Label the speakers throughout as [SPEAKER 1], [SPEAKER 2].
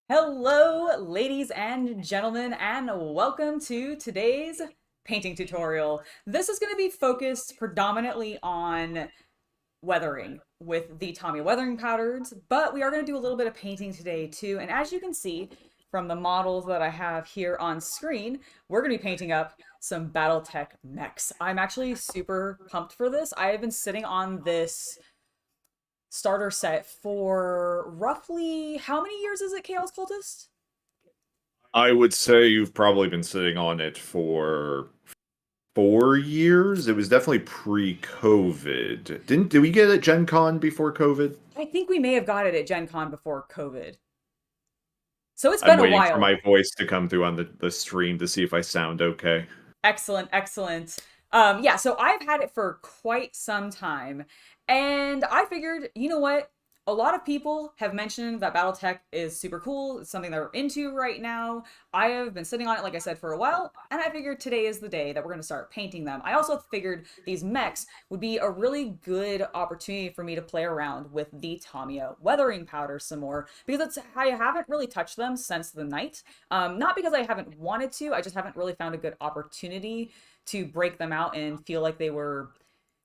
[SPEAKER 1] Hello, ladies and gentlemen, and welcome to today's painting tutorial. This is going to be focused predominantly on weathering with the Tamiya weathering powders, but we are going to do a little bit of painting today too. And as you can see from the models that I have here on screen, we're going to be painting up some Battletech mechs. I'm actually super pumped for this. I have been sitting on this starter set for roughly how many years is it, Chaos Cultist?
[SPEAKER 2] I would say you've probably been sitting on it for 4 years. It was definitely pre-COVID. Did we get it at Gen Con before COVID?
[SPEAKER 1] I think we may have got it at Gen Con before COVID. So it's
[SPEAKER 2] I'm
[SPEAKER 1] been a
[SPEAKER 2] waiting for
[SPEAKER 1] while.
[SPEAKER 2] my voice to come through on the stream to see if I sound okay.
[SPEAKER 1] Excellent, excellent. Yeah, so I've had it for quite some time, and I figured, you know what? A lot of people have mentioned that Battletech is super cool. It's something they're into right now. I have been sitting on it, like I said, for a while, and I figured today is the day that we're going to start painting them. I also figured these mechs would be a really good opportunity for me to play around with the Tamiya weathering powder some more, because I haven't really touched them since the night. Not because I haven't wanted to, I just haven't really found a good opportunity to break them out and feel like they were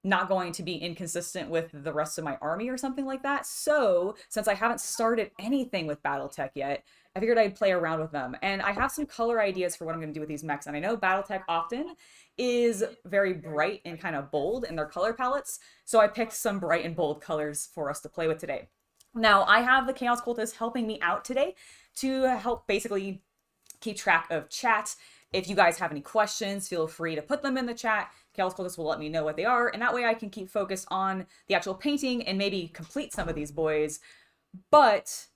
[SPEAKER 1] not going to be inconsistent with the rest of my army or something like that. So, since I haven't started anything with Battletech yet, I figured I'd play around with them. And I have some color ideas for what I'm going to do with these mechs. And I know Battletech often is very bright and kind of bold in their color palettes. So I picked some bright and bold colors for us to play with today. Now, I have the Chaos Cultist helping me out today to help basically keep track of chat. If you guys have any questions, feel free to put them in the chat. Chaos Cultist will let me know what they are, and that way I can keep focused on the actual painting and maybe complete some of these boys, but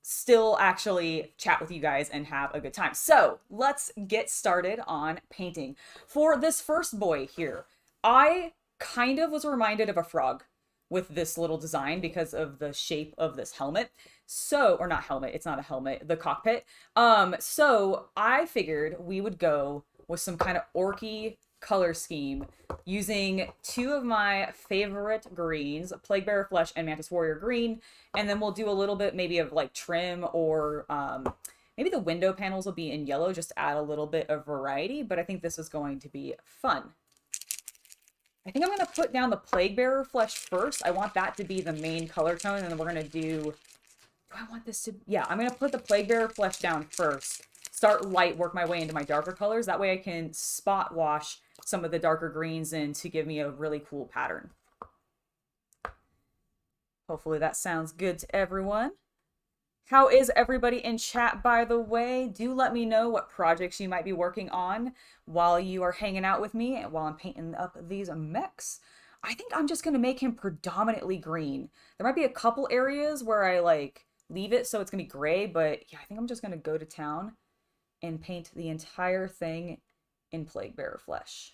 [SPEAKER 1] still actually chat with you guys and have a good time. So let's get started on painting. For this first boy here, I kind of was reminded of a frog with this little design because of the shape of this helmet. So, or not helmet, it's not a helmet, the cockpit. So I figured we would go with some kind of orky color scheme using two of my favorite greens, Plaguebearer Flesh and Mantis Warrior Green, and then we'll do a little bit maybe of like trim or maybe the window panels will be in yellow just to add a little bit of variety, but I think this is going to be fun. I think I'm going to put down the Plaguebearer Flesh first. I want that to be the main color tone, and then we're going to do I want this to... Yeah, I'm going to put the Plaguebearer Flesh down first. Start light, work my way into my darker colors. That way I can spot wash some of the darker greens in to give me a really cool pattern. Hopefully that sounds good to everyone. How is everybody in chat, by the way? Do let me know what projects you might be working on while you are hanging out with me and while I'm painting up these mechs. I think I'm just going to make him predominantly green. There might be a couple areas where I like leave it so it's going to be gray, but yeah, I think I'm just going to go to town and paint the entire thing in Plaguebearer Flesh.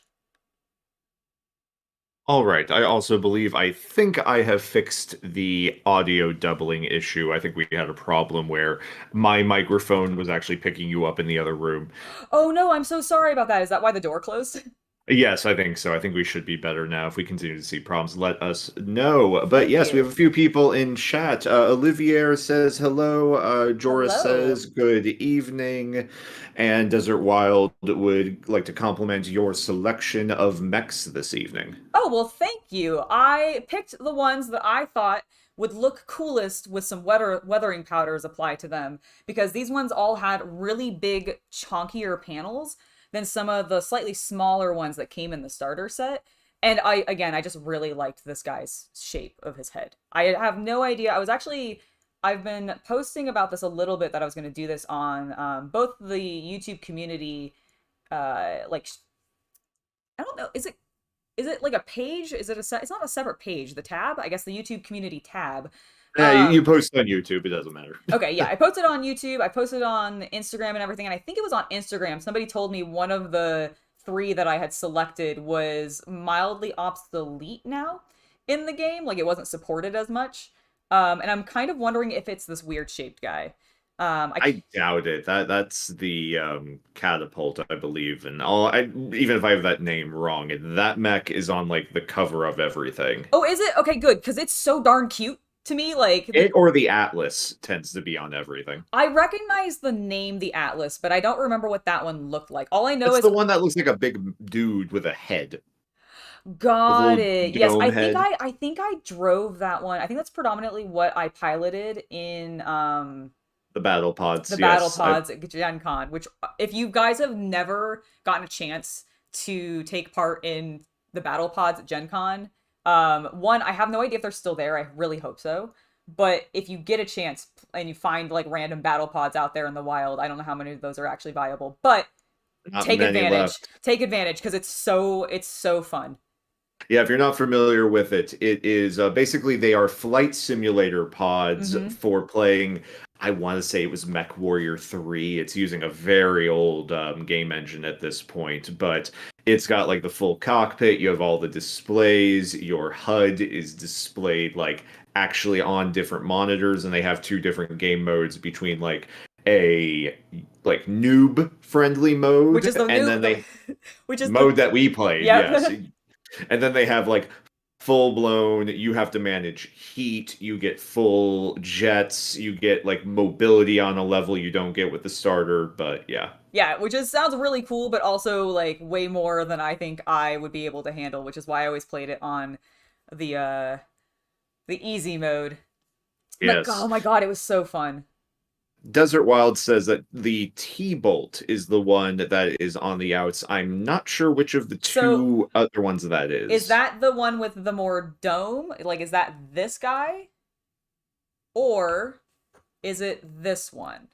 [SPEAKER 2] All right. I think I have fixed the audio doubling issue. I think we had a problem where my microphone was actually picking you up in the other room.
[SPEAKER 1] Oh no, I'm so sorry about that. Is that why the door closed?
[SPEAKER 2] Yes, I think so. I think we should be better now. If we continue to see problems, let us know. But
[SPEAKER 1] Thank
[SPEAKER 2] yes, we have
[SPEAKER 1] you.
[SPEAKER 2] a few people in chat. Olivier says hello. Jorah
[SPEAKER 1] Hello.
[SPEAKER 2] says good evening. And Desert Wild would like to compliment your selection of mechs this evening.
[SPEAKER 1] Oh, well, thank you. I picked the ones that I thought would look coolest with some weathering powders applied to them because these ones all had really big, chonkier panels than some of the slightly smaller ones that came in the starter set. And I just really liked this guy's shape of his head. I have no idea. I've been posting about this a little bit that I was going to do this on both the YouTube community, like, I don't know, is it like a page? Is it it's not a separate page, the tab? I guess the YouTube community tab.
[SPEAKER 2] Yeah, you
[SPEAKER 1] Um,
[SPEAKER 2] post on YouTube. It doesn't matter.
[SPEAKER 1] okay, yeah, I posted on YouTube, I posted on Instagram and everything, and I think it was on Instagram. Somebody told me one of the three that I had selected was mildly obsolete now in the game. Like it wasn't supported as much. And I'm kind of wondering if it's this weird shaped guy. I
[SPEAKER 2] I doubt it. That's the catapult, I believe, and even if I have that name wrong, that mech is on like the cover of everything.
[SPEAKER 1] Oh, is it? Okay, good, because it's so darn cute to me, like
[SPEAKER 2] It or the Atlas tends to be on everything.
[SPEAKER 1] I recognize the name the Atlas, but I don't remember what that one looked like. All I know
[SPEAKER 2] That's
[SPEAKER 1] is
[SPEAKER 2] the one that looks like a big dude with a head, with a
[SPEAKER 1] got
[SPEAKER 2] little
[SPEAKER 1] it. Yes,
[SPEAKER 2] dome
[SPEAKER 1] I think
[SPEAKER 2] head.
[SPEAKER 1] I think I drove that one. I think that's predominantly what I piloted in
[SPEAKER 2] The battle pods,
[SPEAKER 1] the battle
[SPEAKER 2] yes.
[SPEAKER 1] pods at Gen Con, which if you guys have never gotten a chance to take part in the battle pods at Gen Con, one, I have no idea if they're still there. I really hope so. But if you get a chance and you find like random battle pods out there in the wild, I don't know how many of those are actually viable, but
[SPEAKER 2] Not
[SPEAKER 1] take
[SPEAKER 2] many
[SPEAKER 1] advantage.
[SPEAKER 2] left.
[SPEAKER 1] Take advantage because it's so fun.
[SPEAKER 2] Yeah, if you're not familiar with it, it is basically they are flight simulator pods
[SPEAKER 1] Mm-hmm.
[SPEAKER 2] for playing. I want to say it was Mech Warrior 3. It's using a very old game engine at this point, but it's got like the full cockpit. You have all the displays. Your HUD is displayed like actually on different monitors, and they have two different game modes between like a like noob friendly
[SPEAKER 1] Which
[SPEAKER 2] mode,
[SPEAKER 1] is the
[SPEAKER 2] and
[SPEAKER 1] new,
[SPEAKER 2] then they
[SPEAKER 1] which is the
[SPEAKER 2] mode that we played, yes.
[SPEAKER 1] yep.
[SPEAKER 2] And then they have like full blown, you have to manage heat, you get full jets, you get like mobility on a level you don't get with the starter, but yeah.
[SPEAKER 1] Yeah, which is sounds really cool, but also like way more than I think I would be able to handle, which is why I always played it on the uh the easy mode. But
[SPEAKER 2] Yes.
[SPEAKER 1] oh my god, it was so fun.
[SPEAKER 2] Desert Wild says that the T-Bolt is the one that is on the outs. I'm not sure which of the
[SPEAKER 1] So
[SPEAKER 2] two other ones that
[SPEAKER 1] is
[SPEAKER 2] is.
[SPEAKER 1] that the one with the more dome? Like is that this guy? Or is it this one?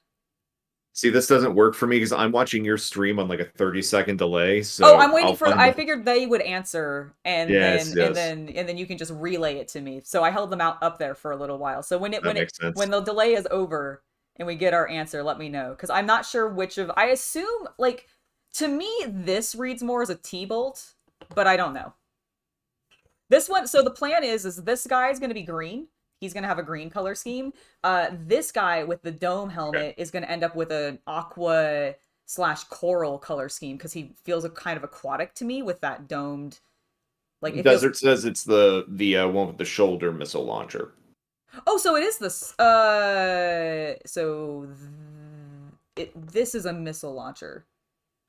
[SPEAKER 2] See, this doesn't work for me because I'm watching your stream on like a 30-second delay,
[SPEAKER 1] Oh, I'm
[SPEAKER 2] so
[SPEAKER 1] waiting
[SPEAKER 2] I'll
[SPEAKER 1] for
[SPEAKER 2] find
[SPEAKER 1] I
[SPEAKER 2] the...
[SPEAKER 1] figured they would answer and
[SPEAKER 2] Yes,
[SPEAKER 1] then and
[SPEAKER 2] yes.
[SPEAKER 1] then and then you can just relay it to me. So I held them out up there for a little while. So
[SPEAKER 2] That makes
[SPEAKER 1] when
[SPEAKER 2] sense.
[SPEAKER 1] the delay is over and we get our answer, let me know cuz I'm not sure which of I assume like to me this reads more as a T-bolt, but I don't know. This one so the plan is this guy is going to be green. He's going to have a green color scheme. This guy with the dome
[SPEAKER 2] Okay.
[SPEAKER 1] helmet is going to end up with an aqua slash coral color scheme because he feels a kind of aquatic to me with that domed like it feels
[SPEAKER 2] Desert says it's the one with the shoulder missile launcher.
[SPEAKER 1] oh so it is this this is a missile launcher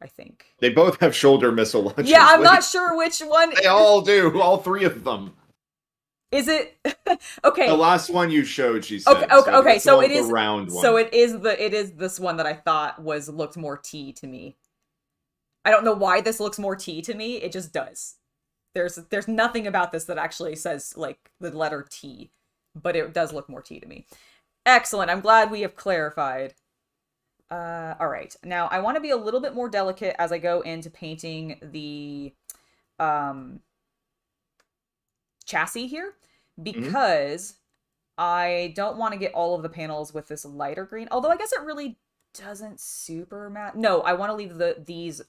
[SPEAKER 1] I think.
[SPEAKER 2] They both have shoulder missile launchers.
[SPEAKER 1] Yeah, I'm not sure which one.
[SPEAKER 2] They all do, all three of them.
[SPEAKER 1] Is it
[SPEAKER 2] The
[SPEAKER 1] okay?
[SPEAKER 2] last one you showed, she said.
[SPEAKER 1] Okay, okay, okay.
[SPEAKER 2] That's the
[SPEAKER 1] So
[SPEAKER 2] one
[SPEAKER 1] it
[SPEAKER 2] with
[SPEAKER 1] is.
[SPEAKER 2] the round one.
[SPEAKER 1] So it is this one that I thought was looked more T to me. I don't know why this looks more T to me. It just does. There's nothing about this that actually says like the letter T, but it does look more T to me. Excellent. I'm glad we have clarified. All right. Now I want to be a little bit more delicate as I go into painting the chassis here because I don't want to get all of the panels with this lighter green. Although I guess it really doesn't super matter. No, I want to leave these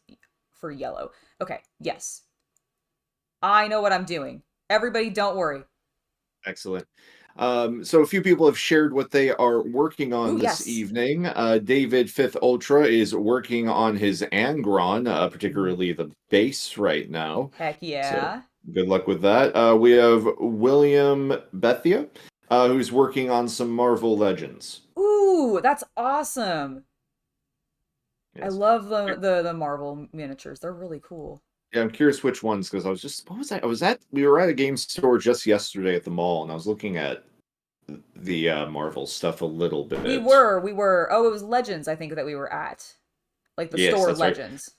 [SPEAKER 1] for yellow. Okay, yes. I know what I'm doing. Everybody don't worry.
[SPEAKER 2] Excellent. So a few people have shared what they are working on
[SPEAKER 1] Ooh,
[SPEAKER 2] this
[SPEAKER 1] yes.
[SPEAKER 2] evening. David Fifth Ultra is working on his Angron, particularly the base right now.
[SPEAKER 1] Heck
[SPEAKER 2] So
[SPEAKER 1] yeah.
[SPEAKER 2] good luck with that. We have William Bethia, who's working on some Marvel Legends.
[SPEAKER 1] Ooh, that's awesome. I
[SPEAKER 2] Yes.
[SPEAKER 1] love the Marvel miniatures. They're really cool.
[SPEAKER 2] Yeah, I'm curious which ones because I was just what was that? We were at a game store just yesterday at the mall, and I was looking at the Marvel stuff a little bit.
[SPEAKER 1] We were. Oh, it was Legends, I think, that we were at. Like the
[SPEAKER 2] Yes,
[SPEAKER 1] store
[SPEAKER 2] that's right.
[SPEAKER 1] Legends.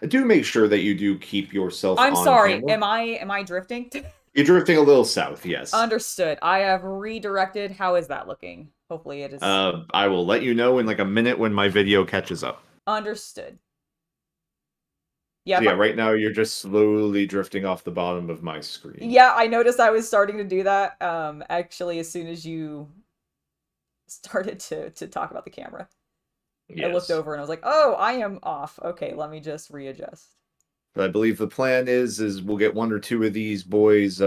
[SPEAKER 2] Do make sure that you do keep yourself
[SPEAKER 1] I'm
[SPEAKER 2] on
[SPEAKER 1] sorry.
[SPEAKER 2] camera.
[SPEAKER 1] Am I drifting?
[SPEAKER 2] You're drifting a little south, yes.
[SPEAKER 1] Understood. I have redirected. How is that looking? Hopefully it is.
[SPEAKER 2] I will let you know in like a minute when my video catches up.
[SPEAKER 1] Understood. Yeah,
[SPEAKER 2] So yeah, right now you're just slowly drifting off the bottom of my screen.
[SPEAKER 1] yeah, I noticed I was starting to do that. Actually, as soon as you started to talk about the camera,
[SPEAKER 2] Yes.
[SPEAKER 1] I looked over and I was like, "Oh, I am off." Okay, let me just readjust.
[SPEAKER 2] But I believe the plan is we'll get one or two of these boys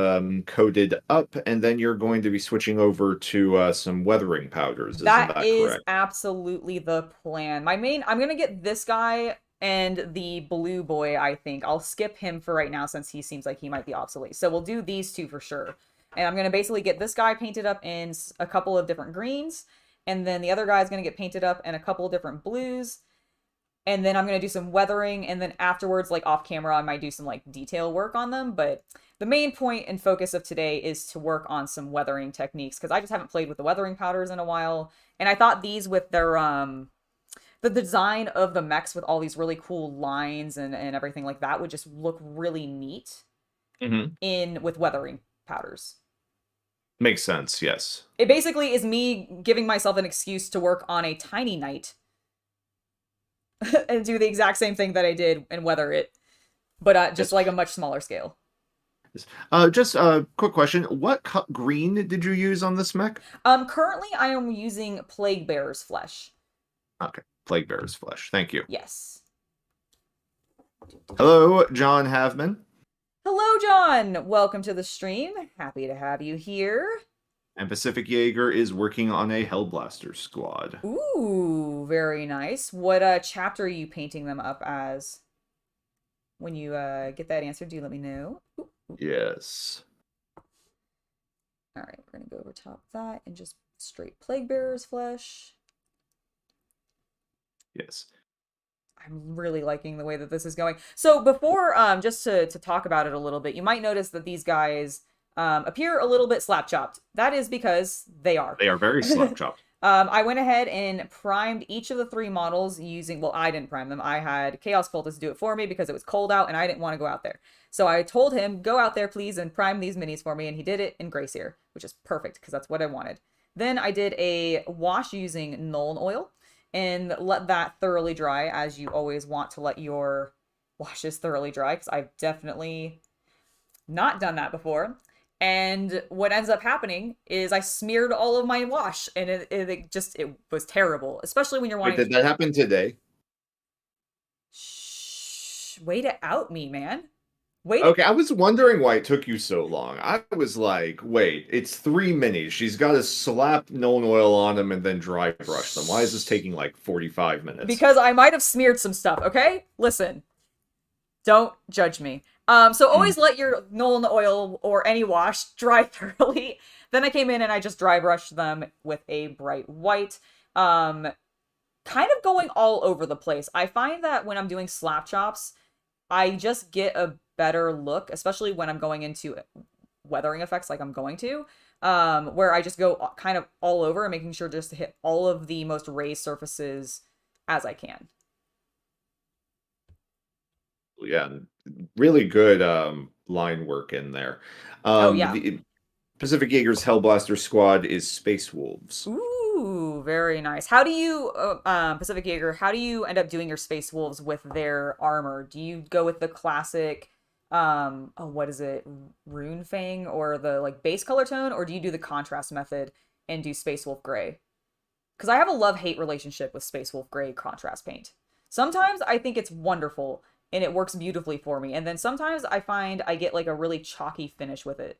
[SPEAKER 2] coated up, and then you're going to be switching over to some weathering powders. Isn't that
[SPEAKER 1] Is
[SPEAKER 2] correct?
[SPEAKER 1] absolutely the plan. I'm gonna get this guy and the blue boy, I think. I'll skip him for right now since he seems like he might be obsolete. So we'll do these two for sure. And I'm going to basically get this guy painted up in a couple of different greens. And then the other guy is going to get painted up in a couple of different blues. And then I'm going to do some weathering. And then afterwards, like off camera, I might do some like detail work on them. But the main point and focus of today is to work on some weathering techniques, because I just haven't played with the weathering powders in a while. And I thought these with their the design of the mechs with all these really cool lines and everything like that would just look really neat in with weathering powders.
[SPEAKER 2] Makes sense, yes.
[SPEAKER 1] It basically is me giving myself an excuse to work on a tiny knight and do the exact same thing that I did and weather it, but just like a much smaller scale.
[SPEAKER 2] Just a quick question. What green did you use on this mech?
[SPEAKER 1] Currently I am using Plague Bearer's Flesh.
[SPEAKER 2] Okay, Plague Bearer's Flesh. Thank you.
[SPEAKER 1] Yes.
[SPEAKER 2] Hello, John Havman.
[SPEAKER 1] Hello, John. Welcome to the stream. Happy to have you here.
[SPEAKER 2] And Pacific Jaeger is working on a Hellblaster squad.
[SPEAKER 1] Ooh, very nice. What chapter are you painting them up as? When you get that answer, do let me know. Ooh.
[SPEAKER 2] Yes.
[SPEAKER 1] All right, we're gonna go over top that and just straight Plague Bearer's Flesh.
[SPEAKER 2] Yes.
[SPEAKER 1] I'm really liking the way that this is going. So before, just to talk about it a little bit, you might notice that these guys appear a little bit slap-chopped. That is because they are.
[SPEAKER 2] They are very slap-chopped.
[SPEAKER 1] I went ahead and primed each of the 3 models using, well, I didn't prime them. I had Chaos Cultist do it for me because it was cold out and I didn't want to go out there. So I told him, go out there, please, and prime these minis for me. And he did it in Gray Seer, which is perfect because that's what I wanted. Then I did a wash using Nuln Oil and let that thoroughly dry, as you always want to let your washes thoroughly dry, because I've definitely not done that before. And what ends up happening is I smeared all of my wash, and it was terrible, especially when you're wanting.
[SPEAKER 2] Wait, did that happen today?
[SPEAKER 1] Shh, way to out me, man.
[SPEAKER 2] Okay, I was wondering why it took you so long. I was like, wait, it's 3 minis. She's got to slap Nuln Oil on them and then dry brush them. Why is this taking like 45 minutes?
[SPEAKER 1] Because I might have smeared some stuff, okay? Listen. Don't judge me. So always let your Nuln Oil or any wash dry thoroughly. Then I came in and I just dry brushed them with a bright white. Kind of going all over the place. I find that when I'm doing slap chops, I just get a better look, especially when I'm going into weathering effects like I'm going to, where I just go kind of all over and making sure just to hit all of the most raised surfaces as I can.
[SPEAKER 2] Yeah, really good line work in there.
[SPEAKER 1] Oh, yeah.
[SPEAKER 2] The Pacific Jaeger's Hellblaster squad is Space Wolves.
[SPEAKER 1] Ooh, very nice. How do you, Pacific Jaeger, how do you end up doing your Space Wolves with their armor? Do you go with the classic, what is it, Rune Fang, or the like base color tone, or do you do the contrast method and do Space Wolf Gray? Because I have a love-hate relationship with Space Wolf Gray contrast paint. Sometimes I think it's wonderful and it works beautifully for me, and then sometimes I find I get like a really chalky finish with it.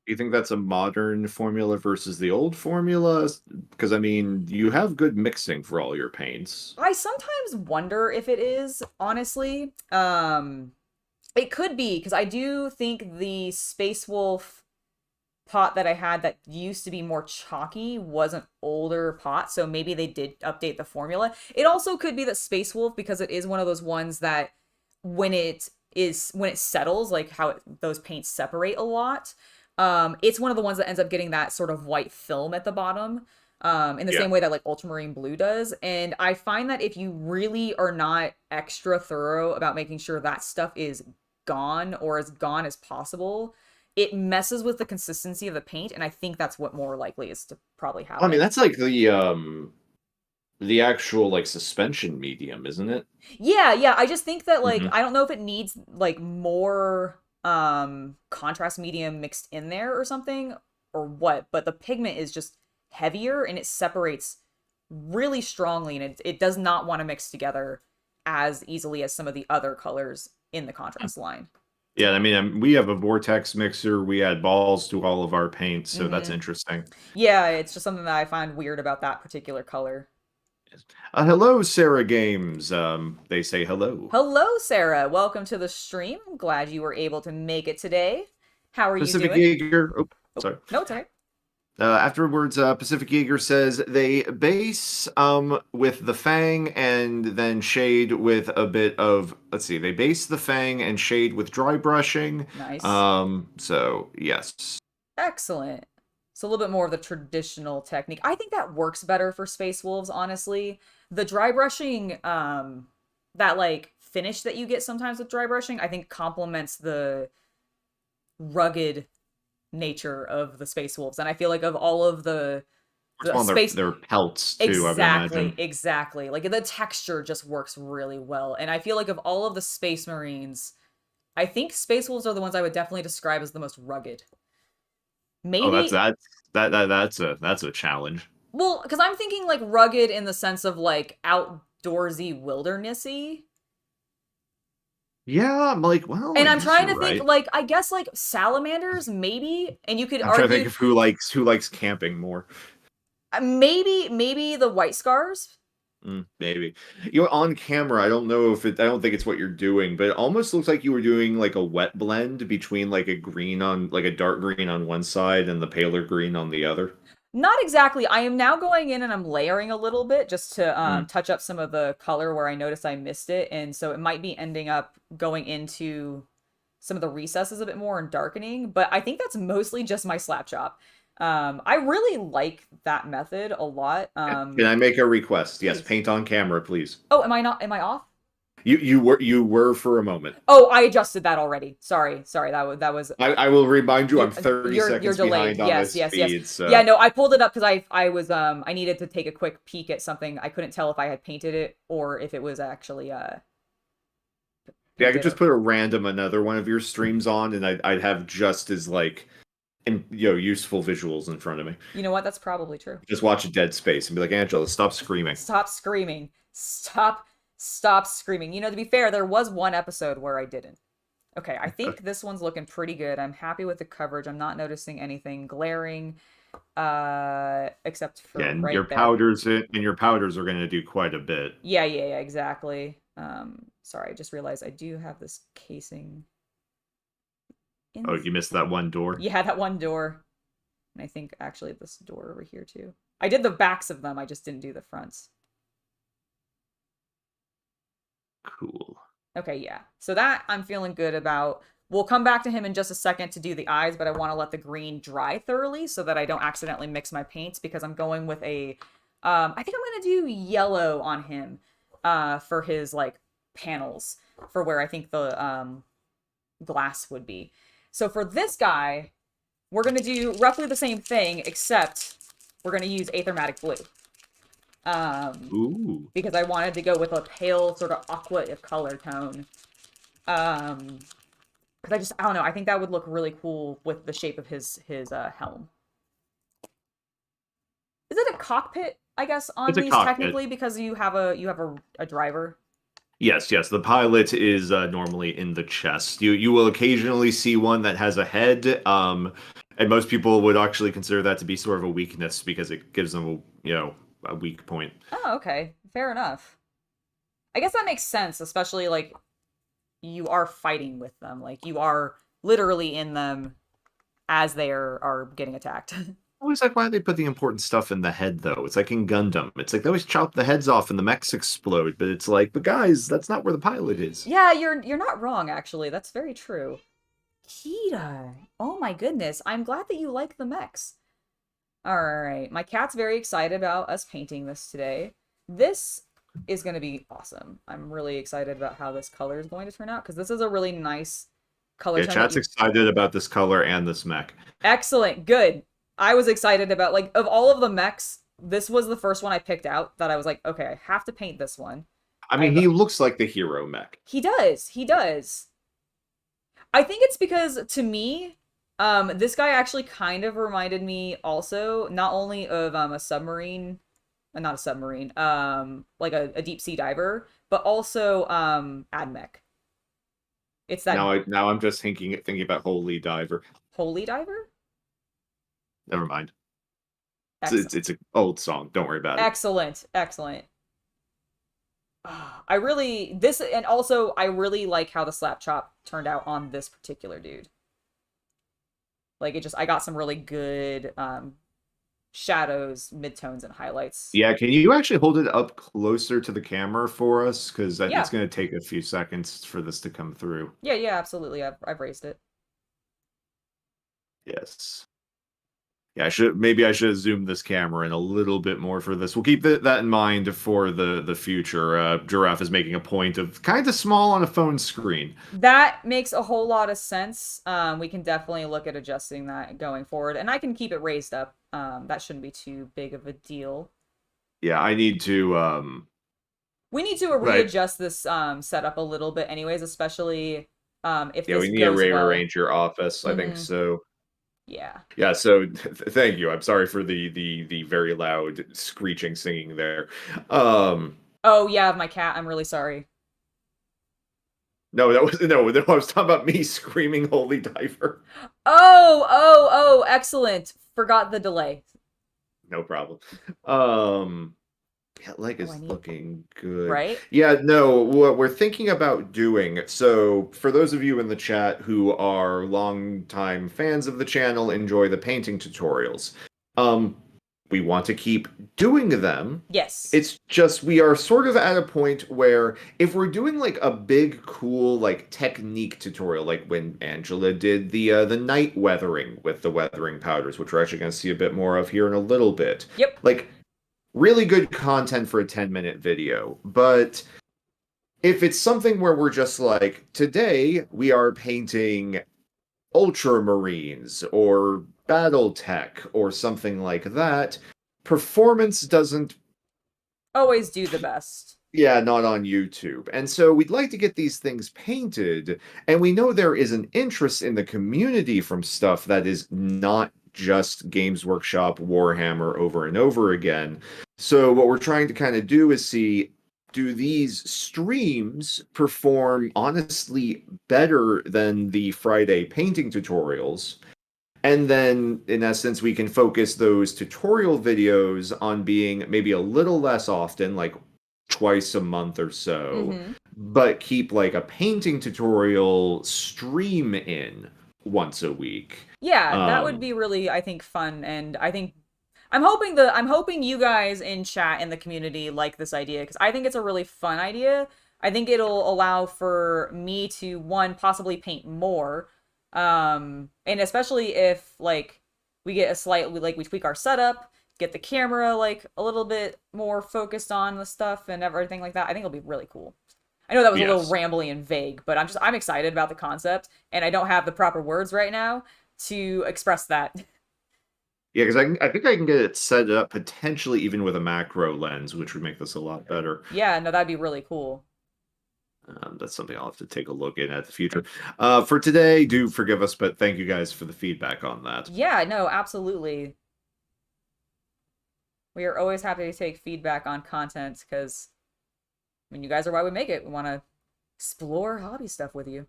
[SPEAKER 2] Do you think that's a modern formula versus the old formula? Because, I mean, you have good mixing for all your paints.
[SPEAKER 1] I sometimes wonder if it is, honestly. It could be, because I do think the Space Wolf pot that I had that used to be more chalky was an older pot, so maybe they did update the formula. It also could be that Space Wolf, because it is one of those ones that when it settles, like how those paints separate a lot, it's one of the ones that ends up getting that sort of white film at the bottom, in the same way that like ultramarine blue does. And I find that if you really are not extra thorough about making sure that stuff is gone or as gone as possible, it messes with the consistency of the paint, and I think that's what more likely is to probably happen.
[SPEAKER 2] I mean, that's like the actual like suspension medium, isn't it?
[SPEAKER 1] Yeah. I just think that like I don't know if it needs like more contrast medium mixed in there or something or what, but the pigment is just heavier and it separates really strongly, and it does not want to mix together as easily as some of the other colors in the contrast line.
[SPEAKER 2] Yeah, I mean, we have a vortex mixer. We add balls to all of our paints, so that's interesting.
[SPEAKER 1] Yeah, it's just something that I find weird about that particular color.
[SPEAKER 2] Hello, Sarah Games. They say hello.
[SPEAKER 1] Hello, Sarah. Welcome to the stream. I'm glad you were able to make it today. How are
[SPEAKER 2] Pacific
[SPEAKER 1] you doing?
[SPEAKER 2] Jaeger.
[SPEAKER 1] Oh,
[SPEAKER 2] Sorry.
[SPEAKER 1] no, it's okay.
[SPEAKER 2] Afterwards, Pacific Jaeger says they base with the Fang and then shade with a bit of, let's see, they base the Fang and shade with dry brushing.
[SPEAKER 1] Nice.
[SPEAKER 2] So yes.
[SPEAKER 1] Excellent. So a little bit more of the traditional technique. I think that works better for Space Wolves, honestly. The dry brushing, that like finish that you get sometimes with dry brushing, I think complements the rugged nature of the Space Wolves. And I feel like of all of
[SPEAKER 2] Works
[SPEAKER 1] the
[SPEAKER 2] on
[SPEAKER 1] space
[SPEAKER 2] their pelts too, I would
[SPEAKER 1] exactly,
[SPEAKER 2] imagine.
[SPEAKER 1] exactly. Like the texture just works really well. And I feel like of all of the Space Marines, I think Space Wolves are the ones I would definitely describe as the most rugged.
[SPEAKER 2] Oh,
[SPEAKER 1] Maybe
[SPEAKER 2] that's a challenge.
[SPEAKER 1] well, because I'm thinking like rugged in the sense of like outdoorsy, wildernessy.
[SPEAKER 2] Yeah, I'm like, well,
[SPEAKER 1] And
[SPEAKER 2] I
[SPEAKER 1] I'm
[SPEAKER 2] guess
[SPEAKER 1] trying
[SPEAKER 2] you're
[SPEAKER 1] to think
[SPEAKER 2] right.
[SPEAKER 1] like I guess like salamanders maybe, and you could
[SPEAKER 2] I'm trying to
[SPEAKER 1] argue
[SPEAKER 2] think of who likes camping more.
[SPEAKER 1] maybe the white scars.
[SPEAKER 2] Maybe. On camera, I don't think it's what you're doing, but it almost looks like you were doing like a wet blend between like a dark green on one side and the paler green on the other.
[SPEAKER 1] Not exactly. I am now going in and I'm layering a little bit just to
[SPEAKER 2] Mm.
[SPEAKER 1] touch up some of the color where I noticed I missed it, and so it might be ending up going into some of the recesses a bit more and darkening. But I think that's mostly just my slap chop. I really like that method a lot.
[SPEAKER 2] Can I make a request? Yes,
[SPEAKER 1] Please.
[SPEAKER 2] paint on camera, please.
[SPEAKER 1] Oh, am I not? Am I off?
[SPEAKER 2] You were for a moment.
[SPEAKER 1] Oh, I adjusted that already. Sorry. That was
[SPEAKER 2] I will remind you I'm 30
[SPEAKER 1] you're
[SPEAKER 2] seconds
[SPEAKER 1] delayed.
[SPEAKER 2] behind on
[SPEAKER 1] Yes,
[SPEAKER 2] this
[SPEAKER 1] yes, yes.
[SPEAKER 2] feed,
[SPEAKER 1] Yeah,
[SPEAKER 2] so
[SPEAKER 1] no, I pulled it up because I was I needed to take a quick peek at something. I couldn't tell if I had painted it or if it was actually
[SPEAKER 2] yeah, I could
[SPEAKER 1] painted
[SPEAKER 2] just
[SPEAKER 1] or
[SPEAKER 2] put a random another one of your streams on, and I'd have just as like, useful visuals in front of me.
[SPEAKER 1] you know what? That's probably true.
[SPEAKER 2] Just watch a Dead Space and be like, Angela, stop screaming.
[SPEAKER 1] Stop screaming. Stop screaming. You know, to be fair, there was one episode where I didn't. Okay, I think this one's looking pretty good. I'm happy with the coverage. I'm not noticing anything glaring except for
[SPEAKER 2] Yeah, and
[SPEAKER 1] right there.
[SPEAKER 2] your powders are going to do quite a bit.
[SPEAKER 1] Yeah, exactly. Sorry, I just realized I do have this casing in
[SPEAKER 2] Oh, you missed that one door.
[SPEAKER 1] yeah, that one door. And I think actually this door over here too. I did the backs of them, I just didn't do the fronts.
[SPEAKER 2] Cool.
[SPEAKER 1] Okay, yeah. So that I'm feeling good about. We'll come back to him in just a second to do the eyes, but I want to let the green dry thoroughly so that I don't accidentally mix my paints because I'm going with a I think I'm gonna do yellow on him for his like panels for where I think the glass would be. So for this guy, we're gonna do roughly the same thing, except we're gonna use Aethermatic Blue.
[SPEAKER 2] Ooh.
[SPEAKER 1] Because I wanted to go with a pale sort of aqua color tone. Because I don't know, I think that would look really cool with the shape of his helm. Is it a cockpit, I guess, on
[SPEAKER 2] It's a
[SPEAKER 1] these
[SPEAKER 2] cockpit.
[SPEAKER 1] technically because you have a driver?
[SPEAKER 2] Yes. The pilot is normally in the chest. You will occasionally see one that has a head. And most people would actually consider that to be sort of a weakness because it gives them a weak point.
[SPEAKER 1] Oh, okay. Fair enough. I guess that makes sense, especially like you are fighting with them. Like you are literally in them as they are getting attacked.
[SPEAKER 2] Always like why they put the important stuff in the head though. It's like in Gundam. It's like they always chop the heads off and the mechs explode, but it's like, but guys, that's not where the pilot is.
[SPEAKER 1] Yeah, you're not wrong actually. That's very true. Kita. Oh my goodness. I'm glad that you like the mechs. All right. My cat's very excited about us painting this today. This is going to be awesome. I'm really excited about how this color is going to turn out because this is a really nice color
[SPEAKER 2] Yeah,
[SPEAKER 1] tone.
[SPEAKER 2] chat's excited about this color and this mech.
[SPEAKER 1] Excellent. Good. I was excited about, like, of all of the mechs, this was the first one I picked out that I was like, okay, I have to paint this one.
[SPEAKER 2] I mean, he looks like the hero mech.
[SPEAKER 1] He does. He does. I think it's because, to me, this guy actually kind of reminded me also, not only of a submarine, not a submarine, like a deep sea diver, but also Admech. It's that
[SPEAKER 2] Now I'm just thinking about Holy Diver.
[SPEAKER 1] holy diver?
[SPEAKER 2] Never mind.
[SPEAKER 1] Excellent.
[SPEAKER 2] It's an old song. Don't worry about it.
[SPEAKER 1] Excellent. I really and also I really like how the slap chop turned out on this particular dude. Like it just I got some really good shadows, midtones, and highlights.
[SPEAKER 2] Yeah, can you actually hold it up closer to the camera for us? Because it's
[SPEAKER 1] Yeah.
[SPEAKER 2] going to take a few seconds for this to come through.
[SPEAKER 1] Yeah, yeah, absolutely. I've raised it.
[SPEAKER 2] Yes. Yeah, I should have zoomed this camera in a little bit more for this. We'll keep that in mind for the future. Giraffe is making a point of kind of small on a phone screen.
[SPEAKER 1] That makes a whole lot of sense. We can definitely look at adjusting that going forward, and I can keep it raised up. That shouldn't be too big of a deal.
[SPEAKER 2] Yeah, I need to
[SPEAKER 1] We need to
[SPEAKER 2] right.
[SPEAKER 1] readjust this setup a little bit, anyways, especially if
[SPEAKER 2] Yeah,
[SPEAKER 1] this
[SPEAKER 2] we need to
[SPEAKER 1] goes well.
[SPEAKER 2] rearrange your office. I think
[SPEAKER 1] Mm-hmm.
[SPEAKER 2] so.
[SPEAKER 1] Yeah.
[SPEAKER 2] Yeah, so thank you. I'm sorry for the very loud screeching singing there. Um
[SPEAKER 1] Oh yeah, my cat. I'm really sorry.
[SPEAKER 2] no, that was no, I was talking about me screaming holy diver.
[SPEAKER 1] Oh, excellent. Forgot the delay.
[SPEAKER 2] No problem. Um Yeah, leg
[SPEAKER 1] Oh, I
[SPEAKER 2] is
[SPEAKER 1] need
[SPEAKER 2] looking good.
[SPEAKER 1] right.
[SPEAKER 2] Yeah, no, what we're thinking about doing, so for those of you in the chat who are longtime fans of the channel, enjoy the painting tutorials. Um, we want to keep doing them.
[SPEAKER 1] Yes.
[SPEAKER 2] It's just we are sort of at a point where if we're doing like a big cool like technique tutorial, like when Angela did the night weathering with the weathering powders, which we're actually going to see a bit more of here in a little bit.
[SPEAKER 1] Yep.
[SPEAKER 2] Like really good content for a 10-minute video. But if it's something where we're just like, today we are painting Ultramarines or Battletech or something like that, performance doesn't,
[SPEAKER 1] Always do the best.
[SPEAKER 2] yeah, not on YouTube. And so we'd like to get these things painted, and we know there is an interest in the community from stuff that is not just Games Workshop Warhammer over and over again. So what we're trying to kind of do is see, do these streams perform honestly better than the Friday painting tutorials? And then, in essence, we can focus those tutorial videos on being maybe a little less often, like twice a month or so,
[SPEAKER 1] Mm-hmm.
[SPEAKER 2] but keep like a painting tutorial stream in once a week.
[SPEAKER 1] Yeah, that would
[SPEAKER 2] Um,
[SPEAKER 1] be really, I think, fun, and I think I'm hoping you guys in chat in the community like this idea because I think it's a really fun idea. I think it'll allow for me to one possibly paint more, and especially if like we get a slightly like we tweak our setup, get the camera like a little bit more focused on the stuff and everything like that. I think it'll be really cool. I know that was a little
[SPEAKER 2] yes.
[SPEAKER 1] rambly and vague, but I'm excited about the concept, and I don't have the proper words right now to express that.
[SPEAKER 2] Yeah, because I think I can get it set up potentially even with a macro lens, which would make this a lot better.
[SPEAKER 1] Yeah, no, that'd be really cool.
[SPEAKER 2] That's something I'll have to take a look in at the future. For today, do forgive us, but thank you guys for the feedback on that.
[SPEAKER 1] Yeah, no, absolutely. We are always happy to take feedback on content because, I mean, you guys are why we make it. We want to explore hobby stuff with you.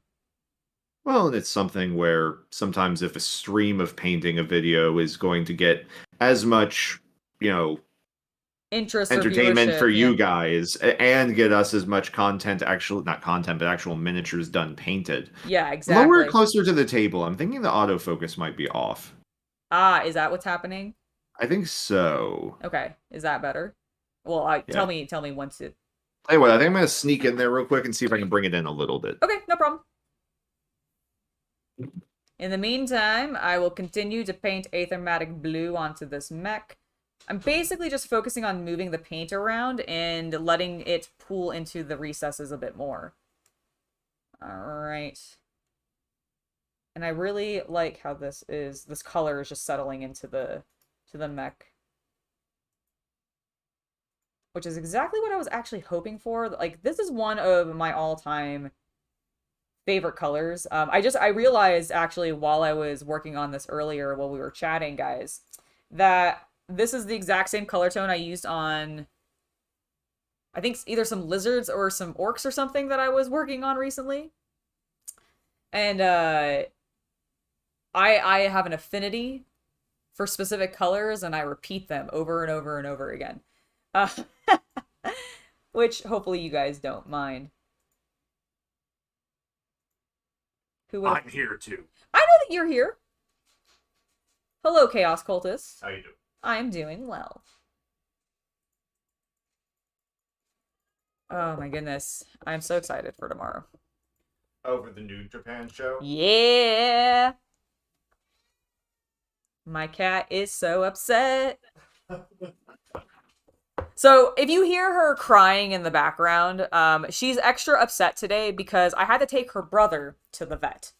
[SPEAKER 2] Well, and it's something where sometimes if a stream of painting a video is going to get as much, you know,
[SPEAKER 1] Interest or
[SPEAKER 2] entertainment
[SPEAKER 1] viewership,
[SPEAKER 2] for
[SPEAKER 1] yeah.
[SPEAKER 2] you guys and get us as much content, actual, not content, but actual miniatures done painted.
[SPEAKER 1] Yeah,
[SPEAKER 2] Lower it
[SPEAKER 1] exactly.
[SPEAKER 2] closer to the table. I'm thinking the autofocus might be off.
[SPEAKER 1] Ah, is that what's happening?
[SPEAKER 2] I think so.
[SPEAKER 1] Okay, is that better? Well,
[SPEAKER 2] Yeah.
[SPEAKER 1] tell me once it.
[SPEAKER 2] Hey, what? I think I'm gonna sneak in there real quick and see if I can bring it in a little bit.
[SPEAKER 1] Okay, no problem. In the meantime, I will continue to paint Aethermatic Blue onto this mech. I'm basically just focusing on moving the paint around and letting it pool into the recesses a bit more. Alright. And I really like how this color is just settling into the mech. Which is exactly what I was actually hoping for. Like, this is one of my all-time favorite colors. I realized actually while I was working on this earlier while we were chatting, guys, that this is the exact same color tone I used on I think either some lizards or some orcs or something that I was working on recently. And I have an affinity for specific colors and I repeat them over and over and over again. Uh, which hopefully you guys don't mind. Who would
[SPEAKER 3] I'm here too.
[SPEAKER 1] I know that you're here. Hello, Chaos Cultist.
[SPEAKER 3] How you doing?
[SPEAKER 1] I'm doing well. Oh my goodness. I'm so excited for tomorrow.
[SPEAKER 3] Over the new Japan show?
[SPEAKER 1] Yeah! My cat is so upset. So if you hear her crying in the background, she's extra upset today because I had to take her brother to the vet.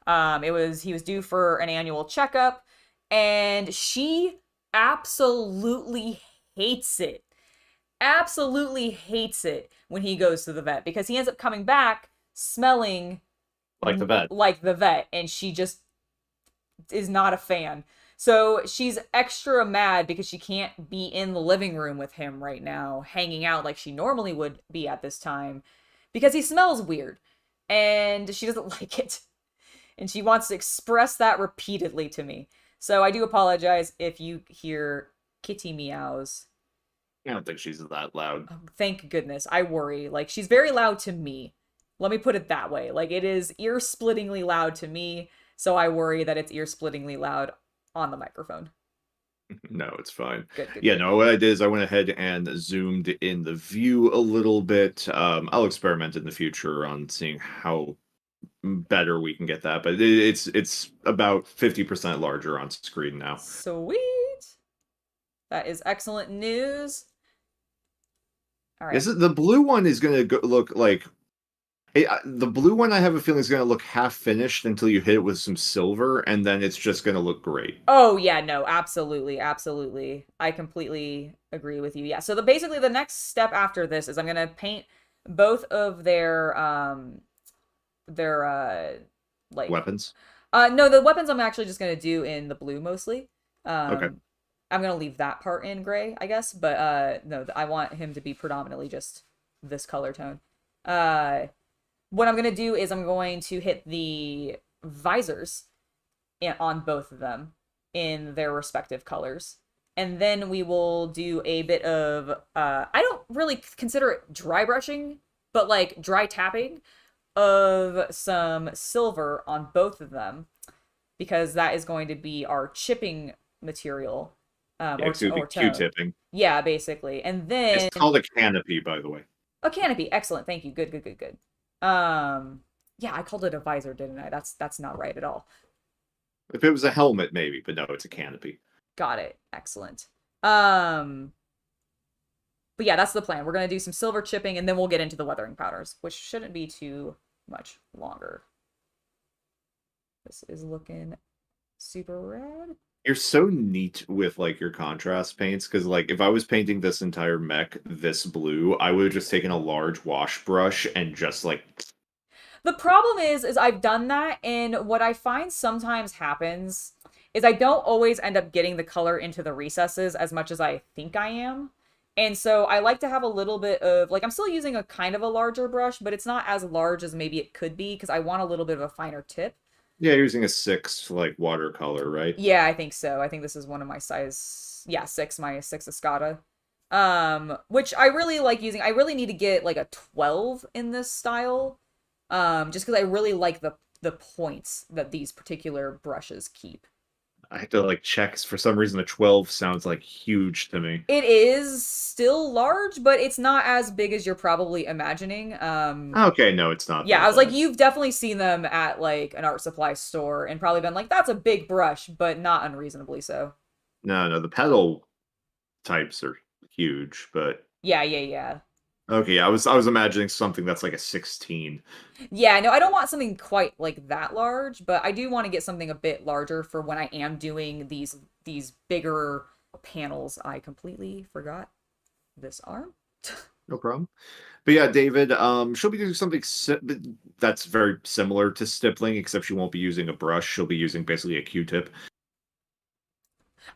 [SPEAKER 1] He was due for an annual checkup, and she absolutely hates it. Absolutely hates it when he goes to the vet because he ends up coming back smelling
[SPEAKER 2] Like the vet.
[SPEAKER 1] like the vet, and she just is not a fan. So she's extra mad because she can't be in the living room with him right now, hanging out like she normally would be at this time, because he smells weird and she doesn't like it. And she wants to express that repeatedly to me. So I do apologize if you hear kitty meows.
[SPEAKER 2] I don't think she's that loud.
[SPEAKER 1] Thank goodness. I worry. Like, she's very loud to me. Let me put it that way. Like, it is ear-splittingly loud to me, so I worry that it's ear-splittingly loud on the microphone.
[SPEAKER 2] No, it's fine.
[SPEAKER 1] Good.
[SPEAKER 2] Yeah, no, what I did is I went ahead and zoomed in the view a little bit. I'll experiment in the future on seeing how better we can get that, but it's about 50% larger on screen now.
[SPEAKER 1] Sweet. That is excellent news. All right.
[SPEAKER 2] The blue one is going to look like the blue one. I have a feeling is going to look half finished until you hit it with some silver, and then it's just going to look great.
[SPEAKER 1] Oh yeah, no, absolutely. I completely agree with you. Yeah. So basically the next step after this is I'm gonna paint both of their like
[SPEAKER 2] Weapons.
[SPEAKER 1] No, the weapons I'm actually just gonna do in the blue mostly.
[SPEAKER 2] Okay.
[SPEAKER 1] I'm gonna leave that part in gray, I guess, but no, I want him to be predominantly just this color tone. What I'm gonna do is I'm going to hit the visors on both of them in their respective colors. And then we will do a bit of, I don't really consider it dry brushing, but like dry tapping of some silver on both of them, because that is going to be our chipping material.
[SPEAKER 2] Or Q-tipping.
[SPEAKER 1] Yeah, basically. And then...
[SPEAKER 2] It's called a canopy, by the way.
[SPEAKER 1] A canopy. Excellent. Thank you. Good. Yeah, I called it a visor, didn't I? That's not right at all.
[SPEAKER 2] If it was a helmet, maybe, but no, it's a canopy.
[SPEAKER 1] Got it. Excellent. But yeah, that's the plan. We're gonna do some silver chipping, and then we'll get into the weathering powders, which shouldn't be too much longer. This is looking super rad.
[SPEAKER 2] You're so neat with like your contrast paints, because like if I was painting this entire mech this blue, I would have just taken a large wash brush and just like...
[SPEAKER 1] The problem is I've done that, and what I find sometimes happens is I don't always end up getting the color into the recesses as much as I think I am. And so I like to have a little bit of, like, I'm still using a kind of a larger brush, but it's not as large as maybe it could be, because I want a little bit of a finer tip.
[SPEAKER 2] Yeah, you're using a 6 like watercolor, right?
[SPEAKER 1] Yeah, I think so. I think this is one of my size, yeah, 6, my 6 Escada. Which I really like using. I really need to get like a 12 in this style. Just because I really like the points that these particular brushes keep.
[SPEAKER 2] I have to like check. For some reason, a 12 sounds like huge to me.
[SPEAKER 1] It is still large, but it's not as big as you're probably imagining.
[SPEAKER 2] Okay, no, it's not.
[SPEAKER 1] Yeah, I was like, you've definitely seen them at like an art supply store and probably been like, that's a big brush, but not unreasonably so.
[SPEAKER 2] No, the pedal types are huge, but
[SPEAKER 1] yeah.
[SPEAKER 2] Okay, I was imagining something that's like a 16.
[SPEAKER 1] Yeah, no, I don't want something quite like that large, but I do want to get something a bit larger for when I am doing these bigger panels. I completely forgot this arm.
[SPEAKER 2] No problem. But yeah, David, she'll be doing something that's very similar to stippling, except she won't be using a brush. She'll be using basically a Q-tip.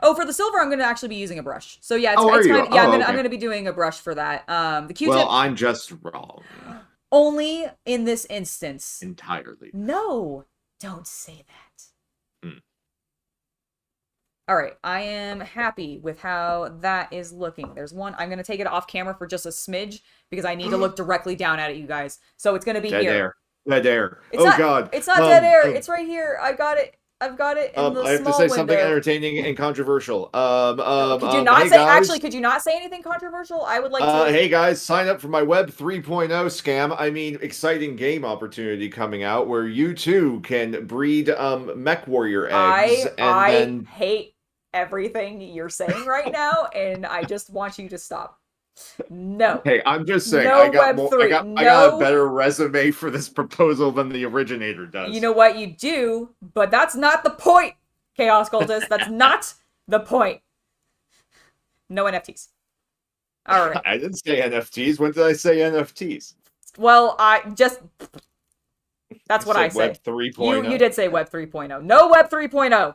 [SPEAKER 1] Oh, for the silver, I'm going to actually be using a brush. So yeah,
[SPEAKER 2] it's
[SPEAKER 1] kind of, yeah,
[SPEAKER 2] okay.
[SPEAKER 1] I'm going to be doing a brush for that. The Q-tip.
[SPEAKER 2] Well, I'm just wrong.
[SPEAKER 1] Only in this instance.
[SPEAKER 2] Entirely.
[SPEAKER 1] No, don't say that. All right, I am happy with how that is looking. There's one. I'm going to take it off camera for just a smidge because I need to look directly down at it, you guys. So it's going to be
[SPEAKER 2] Dead
[SPEAKER 1] here.
[SPEAKER 2] Air. Dead air.
[SPEAKER 1] God. It's not dead air. It's right here. I got it. I've got it in the
[SPEAKER 2] I have to
[SPEAKER 1] small
[SPEAKER 2] say something
[SPEAKER 1] window.
[SPEAKER 2] entertaining and controversial.
[SPEAKER 1] Could you not
[SPEAKER 2] hey
[SPEAKER 1] say?
[SPEAKER 2] guys,
[SPEAKER 1] Actually, could you not say anything controversial? I would like to.
[SPEAKER 2] hey guys, sign up for my Web 3.0 scam. I mean, exciting game opportunity coming out where you too can breed mech warrior eggs and
[SPEAKER 1] I
[SPEAKER 2] then.
[SPEAKER 1] hate everything you're saying right now, and I just want you to stop. No.
[SPEAKER 2] Hey, I'm just saying,
[SPEAKER 1] No
[SPEAKER 2] I got
[SPEAKER 1] Web3.
[SPEAKER 2] I got a
[SPEAKER 1] No.
[SPEAKER 2] better resume for this proposal than the originator does.
[SPEAKER 1] You know what? You do, but that's not the point, Chaos Cultist. That's not the point. No NFTs. All right.
[SPEAKER 2] I didn't say NFTs. When did I say NFTs?
[SPEAKER 1] Well, that's what I
[SPEAKER 2] said
[SPEAKER 1] say.
[SPEAKER 2] Web 3.0.
[SPEAKER 1] You did say Web 3.0. No Web 3.0.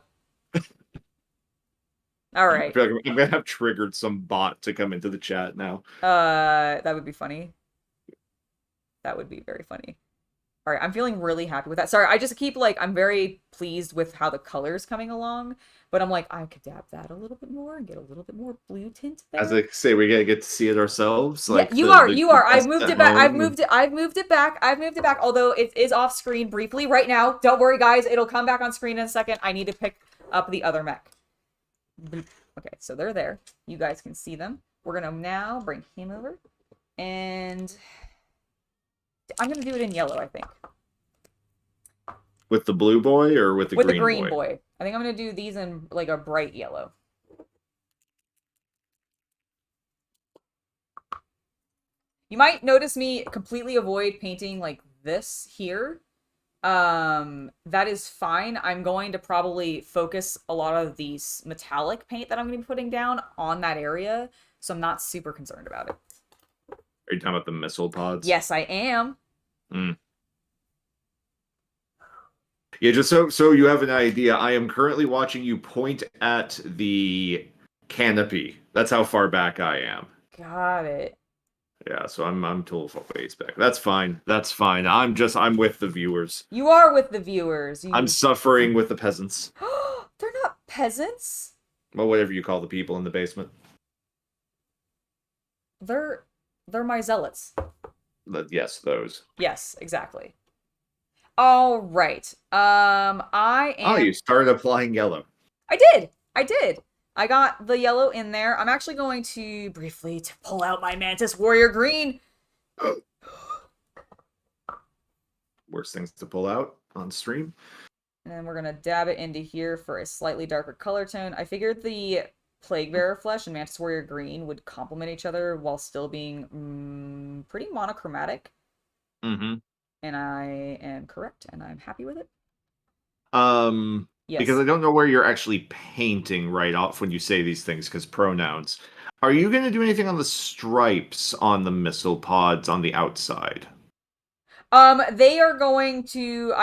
[SPEAKER 1] All right.
[SPEAKER 2] I feel like I'm gonna have triggered some bot to come into the chat now.
[SPEAKER 1] That would be funny. That would be very funny. All right, I'm feeling really happy with that. Sorry, I just keep like, I'm very pleased with how the color's coming along, but I'm like, I could dab that a little bit more and get a little bit more blue tint there.
[SPEAKER 2] As I say, we gotta get to see it ourselves. Like
[SPEAKER 1] yeah, you are. I've moved it back. I've moved it back. Although it is off screen briefly right now. Don't worry, guys. It'll come back on screen in a second. I need to pick up the other mech. Okay, so they're there. You guys can see them. We're gonna now bring him over, and I'm gonna do it in yellow, I think.
[SPEAKER 2] With the blue boy or with the green
[SPEAKER 1] boy? I think I'm gonna do these in like a bright yellow. You might notice me completely avoid painting like this here. That is fine. I'm going to probably focus a lot of these metallic paint that I'm gonna be putting down on that area, so I'm not super concerned about it.
[SPEAKER 2] Are you talking about the missile pods?
[SPEAKER 1] Yes, I am.
[SPEAKER 2] Yeah, just so you have an idea, I am currently watching you point at the canopy. That's how far back I am.
[SPEAKER 1] Got it.
[SPEAKER 2] Yeah, so I'm total ways back. That's fine. That's fine. I'm with the viewers.
[SPEAKER 1] You are with the viewers.
[SPEAKER 2] I'm suffering with the peasants.
[SPEAKER 1] They're not peasants.
[SPEAKER 2] Well, whatever you call the people in the basement.
[SPEAKER 1] They're my zealots.
[SPEAKER 2] Yes, those.
[SPEAKER 1] Yes, exactly. All right. I am.
[SPEAKER 2] Oh, you started applying yellow.
[SPEAKER 1] I did. I got the yellow in there. I'm actually going to briefly pull out my Mantis Warrior Green.
[SPEAKER 2] Worst things to pull out on stream.
[SPEAKER 1] And then we're going to dab it into here for a slightly darker color tone. I figured the Plague Bearer Flesh and Mantis Warrior Green would complement each other while still being pretty monochromatic.
[SPEAKER 2] Mm-hmm.
[SPEAKER 1] And I am correct, and I'm happy with it.
[SPEAKER 2] Yes. Because I don't know where you're actually painting right off when you say these things, because pronouns. Are you going to do anything on the stripes on the missile pods on the outside?
[SPEAKER 1] They are going to.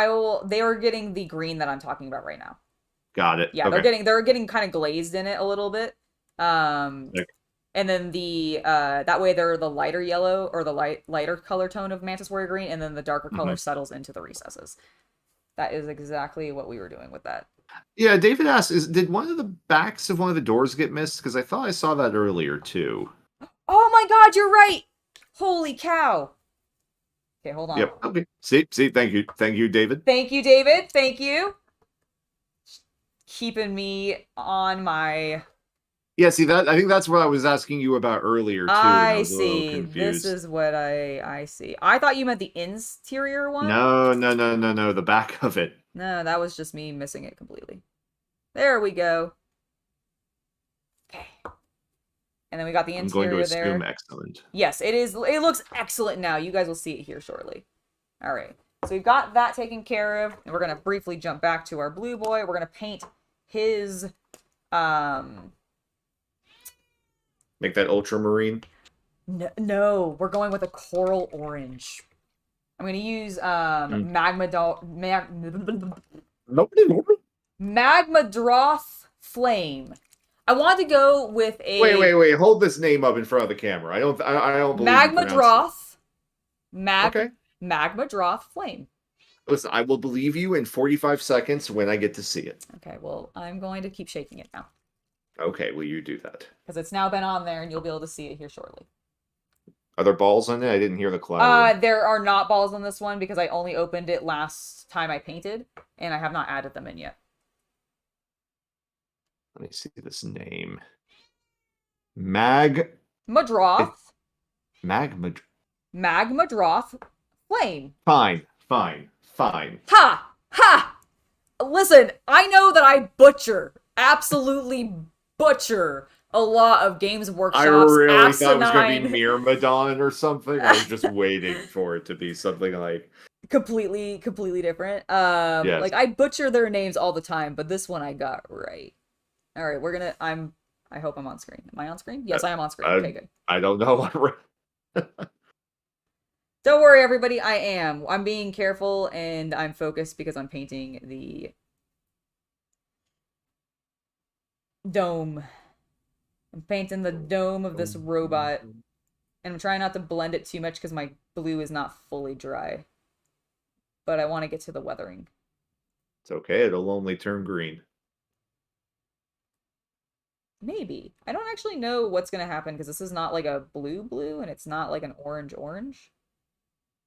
[SPEAKER 1] They are getting the green that I'm talking about right now.
[SPEAKER 2] Got it.
[SPEAKER 1] Yeah,
[SPEAKER 2] okay.
[SPEAKER 1] they're getting kind of glazed in it a little bit.
[SPEAKER 2] Okay.
[SPEAKER 1] And then the that way they're the lighter yellow or the lighter color tone of Mantis Warrior Green, and then the darker color settles into the recesses. That is exactly what we were doing with that.
[SPEAKER 2] Yeah, David asked, did one of the backs of one of the doors get missed? Because I thought I saw that earlier too.
[SPEAKER 1] Oh my god, you're right! Holy cow! Okay, hold on.
[SPEAKER 2] Yep. Okay. See, thank you, David.
[SPEAKER 1] Thank you, David. Thank you. Keeping me on my.
[SPEAKER 2] Yeah, see that I think that's what I was asking you about earlier too.
[SPEAKER 1] I see. This is what I see. I thought you meant the interior one.
[SPEAKER 2] No, the back of it.
[SPEAKER 1] No, that was just me missing it completely. There we go. Okay. And then we got the interior
[SPEAKER 2] I'm going to
[SPEAKER 1] there.
[SPEAKER 2] assume excellent.
[SPEAKER 1] Yes, it is. It looks excellent now. You guys will see it here shortly. All right. So we've got that taken care of. And we're going to briefly jump back to our blue boy. We're going to paint his
[SPEAKER 2] Make that ultramarine?
[SPEAKER 1] No, we're going with a coral orange. I'm going to use Magma Droth Flame. I want to go with a
[SPEAKER 2] Wait. Hold this name up in front of the camera. I don't believe
[SPEAKER 1] Magma Droth.
[SPEAKER 2] Okay.
[SPEAKER 1] Magma Droth Flame.
[SPEAKER 2] Listen, I will believe you in 45 seconds when I get to see it.
[SPEAKER 1] Okay, well, I'm going to keep shaking it now.
[SPEAKER 2] Okay, will you do that?
[SPEAKER 1] Because it's now been on there and you'll be able to see it here shortly.
[SPEAKER 2] Are there balls on it? I didn't hear the cloud.
[SPEAKER 1] There are not balls on this one because I only opened it last time I painted, and I have not added them in yet.
[SPEAKER 2] Let me see this name. Mag
[SPEAKER 1] Madroth.
[SPEAKER 2] Magma.
[SPEAKER 1] Magmadroth Flame.
[SPEAKER 2] Fine.
[SPEAKER 1] Ha! Ha! Listen, I know that I absolutely butcher a lot of Games Workshop's
[SPEAKER 2] I really thought it was going to
[SPEAKER 1] asinine,
[SPEAKER 2] be Myrmidon or something. I was just waiting for it to be something like
[SPEAKER 1] completely different.
[SPEAKER 2] Yes.
[SPEAKER 1] Like I butcher their names all the time, but this one I got right. All right, I hope I'm on screen. Am I on screen? Yes, I am on screen. Okay, good.
[SPEAKER 2] I don't know.
[SPEAKER 1] Don't worry, everybody. I am. I'm being careful and I'm focused because I'm painting the dome. I'm painting the dome of this robot. And I'm trying not to blend it too much because my blue is not fully dry. But I want to get to the weathering.
[SPEAKER 2] It's okay. It'll only turn green.
[SPEAKER 1] Maybe. I don't actually know what's going to happen because this is not like a blue and it's not like an orange.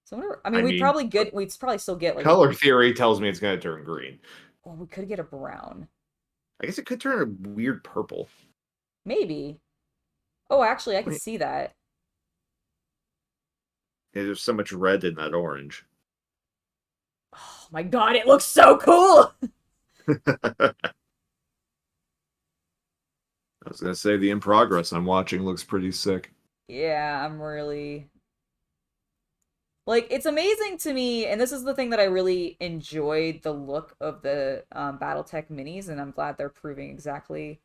[SPEAKER 1] So whatever. I mean, we'd probably still get like
[SPEAKER 2] color theory tells me it's going to turn green.
[SPEAKER 1] Or we could get a brown.
[SPEAKER 2] I guess it could turn a weird purple.
[SPEAKER 1] Maybe. Oh, actually, I can see that.
[SPEAKER 2] Yeah, there's so much red in that orange.
[SPEAKER 1] Oh my god, it looks so cool!
[SPEAKER 2] I was going to say the in progress I'm watching looks pretty sick.
[SPEAKER 1] Yeah, I'm really... Like, it's amazing to me, and this is the thing that I really enjoyed the look of the Battletech minis, and I'm glad they're proving exactly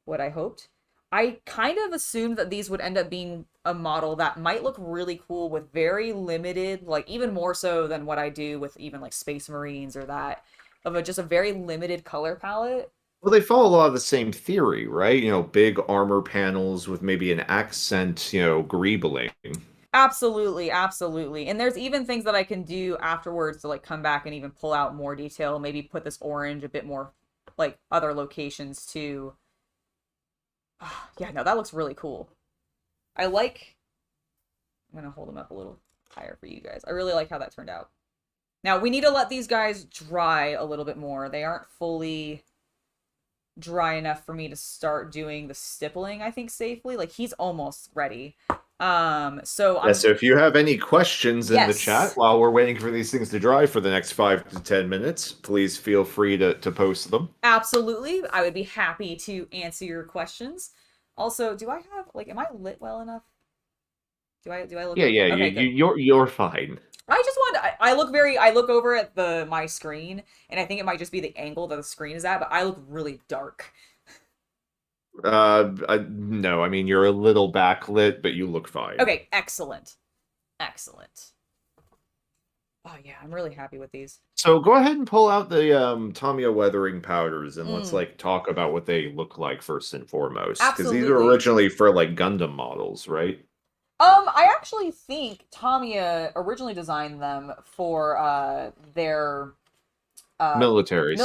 [SPEAKER 1] what I hoped. I kind of assumed that these would end up being a model that might look really cool with very limited, like even more so than what I do with even like Space Marines or that, of just a very limited color palette.
[SPEAKER 2] Well, they follow a lot of the same theory, right? You know, big armor panels with maybe an accent, greebling.
[SPEAKER 1] Absolutely. And there's even things that I can do afterwards to like come back and even pull out more detail, maybe put this orange a bit more like other locations too. Yeah, no, that looks really cool. I'm gonna hold them up a little higher for you guys. I really like how that turned out. Now, we need to let these guys dry a little bit more. They aren't fully dry enough for me to start doing the stippling, I think, safely. Like, he's almost ready. So
[SPEAKER 2] if you have any questions in the chat while we're waiting for these things to dry for the next 5 to 10 minutes, please feel free to post them.
[SPEAKER 1] Absolutely. I would be happy to answer your questions. Also, do I have am I lit well enough? Do I look
[SPEAKER 2] Yeah,
[SPEAKER 1] okay,
[SPEAKER 2] you're fine.
[SPEAKER 1] I just wanted I look over at my screen and I think it might just be the angle that the screen is at, but I look really dark.
[SPEAKER 2] No, I mean, you're a little backlit, but you look fine.
[SPEAKER 1] Okay, excellent. Oh yeah, I'm really happy with these.
[SPEAKER 2] So go ahead and pull out the Tamiya weathering powders and let's talk about what they look like first and foremost. Because these are originally for like Gundam models, right?
[SPEAKER 1] I actually think Tamiya originally designed them for their
[SPEAKER 2] military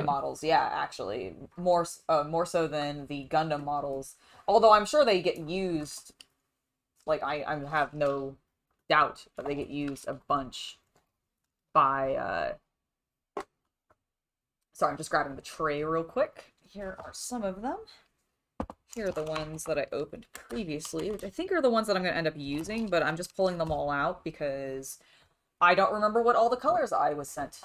[SPEAKER 1] models. Yeah, actually, more so than the Gundam models. Although I'm sure they get used. Like I have no doubt that they get used a bunch by. Sorry, I'm just grabbing the tray real quick. Here are some of them. Here are the ones that I opened previously, which I think are the ones that I'm going to end up using, but I'm just pulling them all out because I don't remember what all the colors I was sent.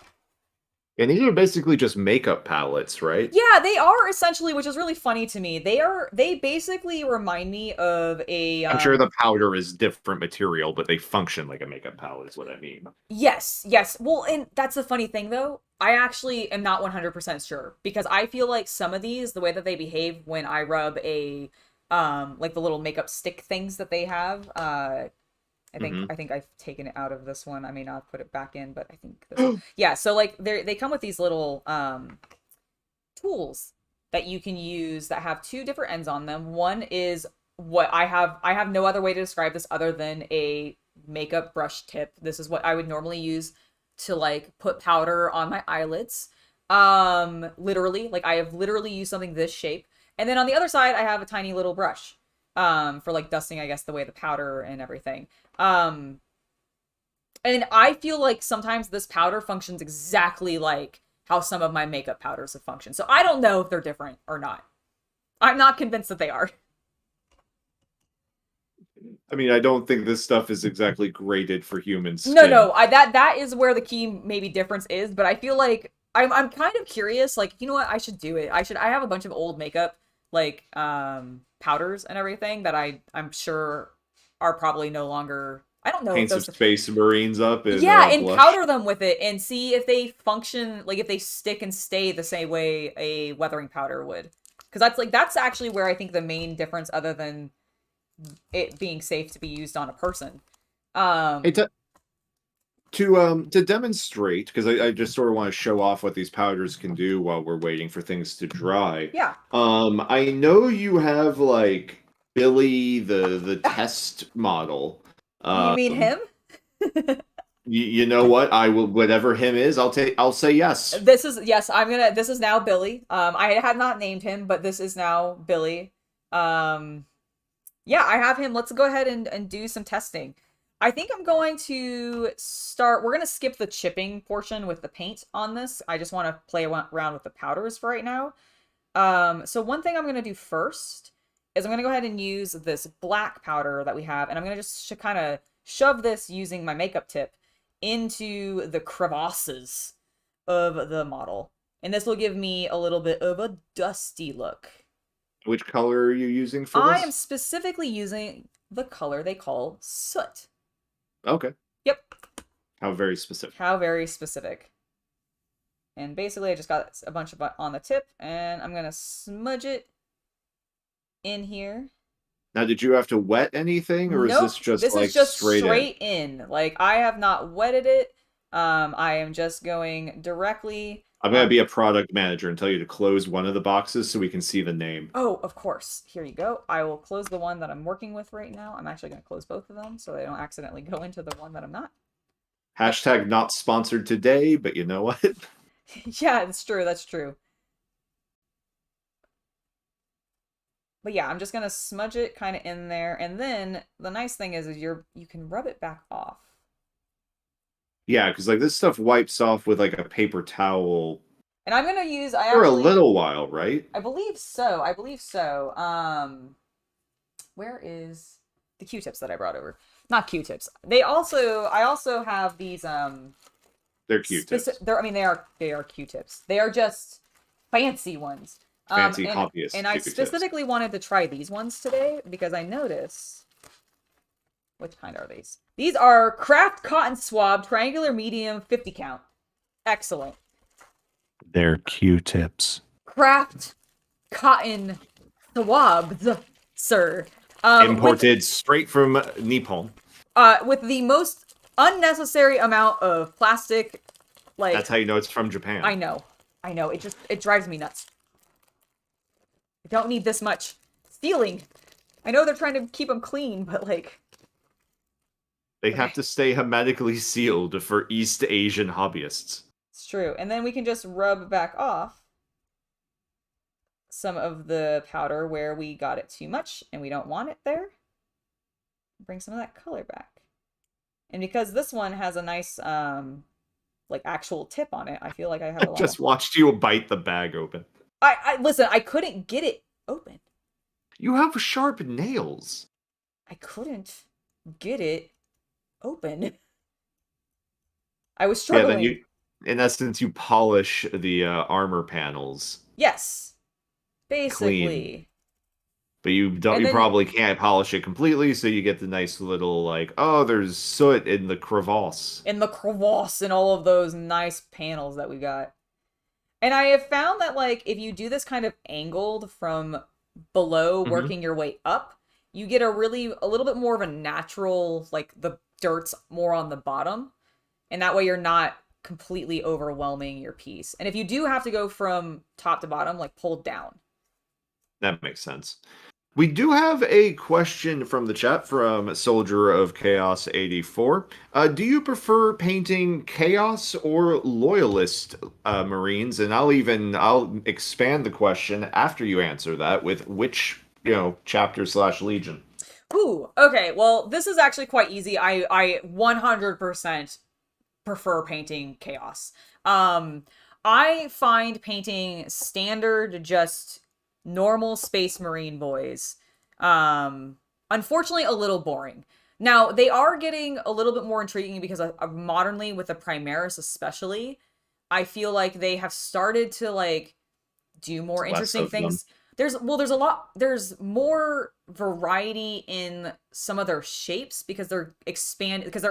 [SPEAKER 2] And these are basically just makeup palettes, right?
[SPEAKER 1] Yeah, they are essentially, which is really funny to me. They basically remind me of a...
[SPEAKER 2] I'm sure the powder is different material, but they function like a makeup palette is what I mean.
[SPEAKER 1] Yes. Well, and that's the funny thing, though. I actually am not 100% sure, because I feel like some of these, the way that they behave when I rub the little makeup stick things that they have, I think I've taken it out of this one. I may not put it back in, but I think this one. Yeah, so like they come with these little tools that you can use that have two different ends on them. One is what I have no other way to describe this other than a makeup brush tip. This is what I would normally use to like put powder on my eyelids. Literally, like I have literally used something this shape. And then on the other side I have a tiny little brush for like dusting, I guess, the way the powder and everything. And I feel like sometimes this powder functions exactly like how some of my makeup powders have functioned. So I don't know if they're different or not. I'm not convinced that they are.
[SPEAKER 2] I mean, I don't think this stuff is exactly graded for human skin.
[SPEAKER 1] No, that is where the key maybe difference is, but I feel like I'm kind of curious, like, you know what, I should do it. I have a bunch of old makeup, like powders and everything that I'm sure are probably no longer, I don't know
[SPEAKER 2] Paint
[SPEAKER 1] if
[SPEAKER 2] some
[SPEAKER 1] those
[SPEAKER 2] Space Marines up in
[SPEAKER 1] yeah, and
[SPEAKER 2] blush.
[SPEAKER 1] powder them with it and see if they function, like if they stick and stay the same way a weathering powder would. Because that's actually where I think the main difference, other than it being safe to be used on a person.
[SPEAKER 2] To demonstrate, because I just sort of want to show off what these powders can do while we're waiting for things to dry.
[SPEAKER 1] Yeah.
[SPEAKER 2] I know you have like Billy the test model.
[SPEAKER 1] You mean him?
[SPEAKER 2] You know what? I will, whatever him is, I'll say yes.
[SPEAKER 1] This is now Billy. I had not named him, but this is now Billy. Yeah, I have him. Let's go ahead and do some testing. I think I'm going to start. We're going to skip the chipping portion with the paint on this. I just want to play around with the powders for right now. So one thing I'm going to do first is I'm going to go ahead and use this black powder that we have, and I'm going to just kind of shove this using my makeup tip into the crevasses of the model. And this will give me a little bit of a dusty look.
[SPEAKER 2] Which color are you using for
[SPEAKER 1] I
[SPEAKER 2] this?
[SPEAKER 1] am specifically using the color they call soot.
[SPEAKER 2] Okay.
[SPEAKER 1] Yep.
[SPEAKER 2] How very specific.
[SPEAKER 1] How very specific. And basically I just got a bunch of on the tip, and I'm going to smudge it in here.
[SPEAKER 2] Now, did you have to wet anything, or
[SPEAKER 1] Nope,
[SPEAKER 2] is this just
[SPEAKER 1] this
[SPEAKER 2] like
[SPEAKER 1] is just
[SPEAKER 2] straight
[SPEAKER 1] in? Like, I have not wetted it. I am just going directly.
[SPEAKER 2] I'm going to be a product manager and tell you to close one of the boxes so we can see the name.
[SPEAKER 1] Oh, of course. Here you go. I will close the one that I'm working with right now. I'm actually going to close both of them so they don't accidentally go into the one that I'm not.
[SPEAKER 2] Hashtag not sponsored today, but you know what?
[SPEAKER 1] Yeah, that's true. That's true. But yeah, I'm just going to smudge it kind of in there. And then the nice thing is you can rub it back off.
[SPEAKER 2] Yeah, because like this stuff wipes off with like a paper towel.
[SPEAKER 1] And I'm gonna use
[SPEAKER 2] for a little while, right?
[SPEAKER 1] I believe so. I believe so. Where is the Q-tips that I brought over? Not Q-tips. I also have these
[SPEAKER 2] They're Q-tips.
[SPEAKER 1] They are Q-tips. They are just fancy ones.
[SPEAKER 2] Fancy hobbyist.
[SPEAKER 1] And I specifically wanted to try these ones today because I noticed. Which kind are these? These are Craft Cotton Swab Triangular Medium 50 count. Excellent.
[SPEAKER 3] They're Q-tips.
[SPEAKER 1] Craft Cotton Swabs, sir.
[SPEAKER 2] Imported straight from Nippon.
[SPEAKER 1] With the most unnecessary amount of plastic. Like,
[SPEAKER 2] that's how you know it's from Japan.
[SPEAKER 1] I know. It drives me nuts. I don't need this much sealing. I know they're trying to keep them clean, but like.
[SPEAKER 2] They have to stay hermetically sealed for East Asian hobbyists.
[SPEAKER 1] It's true. And then we can just rub back off some of the powder where we got it too much and we don't want it there. Bring some of that color back. And because this one has a nice, like actual tip on it, I feel like I have a lot.
[SPEAKER 2] Just watched you bite the bag open.
[SPEAKER 1] Listen, I couldn't get it open.
[SPEAKER 2] You have sharp nails.
[SPEAKER 1] I couldn't get it open. I was struggling.
[SPEAKER 2] Yeah, then in essence, you polish the armor panels.
[SPEAKER 1] Yes, basically.
[SPEAKER 2] Clean. But you probably can't polish it completely, so you get the nice little like, oh, there's soot in the crevasse.
[SPEAKER 1] In the crevasse and all of those nice panels that we got. And I have found that like if you do this kind of angled from below, working your way up, you get a little bit more of a natural, like the dirt's more on the bottom, and that way you're not completely overwhelming your piece. And if you do have to go from top to bottom, like pull down.
[SPEAKER 2] That makes sense. We do have a question from the chat from Soldier of Chaos 84. Do you prefer painting Chaos or Loyalist Marines? And I'll expand the question after you answer that with which chapter/legion.
[SPEAKER 1] Ooh, okay. Well, this is actually quite easy. I 100% prefer painting Chaos. I find painting standard just normal Space Marine boys. Unfortunately, a little boring. Now, they are getting a little bit more intriguing because modernly, with the Primaris especially, I feel like they have started to, like, do more
[SPEAKER 2] Less
[SPEAKER 1] interesting
[SPEAKER 2] of them.
[SPEAKER 1] things. There's more variety in some of their shapes because they're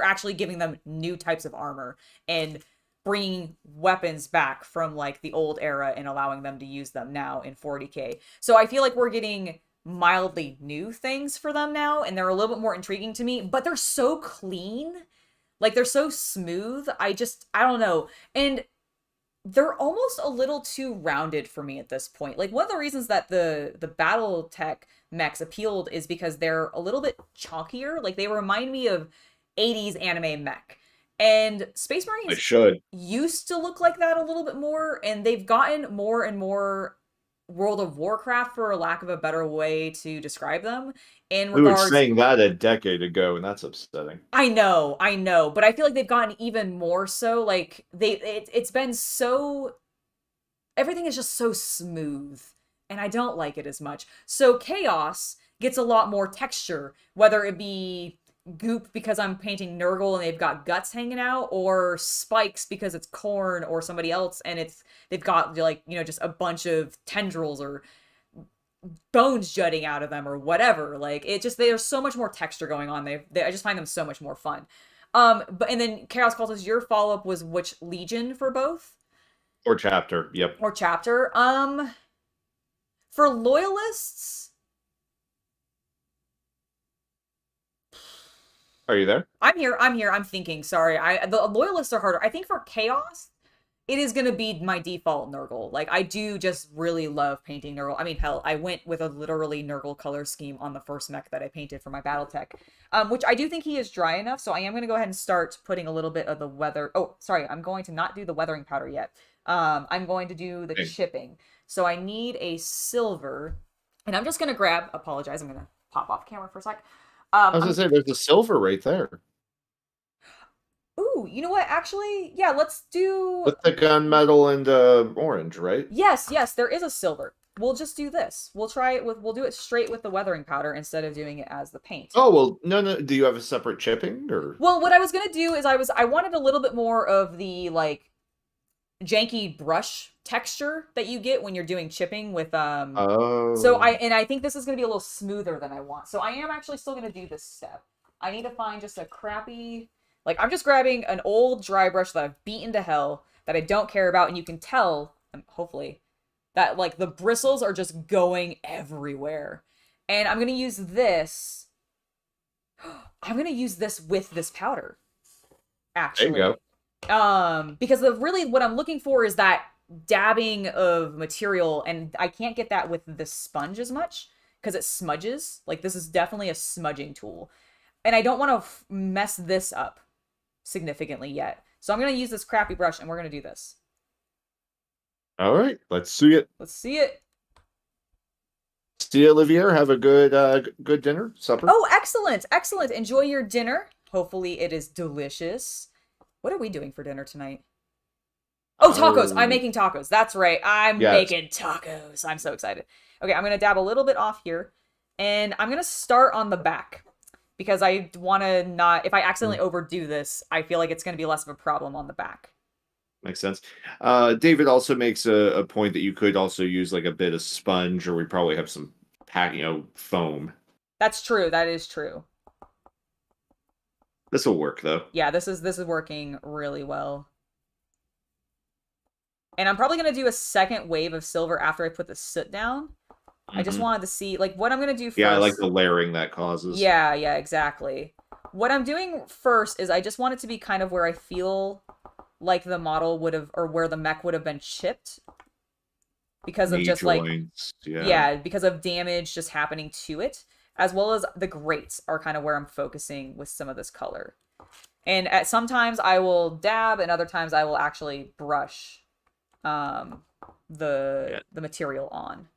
[SPEAKER 1] actually giving them new types of armor and bringing weapons back from like the old era and allowing them to use them now in 40K. So I feel like we're getting mildly new things for them now, and they're a little bit more intriguing to me, but they're so clean. Like, they're so smooth. I don't know. And they're almost a little too rounded for me at this point. Like, one of the reasons that the Battletech mechs appealed is because they're a little bit chunkier. Like, they remind me of 80s anime mech. And Space
[SPEAKER 2] They
[SPEAKER 1] Marines
[SPEAKER 2] should.
[SPEAKER 1] used to look like that a little bit more, and they've gotten more and more World of Warcraft, for a lack of a better way to describe them, in
[SPEAKER 2] We were
[SPEAKER 1] regards.
[SPEAKER 2] saying that a decade ago, and that's upsetting.
[SPEAKER 1] I know, but I feel like they've gotten even more so. Like, it's been so, everything is just so smooth, and I don't like it as much. So Chaos gets a lot more texture, whether it be goop because I'm painting Nurgle and they've got guts hanging out, or spikes because it's Corn or somebody else and they've got, like, you know, just a bunch of tendrils or bones jutting out of them or whatever. Like, there's so much more texture going on. I just find them so much more fun. And then Chaos Cultist, your follow-up was which Legion for both?
[SPEAKER 2] Or chapter, yep.
[SPEAKER 1] Or chapter. For Loyalists,
[SPEAKER 2] Are you there?
[SPEAKER 1] I'm here. I'm thinking. Sorry. The Loyalists are harder. I think for Chaos, it is going to be my default Nurgle. Like, I do just really love painting Nurgle. I mean, hell, I went with a literally Nurgle color scheme on the first mech that I painted for my Battletech, which I do think he is dry enough, so I am going to go ahead and start putting a little bit of the weather. Oh, sorry, I'm going to not do the weathering powder yet. I'm going to do the chipping. So I need a silver, and I'm just going to grab, apologize, I'm going to pop off camera for a sec.
[SPEAKER 2] I was going to say, there's a silver right there.
[SPEAKER 1] Ooh, you know what? Actually, yeah, let's do...
[SPEAKER 2] With the gunmetal and orange, right?
[SPEAKER 1] Yes, there is a silver. We'll just do this. We'll do it straight with the weathering powder instead of doing it as the paint.
[SPEAKER 2] Oh, well, no. Do you have a separate chipping, or?
[SPEAKER 1] Well, what I was going to do is I wanted a little bit more of the, like, janky brush texture that you get when you're doing chipping with
[SPEAKER 2] Oh.
[SPEAKER 1] So I think this is going to be a little smoother than I want. So I am actually still going to do this step. I need to find just a crappy, like, I'm just grabbing an old dry brush that I've beaten to hell that I don't care about, and you can tell, hopefully, that, like, the bristles are just going everywhere. And I'm going to use this. I'm going to use this with this powder, actually.
[SPEAKER 2] There you go.
[SPEAKER 1] Because really what I'm looking for is that dabbing of material, and I can't get that with the sponge as much because it smudges. Like, this is definitely a smudging tool, and I don't want to mess this up significantly yet. So I'm going to use this crappy brush, and we're going to do this.
[SPEAKER 2] All right, let's see it.
[SPEAKER 1] Let's see it.
[SPEAKER 2] See, Olivier, have a good dinner, supper.
[SPEAKER 1] Oh, excellent. Enjoy your dinner. Hopefully it is delicious. What are we doing for dinner tonight? Oh, tacos. I'm making tacos. That's right. I'm making tacos. I'm so excited. Okay, I'm going to dab a little bit off here. And I'm going to start on the back. Because I want to not... If I accidentally overdo this, I feel like it's going to be less of a problem on the back.
[SPEAKER 2] Makes sense. David also makes a point that you could also use, like, a bit of sponge, or we probably have some foam.
[SPEAKER 1] That's true. That is true.
[SPEAKER 2] This will work, though.
[SPEAKER 1] Yeah, this is working really well. And I'm probably going to do a second wave of silver after I put the soot down. I just wanted to see, like, what I'm going to do first.
[SPEAKER 2] Yeah, I like the layering that causes.
[SPEAKER 1] Yeah, exactly. What I'm doing first is I just want it to be kind of where I feel like the model would have, or where the mech would have been chipped. Because of just, like, because of damage just happening to it. As well as the grates are kind of where I'm focusing with some of this color. And sometimes I will dab, and other times I will actually brush the material on.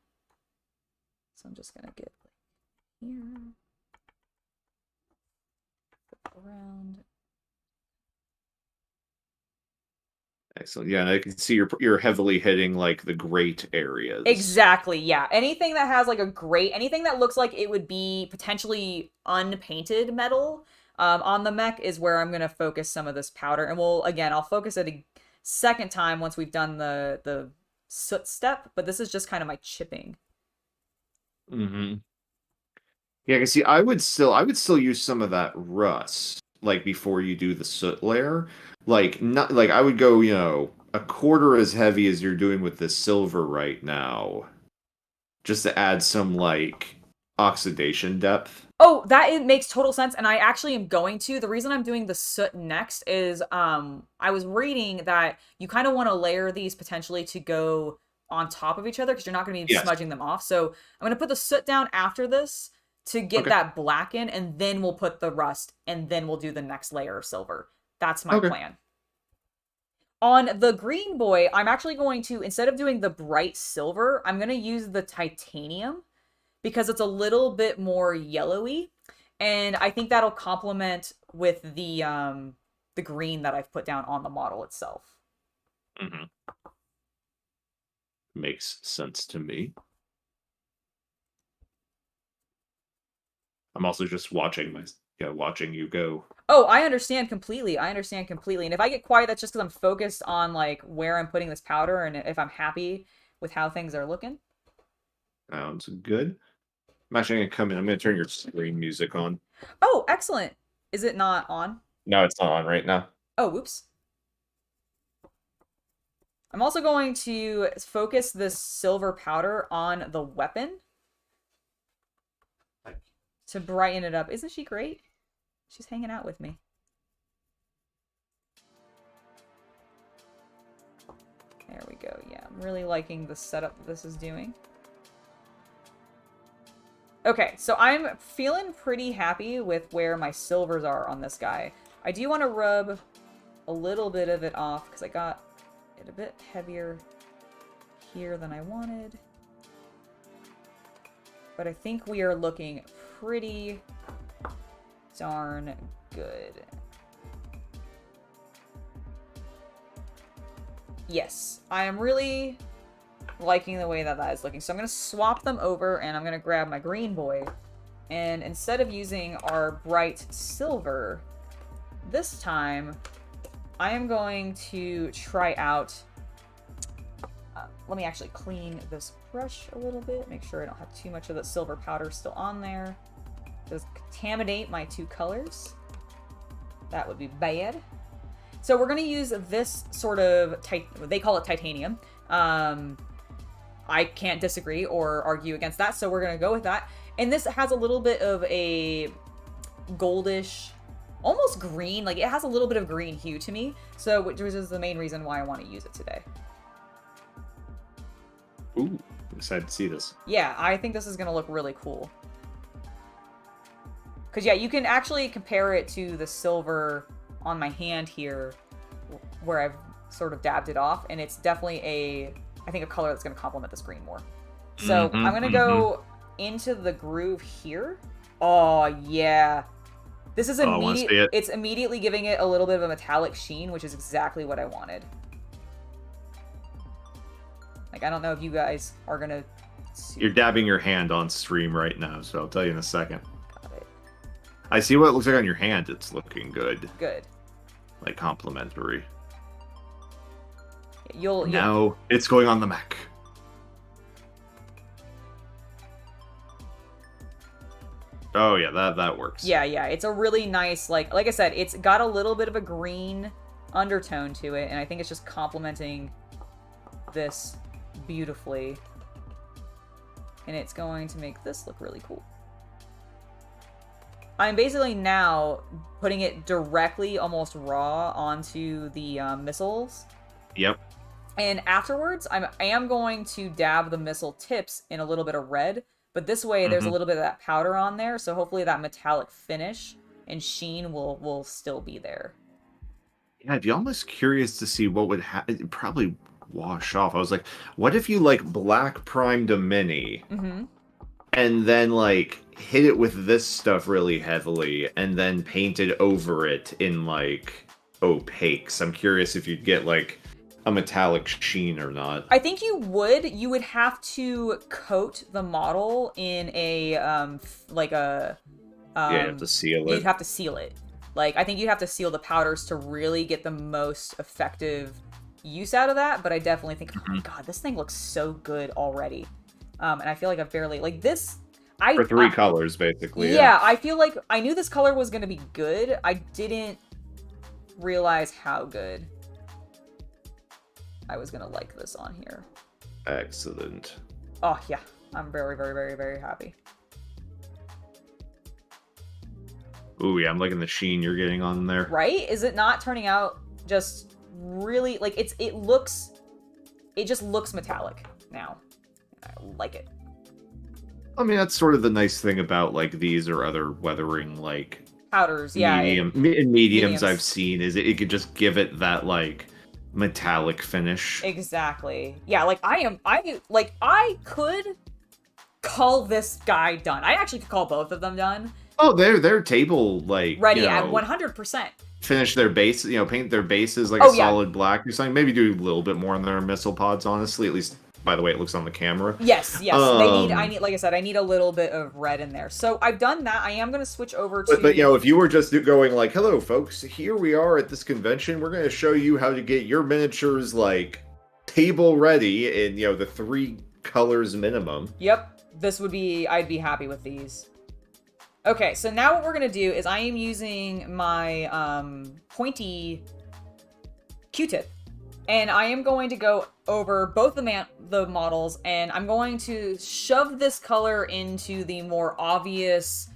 [SPEAKER 1] So I'm just gonna get here, around.
[SPEAKER 2] Excellent. Yeah, and I can see you're heavily hitting like the great areas.
[SPEAKER 1] Exactly, yeah. Anything that has like a grate, anything that looks like it would be potentially unpainted metal on the mech is where I'm gonna focus some of this powder. And I'll focus it a second time once we've done the soot step, but this is just kind of my chipping.
[SPEAKER 2] Mm-hmm. Yeah, see, I would still use some of that rust, like before you do the soot layer. Like not like I would go, a quarter as heavy as you're doing with the silver right now, just to add some like oxidation depth.
[SPEAKER 1] Oh, it makes total sense, and I actually am going to. The reason I'm doing the soot next is I was reading that you kind of want to layer these potentially to go on top of each other because you're not going to be smudging them off. So I'm going to put the soot down after this to get that black in, and then we'll put the rust, and then we'll do the next layer of silver. That's my plan. On the green boy, I'm actually going to, instead of doing the bright silver, I'm going to use the titanium because it's a little bit more yellowy, and I think that'll complement with the green that I've put down on the model itself.
[SPEAKER 2] Mm-hmm. Makes sense to me. I'm also just watching you go.
[SPEAKER 1] Oh, I understand completely. And if I get quiet, that's just because I'm focused on like where I'm putting this powder and if I'm happy with how things are looking.
[SPEAKER 2] Sounds good. I'm actually gonna come in. I'm gonna turn your screen music on.
[SPEAKER 1] Oh, excellent. Is it not on?
[SPEAKER 2] No, it's not on right now.
[SPEAKER 1] Oh, whoops. I'm also going to focus this silver powder on the weapon to brighten it up. Isn't she great? She's hanging out with me. There we go. Yeah, I'm really liking the setup this is doing. Okay, so I'm feeling pretty happy with where my silvers are on this guy. I do want to rub a little bit of it off because I got it a bit heavier here than I wanted. But I think we are looking pretty darn good. Yes, I am really liking the way that is looking. So I'm going to swap them over and I'm going to grab my green boy. And instead of using our bright silver, this time I am going to try out... let me actually clean this brush a little bit. Make sure I don't have too much of that silver powder still on there. Just contaminate my two colors. That would be bad. So we're going to use this sort of... they call it titanium. I can't disagree or argue against that, so we're going to go with that. And this has a little bit of a goldish, almost green, like it has a little bit of green hue to me, so which is the main reason why I want to use it today.
[SPEAKER 2] Ooh, I'm excited to see this.
[SPEAKER 1] Yeah, I think this is going to look really cool. Because yeah, you can actually compare it to the silver on my hand here, where I've sort of dabbed it off, and it's definitely I think a color that's going to complement this green more. So I'm going to go into the groove here. Oh, yeah. This is immediate. It's immediately giving it a little bit of a metallic sheen, which is exactly what I wanted. Like, I don't know if you guys are going to see.
[SPEAKER 2] You're dabbing your hand on stream right now, so I'll tell you in a second.
[SPEAKER 1] Got it.
[SPEAKER 2] I see what it looks like on your hand. It's looking good.
[SPEAKER 1] Good.
[SPEAKER 2] Like, complimentary.
[SPEAKER 1] You'll
[SPEAKER 2] it's going on the mech. Oh yeah, that works.
[SPEAKER 1] Yeah, it's a really nice, like I said, it's got a little bit of a green undertone to it, and I think it's just complementing this beautifully. And it's going to make this look really cool. I'm basically now putting it directly, almost raw, onto the missiles.
[SPEAKER 2] Yep.
[SPEAKER 1] And afterwards, I am going to dab the missile tips in a little bit of red, but this way there's a little bit of that powder on there, so hopefully that metallic finish and sheen will still be there.
[SPEAKER 2] Yeah, I'd be almost curious to see what would happen. It'd probably wash off. I was like, what if you like black primed a mini, and then like hit it with this stuff really heavily, and then painted over it in like opaques? I'm curious if you'd get like a metallic sheen or not.
[SPEAKER 1] I think you would have to coat the model in a like a
[SPEAKER 2] Yeah, you have to seal it.
[SPEAKER 1] You'd have to seal it. Like I think you'd have to seal the powders to really get the most effective use out of that, but I definitely think, oh my god, this thing looks so good already. And I feel like I've barely like this
[SPEAKER 2] For three colors basically.
[SPEAKER 1] Yeah, I feel like I knew this color was going to be good. I didn't realize how good I was going to like this on here.
[SPEAKER 2] Excellent.
[SPEAKER 1] Oh, yeah. I'm very, very, very, very happy.
[SPEAKER 2] Ooh, yeah, I'm liking the sheen you're getting on there.
[SPEAKER 1] Right? Is it not turning out just really like it just looks metallic now. I like it.
[SPEAKER 2] I mean, that's sort of the nice thing about like these or other weathering like
[SPEAKER 1] Powders, yeah.
[SPEAKER 2] Mediums I've seen is it could just give it that like metallic finish.
[SPEAKER 1] Exactly. Yeah, like I could call this guy done. I actually could call both of them done.
[SPEAKER 2] Oh, they're table like
[SPEAKER 1] ready at 100%.
[SPEAKER 2] Finish their base, paint their bases like solid black or something. Maybe do a little bit more on their missile pods, honestly, at least by the way it looks on the camera.
[SPEAKER 1] Yes. I need, like I said, I need a little bit of red in there. So I've done that. I am going to switch over to...
[SPEAKER 2] But if you were just going like, hello, folks, here we are at this convention. We're going to show you how to get your miniatures, like, table ready in, the 3 colors minimum.
[SPEAKER 1] Yep. I'd be happy with these. Okay, so now what we're going to do is I am using my pointy Q-tip. And I am going to go over both the models, and I'm going to shove this color into the more obvious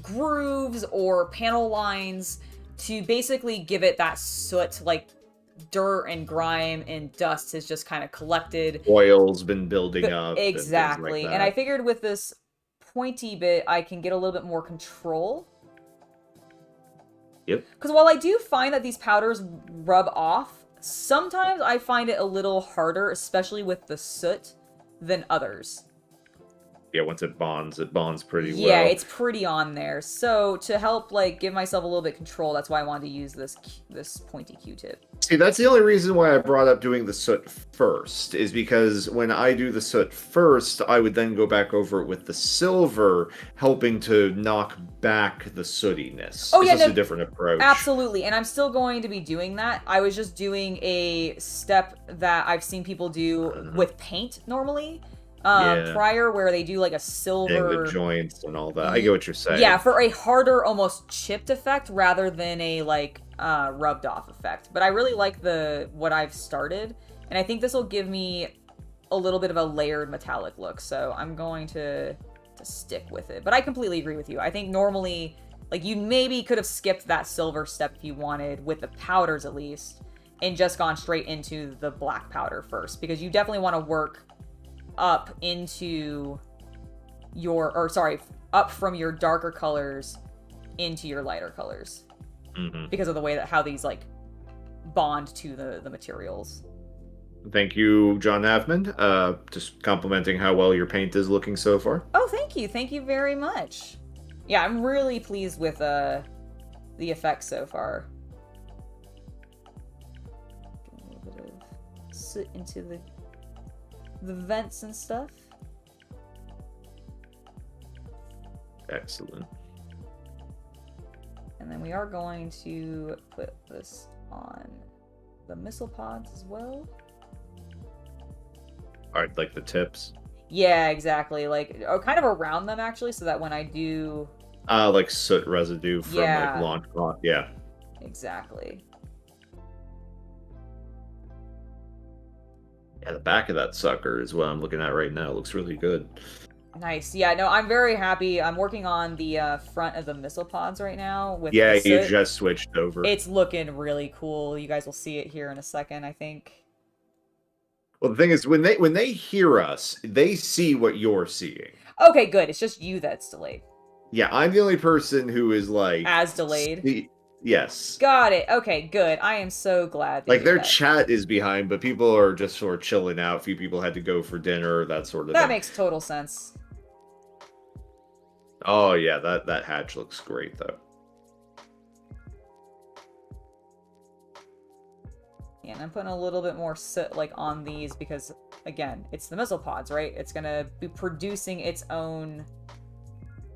[SPEAKER 1] grooves or panel lines to basically give it that soot, like dirt and grime and dust has just kind of collected.
[SPEAKER 2] Oil's been building up.
[SPEAKER 1] Exactly.
[SPEAKER 2] And,
[SPEAKER 1] and I figured with this pointy bit, I can get a little bit more control.
[SPEAKER 2] Yep.
[SPEAKER 1] Because while I do find that these powders rub off, sometimes I find it a little harder, especially with the soot, than others.
[SPEAKER 2] Yeah, once it bonds pretty well.
[SPEAKER 1] Yeah, it's pretty on there. So to help like give myself a little bit of control, that's why I wanted to use this pointy Q-tip.
[SPEAKER 2] See, that's the only reason why I brought up doing the soot first, is because when I do the soot first, I would then go back over it with the silver, helping to knock back the sootiness.
[SPEAKER 1] Oh,
[SPEAKER 2] it's just a different approach.
[SPEAKER 1] Absolutely, and I'm still going to be doing that. I was just doing a step that I've seen people do with paint normally. Prior, where they do like a silver
[SPEAKER 2] the joints and all that. I get what you're saying.
[SPEAKER 1] Yeah, for a harder, almost chipped effect rather than a like rubbed off effect. But I really like what I've started, and I think this will give me a little bit of a layered metallic look. So I'm going to stick with it. But I completely agree with you. I think normally, like you maybe could have skipped that silver step if you wanted, with the powders at least, and just gone straight into the black powder first, because you definitely want to work up into up from your darker colors into your lighter colors, because of the way that how these like bond to the materials.
[SPEAKER 2] Thank you, John Avman. Just complimenting how well your paint is looking so far.
[SPEAKER 1] Oh, thank you very much. Yeah, I'm really pleased with the effects so far. A little bit of soot into the vents and stuff.
[SPEAKER 2] Excellent.
[SPEAKER 1] And then we are going to put this on the missile pods as well.
[SPEAKER 2] Alright, like the tips.
[SPEAKER 1] Yeah, exactly. Like, kind of around them actually, so that when I do
[SPEAKER 2] like soot residue from like launch pod. Yeah.
[SPEAKER 1] Exactly.
[SPEAKER 2] Yeah, the back of that sucker is what I'm looking at right now. It looks really good.
[SPEAKER 1] Nice. Yeah, no, I'm very happy. I'm working on the front of the missile pods right now. With
[SPEAKER 2] you just switched over.
[SPEAKER 1] It's looking really cool. You guys will see it here in a second, I think.
[SPEAKER 2] Well, the thing is, when they hear us, they see what you're seeing.
[SPEAKER 1] Okay, good. It's just you that's delayed.
[SPEAKER 2] Yeah, I'm the only person who is like...
[SPEAKER 1] As delayed?
[SPEAKER 2] Yes.
[SPEAKER 1] Got it. Okay, good. I am so glad.
[SPEAKER 2] Like, their chat is behind, but people are just sort of chilling out. A few people had to go for dinner, that sort of thing.
[SPEAKER 1] That makes total sense.
[SPEAKER 2] Oh, yeah, that hatch looks great, though.
[SPEAKER 1] Yeah, and I'm putting a little bit more soot like on these because, again, it's the missile pods, right? It's gonna be producing its own.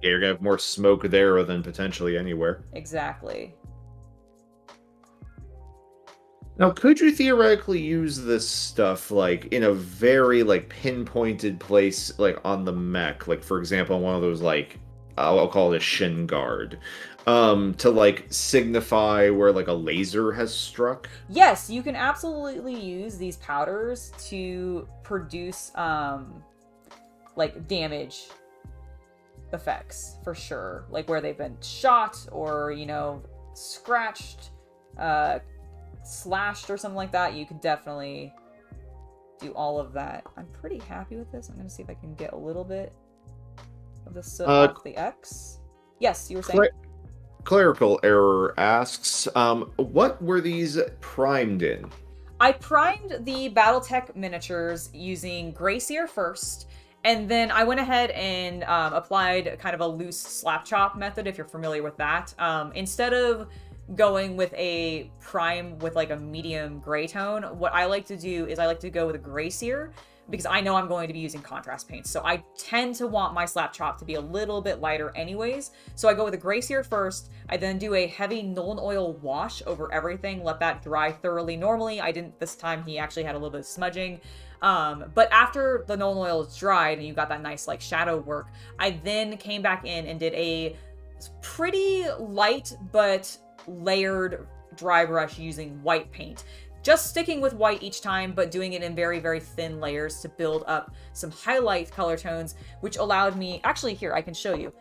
[SPEAKER 2] Yeah, you're gonna have more smoke there than potentially anywhere.
[SPEAKER 1] Exactly.
[SPEAKER 2] Now, could you theoretically use this stuff like in a very like pinpointed place, like on the mech, like for example, on one of those like I'll call it a shin guard, to like signify where like a laser has struck?
[SPEAKER 1] Yes, you can absolutely use these powders to produce like damage effects for sure, like where they've been shot or, you know, scratched, slashed or something like that. You could definitely do all of that. I'm pretty happy with this. I'm gonna see if I can get a little bit of the soot off the X. Yes, you were saying?
[SPEAKER 2] Clerical Error asks, what were these primed in?
[SPEAKER 1] I primed the Battletech miniatures using Gray Seer first, and then I went ahead and applied kind of a loose slap chop method, if you're familiar with that. Instead of going with a prime with like a medium gray tone, what I like to do is I like to go with a Gray Seer because I know I'm going to be using contrast paints. So I tend to want my slap chop to be a little bit lighter anyways. So I go with a Gray Seer first. I then do a heavy Nuln Oil wash over everything, let that dry thoroughly. Normally, I didn't this time. He actually had a little bit of smudging. But after the Nuln Oil is dried and you got that nice like shadow work, I then came back in and did a pretty light but layered dry brush using white paint. Just sticking with white each time, but doing it in very, very thin layers to build up some highlight color tones, which allowed me... Actually, here, I can show you.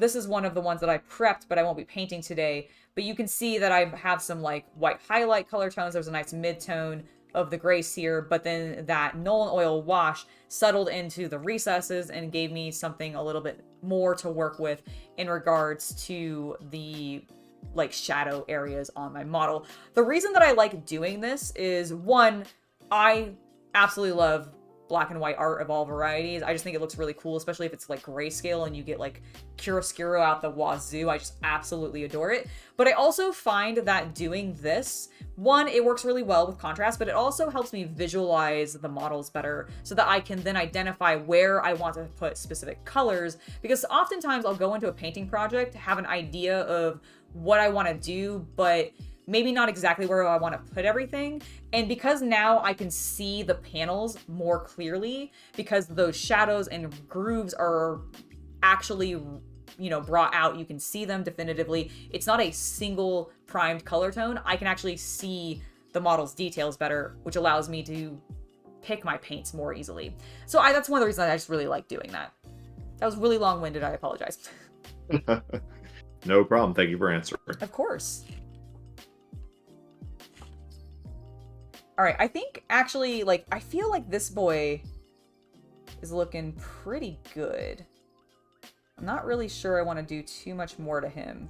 [SPEAKER 1] This is one of the ones that I prepped, but I won't be painting today. But you can see that I have some, like, white highlight color tones. There's a nice mid-tone of the Gray Seer, but then that Nuln Oil wash settled into the recesses and gave me something a little bit more to work with in regards to the like shadow areas on my model. The reason that I like doing this is, one, I absolutely love black and white art of all varieties. I just think it looks really cool, especially if it's like grayscale and you get like chiaroscuro out the wazoo. I just absolutely adore it. But I also find that doing this, one, it works really well with contrast, but it also helps me visualize the models better so that I can then identify where I want to put specific colors, because oftentimes I'll go into a painting project, have an idea of what I want to do, but maybe not exactly where I want to put everything. And because now I can see the panels more clearly, because those shadows and grooves are actually, you know, brought out, you can see them definitively. It's not a single primed color tone. I can actually see the model's details better, which allows me to pick my paints more easily. So that's one of the reasons I just really like doing that. That was really long-winded. I apologize.
[SPEAKER 2] No problem. Thank you for answering.
[SPEAKER 1] Of course. All right, I think actually, like, I feel like this boy is looking pretty good. I'm not really sure I want to do too much more to him.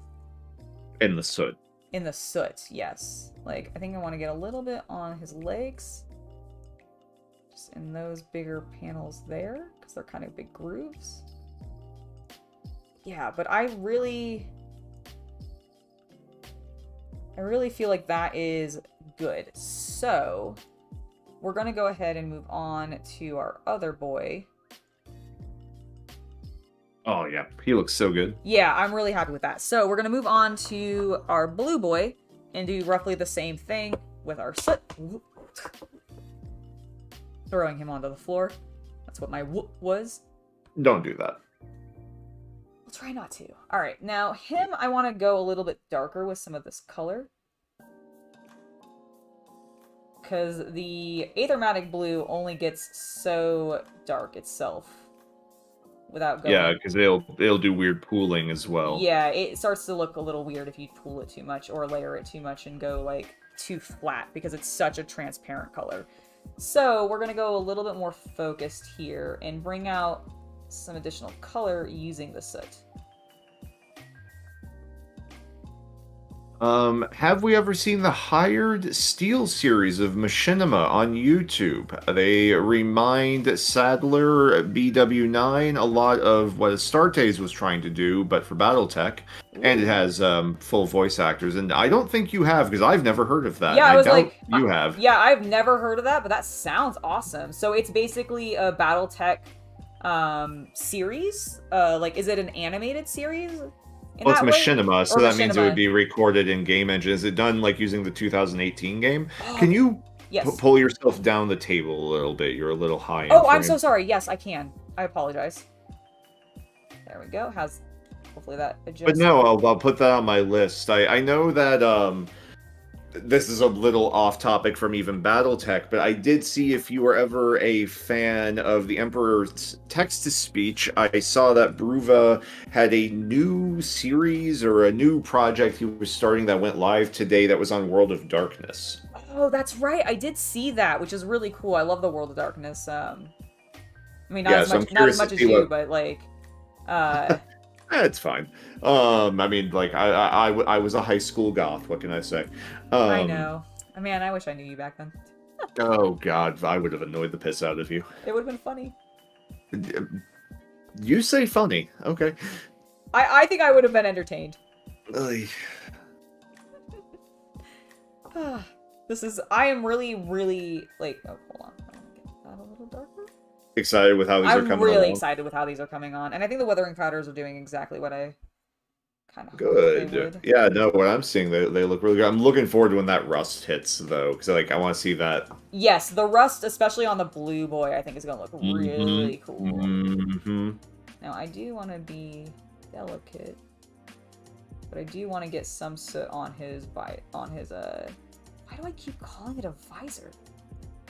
[SPEAKER 2] In the soot.
[SPEAKER 1] In the soot, yes. Like, I think I want to get a little bit on his legs. Just in those bigger panels there, because they're kind of big grooves. Yeah, but I really feel like that is good. So we're going to go ahead and move on to our other boy.
[SPEAKER 2] Oh, yeah. He looks so good.
[SPEAKER 1] Yeah, I'm really happy with that. So we're going to move on to our blue boy and do roughly the same thing with our soot. Throwing him onto the floor. That's what my whoop was.
[SPEAKER 2] Don't do that.
[SPEAKER 1] I'll try not to. All right, now him, I want to go a little bit darker with some of this color. Because the Aethermatic blue only gets so dark itself without going...
[SPEAKER 2] Yeah, because they'll do weird pooling as well.
[SPEAKER 1] Yeah, it starts to look a little weird if you pool it too much or layer it too much and go like too flat because it's such a transparent color. So we're going to go a little bit more focused here and bring out some additional color using the soot.
[SPEAKER 2] Have we ever seen the Hired Steel series of Machinima on YouTube? They remind Sadler BW9 a lot of what Astartes was trying to do, but for Battletech. And it has full voice actors. And I don't think you have, because I've never heard of that.
[SPEAKER 1] Yeah, I was
[SPEAKER 2] doubt
[SPEAKER 1] like,
[SPEAKER 2] you have.
[SPEAKER 1] Yeah, I've never heard of that, but that sounds awesome. So it's basically a Battletech series. Like, is it an animated series?
[SPEAKER 2] Well, it's Machinima, so that means it would
[SPEAKER 1] Machinima.
[SPEAKER 2] be recorded in game engine. Is it done like using the 2018 game? Can you
[SPEAKER 1] Yes.
[SPEAKER 2] pull yourself down the table a little bit? You're a little high.
[SPEAKER 1] Oh, I'm so sorry. Yes, I can. I apologize. There we go. Hopefully that adjusts.
[SPEAKER 2] But no, I'll put that on my list. I know that this is a little off topic from even Battletech, but I did see if you were ever a fan of the Emperor's text-to-speech, I saw that Bruva had a new series or a new project he was starting that went live today that was on World of Darkness.
[SPEAKER 1] Oh, that's right. I did see that, which is really cool. I love the World of Darkness. I mean, not as much as you, but like,
[SPEAKER 2] It's fine. I mean, like, I was a high school goth. What can I say?
[SPEAKER 1] I know. Man, I wish I knew you back then.
[SPEAKER 2] Oh, God. I would have annoyed the piss out of you.
[SPEAKER 1] It would have been funny.
[SPEAKER 2] You say funny. Okay.
[SPEAKER 1] I think I would have been entertained. I am really, really, like, oh, hold on. I want to get that a little darker.
[SPEAKER 2] Excited with how these are coming
[SPEAKER 1] I'm really
[SPEAKER 2] along.
[SPEAKER 1] excited with how these are coming on. And I think the Weathering Powders are doing exactly what I kind of
[SPEAKER 2] Good. Yeah, no, what I'm seeing, they look really good. I'm looking forward to when that rust hits, though, because like I want to see that.
[SPEAKER 1] Yes, the rust, especially on the Blue Boy, I think is going to look really cool.
[SPEAKER 2] Mm-hmm.
[SPEAKER 1] Now, I do want to be delicate, but I do want to get some soot on his why do I keep calling it a visor?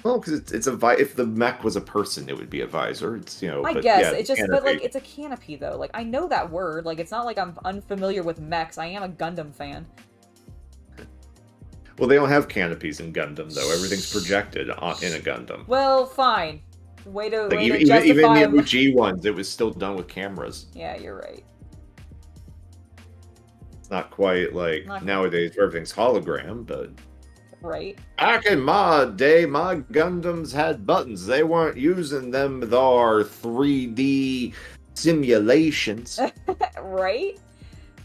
[SPEAKER 2] Well, because it's a if the mech was a person, it would be a visor. It's
[SPEAKER 1] I guess it's just, but like it's a canopy though. Like I know that word. Like it's not like I'm unfamiliar with mechs. I am a Gundam fan.
[SPEAKER 2] Well, they don't have canopies in Gundam though. Everything's projected in a Gundam.
[SPEAKER 1] Well, fine. Way to
[SPEAKER 2] even
[SPEAKER 1] justify
[SPEAKER 2] the OG ones, it was still done with cameras.
[SPEAKER 1] Yeah, you're right.
[SPEAKER 2] It's not quite like nowadays where everything's hologram, but.
[SPEAKER 1] Right.
[SPEAKER 2] Back in my day, my Gundams had buttons. They weren't using them with our 3D simulations.
[SPEAKER 1] Right?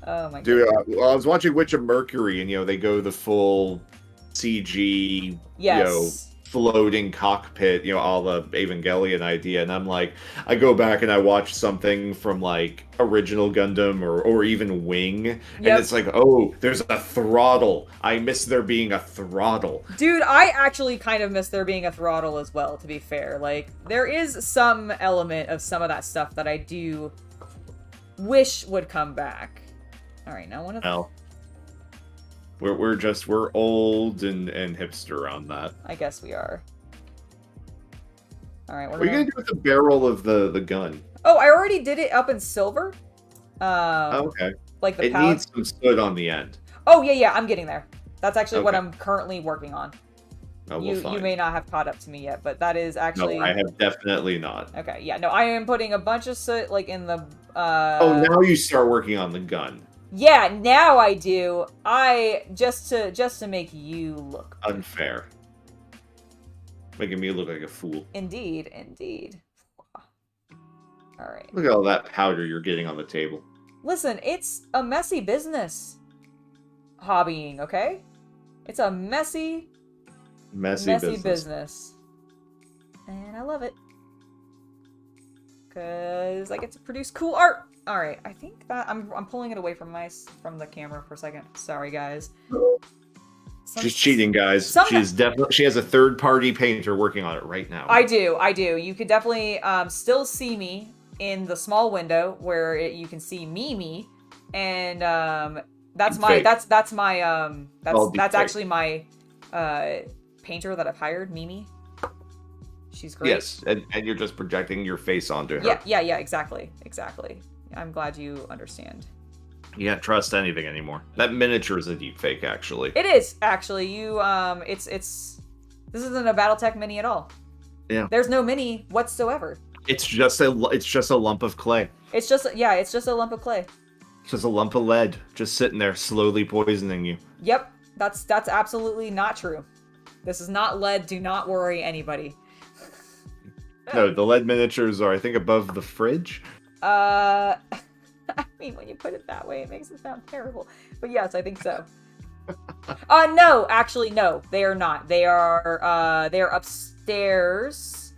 [SPEAKER 1] Oh my god.
[SPEAKER 2] Dude, I was watching Witch of Mercury, and they go the full CG, floating cockpit, a la Evangelion idea, and I'm like, I go back and I watch something from like original Gundam or even Wing, and it's like, oh, there's a throttle. I miss there being a throttle.
[SPEAKER 1] Dude, I actually kind of miss there being a throttle as well, to be fair. Like, there is some element of some of that stuff that I do wish would come back. Alright, now one of them.
[SPEAKER 2] We're old and hipster on that.
[SPEAKER 1] I guess we are. Alright,
[SPEAKER 2] what are you gonna do with the barrel of the gun?
[SPEAKER 1] Oh, I already did it up in silver.
[SPEAKER 2] Okay.
[SPEAKER 1] Like the
[SPEAKER 2] it needs some soot on the end.
[SPEAKER 1] Oh yeah, I'm getting there. That's actually what I'm currently working on.
[SPEAKER 2] Oh,
[SPEAKER 1] you may not have caught up to me yet, but that is actually.
[SPEAKER 2] No, I have definitely not.
[SPEAKER 1] Okay, yeah, no, I am putting a bunch of soot like in the.
[SPEAKER 2] Oh, now you start working on the gun.
[SPEAKER 1] Yeah, now I do. Just to make you look
[SPEAKER 2] unfair, making me look like a fool.
[SPEAKER 1] Indeed. All right.
[SPEAKER 2] Look at all that powder you're getting on the table.
[SPEAKER 1] Listen, it's a messy business. Hobbying, okay? It's a messy business. And I love it. Because I get to produce cool art. All right, I think that I'm pulling it away from the camera for a second. Sorry, guys.
[SPEAKER 2] She's cheating, guys. She has a third-party painter working on it right now.
[SPEAKER 1] I do. You could definitely still see me in the small window where you can see me, and that's actually my painter that I've hired, Mimi. She's great.
[SPEAKER 2] Yes, and you're just projecting your face onto her.
[SPEAKER 1] Yeah, exactly. I'm glad you understand.
[SPEAKER 2] You can't trust anything anymore. That miniature is a deep fake, actually.
[SPEAKER 1] It is actually. This isn't a Battletech mini at all.
[SPEAKER 2] Yeah.
[SPEAKER 1] There's no mini whatsoever.
[SPEAKER 2] It's just a lump of clay.
[SPEAKER 1] It's just a lump of clay.
[SPEAKER 2] Just a lump of lead just sitting there slowly poisoning you.
[SPEAKER 1] Yep, that's absolutely not true. This is not lead. Do not worry, anybody.
[SPEAKER 2] No, the lead miniatures are, I think, above the fridge.
[SPEAKER 1] I mean, when you put it that way, it makes it sound terrible. But yes, I think so. No, actually, no, they are not. They are upstairs.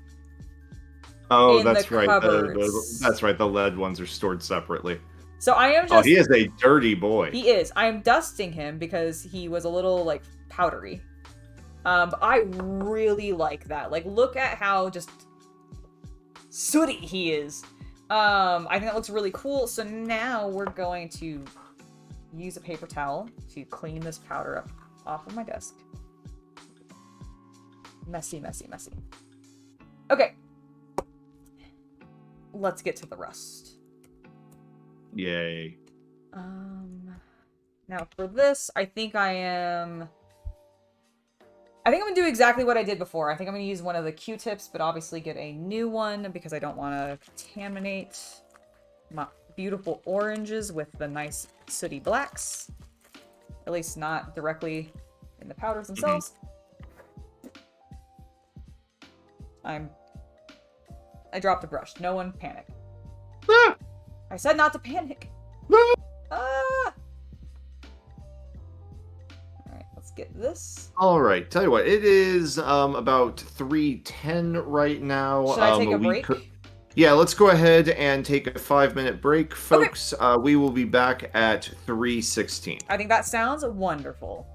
[SPEAKER 2] Oh,
[SPEAKER 1] in
[SPEAKER 2] that's
[SPEAKER 1] the
[SPEAKER 2] right.
[SPEAKER 1] cupboards.
[SPEAKER 2] That's right. The lead ones are stored separately.
[SPEAKER 1] So I am just.
[SPEAKER 2] Oh, he is a dirty boy.
[SPEAKER 1] He is. I am dusting him because he was a little like powdery. But I really like that. Like, look at how just sooty he is. I think that looks really cool. So now we're going to use a paper towel to clean this powder up off of my desk. Messy, messy, messy. Okay. Let's get to the rust.
[SPEAKER 2] Yay.
[SPEAKER 1] Now for this, I think I'm gonna do exactly what I did before. I think I'm gonna use one of the Q-tips, but obviously get a new one because I don't want to contaminate my beautiful oranges with the nice sooty blacks. At least not directly in the powders themselves. I dropped the brush. No one panic.
[SPEAKER 2] Ah!
[SPEAKER 1] I said not to panic.
[SPEAKER 2] Ah!
[SPEAKER 1] Ah! Alright, let's get this.
[SPEAKER 2] All right. Tell you what, it is about 3:10 right now.
[SPEAKER 1] Should I take a break?
[SPEAKER 2] Yeah, let's go ahead and take a 5-minute break, folks. Okay. We will be back at 3:16.
[SPEAKER 1] I think that sounds wonderful.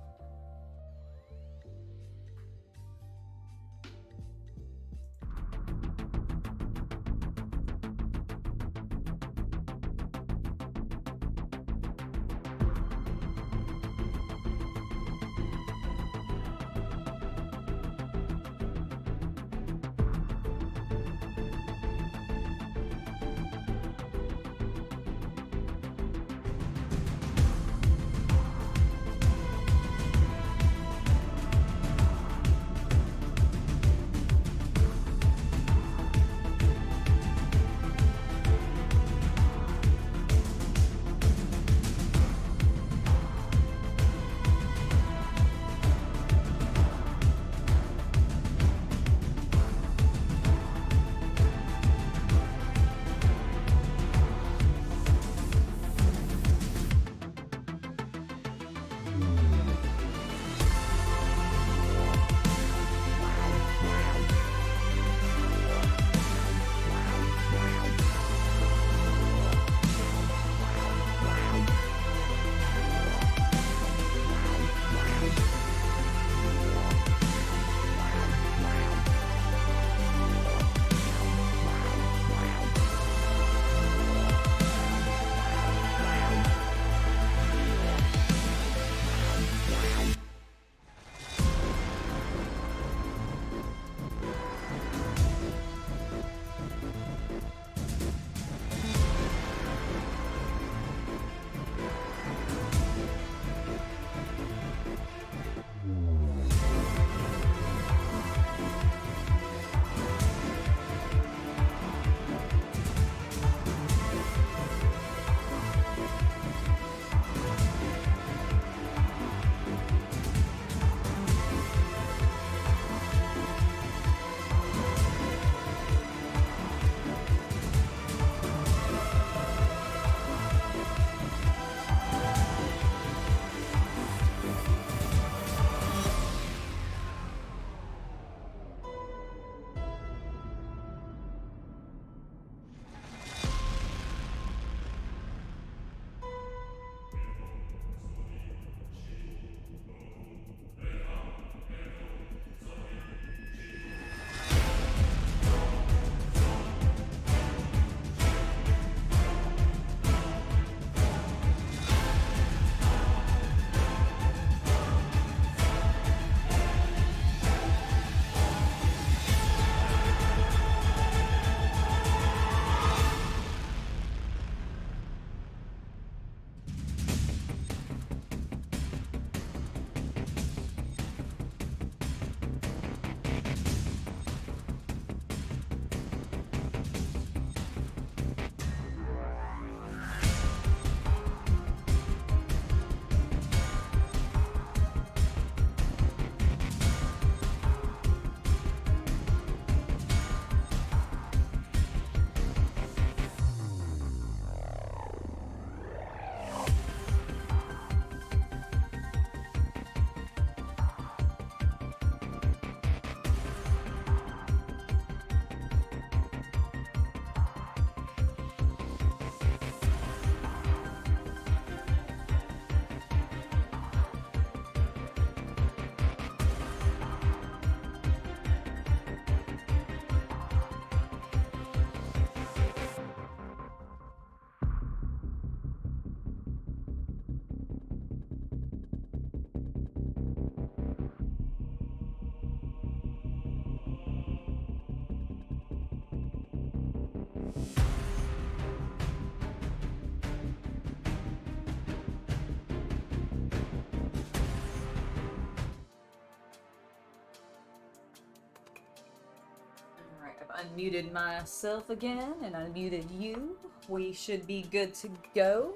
[SPEAKER 1] unmuted myself again and unmuted you. We should be good to go.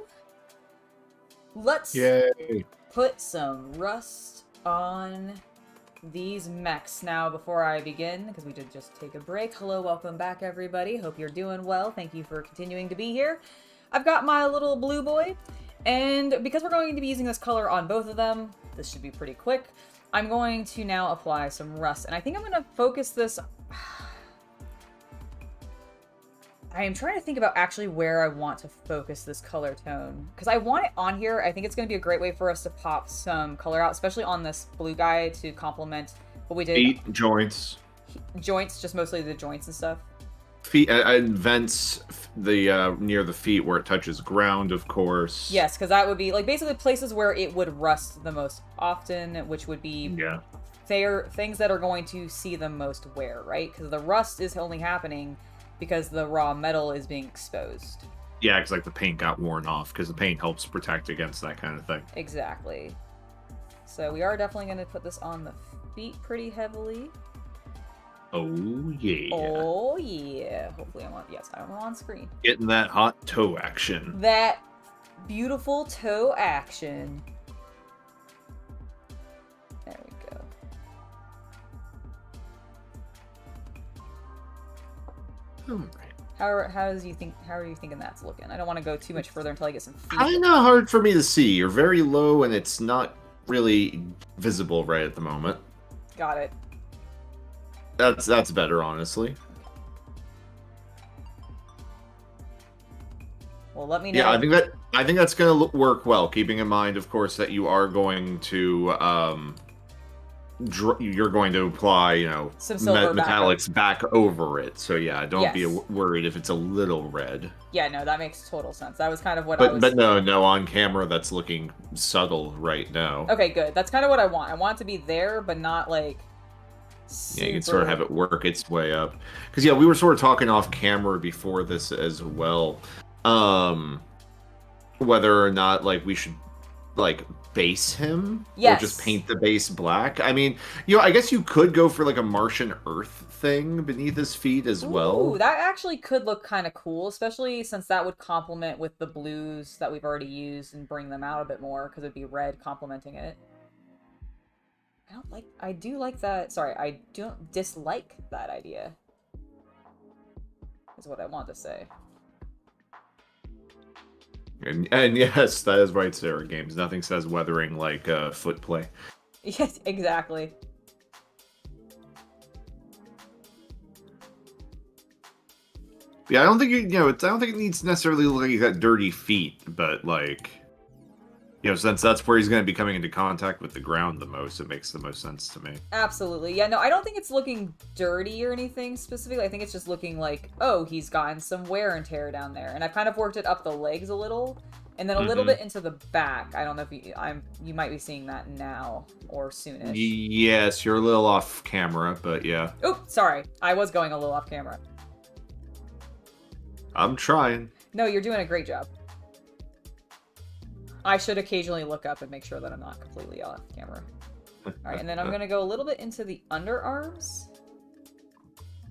[SPEAKER 1] Let's
[SPEAKER 2] Yay.
[SPEAKER 1] put some rust on these mechs now before I begin, because we did just take a break. Hello, welcome back everybody. Hope you're doing well. Thank you for continuing to be here. I've got my little blue boy, and because we're going to be using this color on both of them, this should be pretty quick. I'm going to now apply some rust, and I think I'm going to focus this... I am trying to think about actually where I want to focus this color tone, because I want it on here. I think it's going to be a great way for us to pop some color out, especially on this blue guy to complement what we did.
[SPEAKER 2] Feet, joints.
[SPEAKER 1] Joints, just mostly the joints and stuff.
[SPEAKER 2] Feet and vents, the near the feet where it touches ground, of course.
[SPEAKER 1] Yes, because that would be like basically places where it would rust the most often, which would be things that are going to see the most wear, right? Because the rust is only happening because the raw metal is being exposed.
[SPEAKER 2] Yeah, because like the paint got worn off, because the paint helps protect against that kind of thing.
[SPEAKER 1] Exactly. So we are definitely going to put this on the feet pretty heavily.
[SPEAKER 2] Oh yeah.
[SPEAKER 1] Oh yeah. Hopefully I'm on. Yes, I'm on screen.
[SPEAKER 2] Getting that hot toe action.
[SPEAKER 1] That beautiful toe action. There we go.
[SPEAKER 2] Alright.
[SPEAKER 1] How are you thinking that's looking? I don't want to go too much further until I get some feet.
[SPEAKER 2] Kind of hard for me to see. You're very low, and it's not really visible right at the moment.
[SPEAKER 1] Got it.
[SPEAKER 2] That's better, honestly.
[SPEAKER 1] Well, let me know.
[SPEAKER 2] Yeah, I think that's gonna work well. Keeping in mind, of course, that you are going to you're going to apply, you know,
[SPEAKER 1] some silver
[SPEAKER 2] metallics back over it. So yeah, don't be
[SPEAKER 1] Yes.
[SPEAKER 2] worried if it's a little red.
[SPEAKER 1] Yeah, no, that makes total sense. That was kind of what I was...
[SPEAKER 2] But no, on camera that's looking subtle right now.
[SPEAKER 1] Okay, good. That's kind of what I want. I want it to be there, but not like... Super...
[SPEAKER 2] Yeah, you can sort of have it work its way up. Because yeah, we were sort of talking off camera before this as well. Whether or not like we should like base him,
[SPEAKER 1] yes,
[SPEAKER 2] or just paint the base black. I mean, you know, I guess you could go for like a Martian Earth thing beneath his feet as well.
[SPEAKER 1] Ooh, that actually could look kind of cool, especially since that would complement with the blues that we've already used and bring them out a bit more, because it'd be red complementing it. I do like that. Sorry, I don't dislike that idea, is what I want to say.
[SPEAKER 2] And yes, that is right, Sarah Games. Nothing says weathering like foot play.
[SPEAKER 1] Yes, exactly.
[SPEAKER 2] Yeah, I don't think I don't think it needs to necessarily look like you got dirty feet, but like, you know, since that's where he's going to be coming into contact with the ground the most, it makes the most sense to me.
[SPEAKER 1] Absolutely. Yeah, no, I don't think it's looking dirty or anything specifically. I think it's just looking like, oh, he's gotten some wear and tear down there. And I've kind of worked it up the legs a little, and then a little bit into the back. I don't know if you might be seeing that now or soonish.
[SPEAKER 2] Yes, you're a little off camera, but yeah.
[SPEAKER 1] Oh, sorry. I was going a little off camera.
[SPEAKER 2] I'm trying.
[SPEAKER 1] No, you're doing a great job. I should occasionally look up and make sure that I'm not completely off camera. Alright, and then I'm going to go a little bit into the underarms.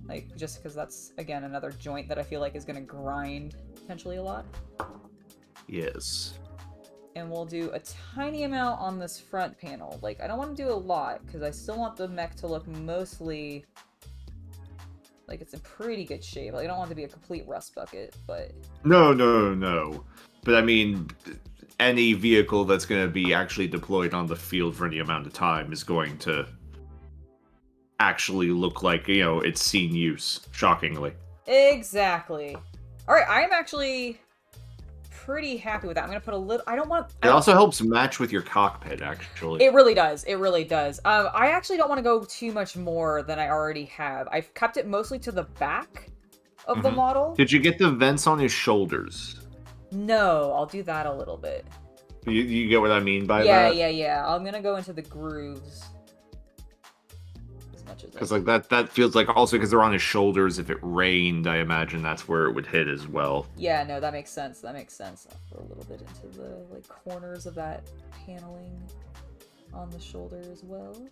[SPEAKER 1] Like, just because that's, again, another joint that I feel like is going to grind potentially a lot.
[SPEAKER 2] Yes.
[SPEAKER 1] And we'll do a tiny amount on this front panel. Like, I don't want to do a lot, because I still want the mech to look mostly like it's in pretty good shape. Like, I don't want it to be a complete rust bucket, but...
[SPEAKER 2] No. But I mean... any vehicle that's going to be actually deployed on the field for any amount of time is going to actually look like, you know, it's seen use, shockingly.
[SPEAKER 1] Exactly. Alright, I'm actually pretty happy with that. I'm going to put a little...
[SPEAKER 2] It also helps match with your cockpit, actually.
[SPEAKER 1] It really does. It really does. I actually don't want to go too much more than I already have. I've kept it mostly to the back of the model.
[SPEAKER 2] Did you get the vents on his shoulders?
[SPEAKER 1] No, I'll do that a little bit.
[SPEAKER 2] You get what I mean by that?
[SPEAKER 1] Yeah. I'm gonna go into the grooves as much as
[SPEAKER 2] because like that feels like also because they're on his shoulders. If it rained, I imagine that's where it would hit as well.
[SPEAKER 1] Yeah, no, that makes sense. I'll put a little bit into the like corners of that paneling on the shoulder as well.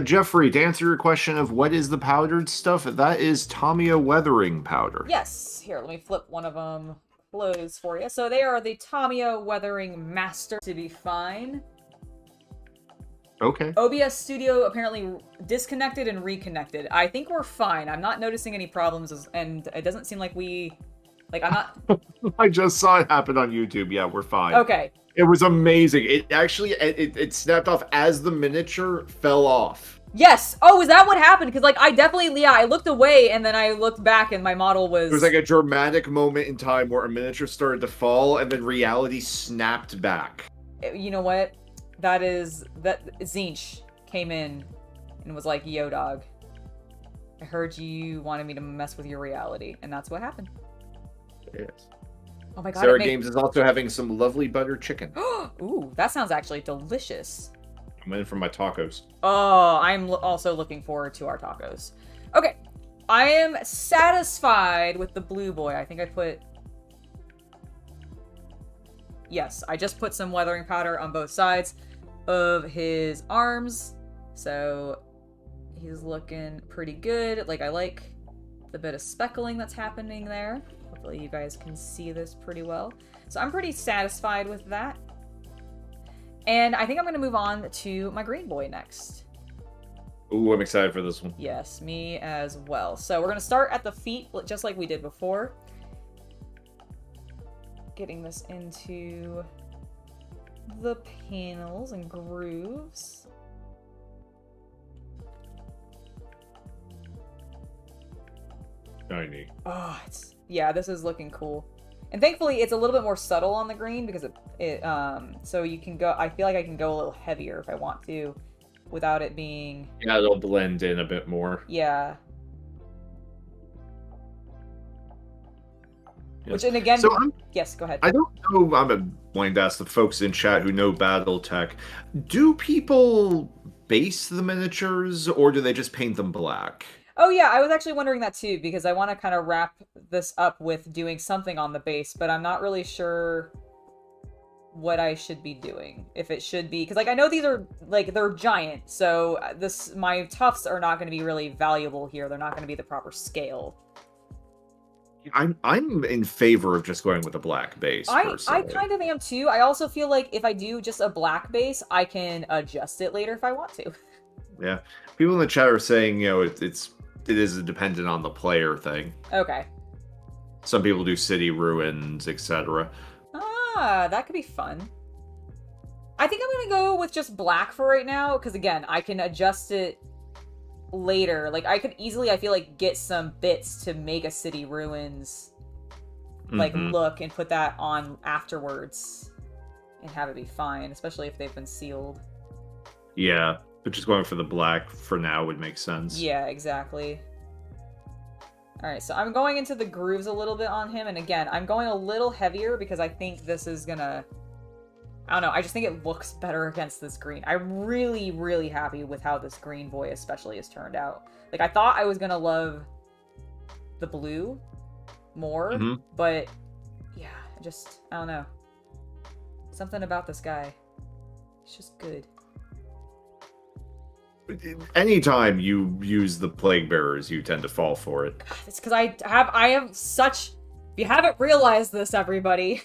[SPEAKER 2] Jeffrey, to answer your question of what is the powdered stuff, that is Tamiya weathering powder.
[SPEAKER 1] Yes. Here, let me flip one of them close for you. So they are the Tamiya Weathering Master to be fine.
[SPEAKER 2] Okay.
[SPEAKER 1] OBS Studio apparently disconnected and reconnected. I think we're fine. I'm not noticing any problems, and it doesn't seem like we... Like, I'm not...
[SPEAKER 2] I just saw it happen on YouTube. Yeah, we're fine.
[SPEAKER 1] Okay.
[SPEAKER 2] It was amazing. It actually, it snapped off as the miniature fell off.
[SPEAKER 1] Yes! Oh, is that what happened? Because, like, I definitely... Yeah, I looked away, and then I looked back, and my model was...
[SPEAKER 2] There was like a dramatic moment in time where a miniature started to fall, and then reality snapped back.
[SPEAKER 1] You know what? That Zinch came in and was like, yo, dog. I heard you wanted me to mess with your reality, and that's what happened.
[SPEAKER 2] Yes.
[SPEAKER 1] Oh my god.
[SPEAKER 2] Sarah Games is also having some lovely butter chicken.
[SPEAKER 1] Ooh, that sounds actually delicious.
[SPEAKER 2] I'm in for my tacos.
[SPEAKER 1] Oh, I'm also looking forward to our tacos. Okay. I am satisfied with the blue boy. I think I put... Yes, I just put some weathering powder on both sides of his arms. So he's looking pretty good. Like, I like the bit of speckling that's happening there. Hopefully you guys can see this pretty well. So I'm pretty satisfied with that. And I think I'm going to move on to my green boy next.
[SPEAKER 2] Ooh, I'm excited for this one.
[SPEAKER 1] Yes, me as well. So we're going to start at the feet, just like we did before. Getting this into the panels and grooves.
[SPEAKER 2] Shiny.
[SPEAKER 1] Oh, yeah, this is looking cool. And thankfully, it's a little bit more subtle on the green because so you can go, I feel like I can go a little heavier if I want to without it being...
[SPEAKER 2] Yeah, it'll blend in a bit more.
[SPEAKER 1] Yeah.
[SPEAKER 2] Yes.
[SPEAKER 1] Which, and again...
[SPEAKER 2] So
[SPEAKER 1] yes, go ahead.
[SPEAKER 2] I don't know, I'm wanting to ask the folks in chat who know Battletech, do people base the miniatures or do they just paint them black?
[SPEAKER 1] Oh yeah, I was actually wondering that too, because I want to kind of wrap this up with doing something on the base, but I'm not really sure what I should be doing. If it should be, because like I know these are like, they're giant, so my tufts are not going to be really valuable here. They're not going to be the proper scale.
[SPEAKER 2] I'm in favor of just going with a black base.
[SPEAKER 1] I kind of am too. I also feel like if I do just a black base, I can adjust it later if I want to.
[SPEAKER 2] Yeah, people in the chat are saying, you know, it is dependent on the player thing.
[SPEAKER 1] Okay.
[SPEAKER 2] Some people do city ruins, etc.
[SPEAKER 1] Ah, that could be fun. I think I'm gonna go with just black for right now, because again, I can adjust it later. Like, I could easily, I feel like, get some bits to make a city ruins, like, look and put that on afterwards and have it be fine, especially if they've been sealed.
[SPEAKER 2] Yeah, but just going for the black for now would make sense.
[SPEAKER 1] Yeah, exactly. Alright, so I'm going into the grooves a little bit on him, and again, I'm going a little heavier because I think this is gonna... I don't know, I just think it looks better against this green. I'm really, really happy with how this green boy especially has turned out. Like, I thought I was gonna love the blue more, but yeah, I don't know. Something about this guy. It's just good.
[SPEAKER 2] Anytime you use the plague bearers, you tend to fall for it.
[SPEAKER 1] God, it's because I have such... If you haven't realized this, everybody...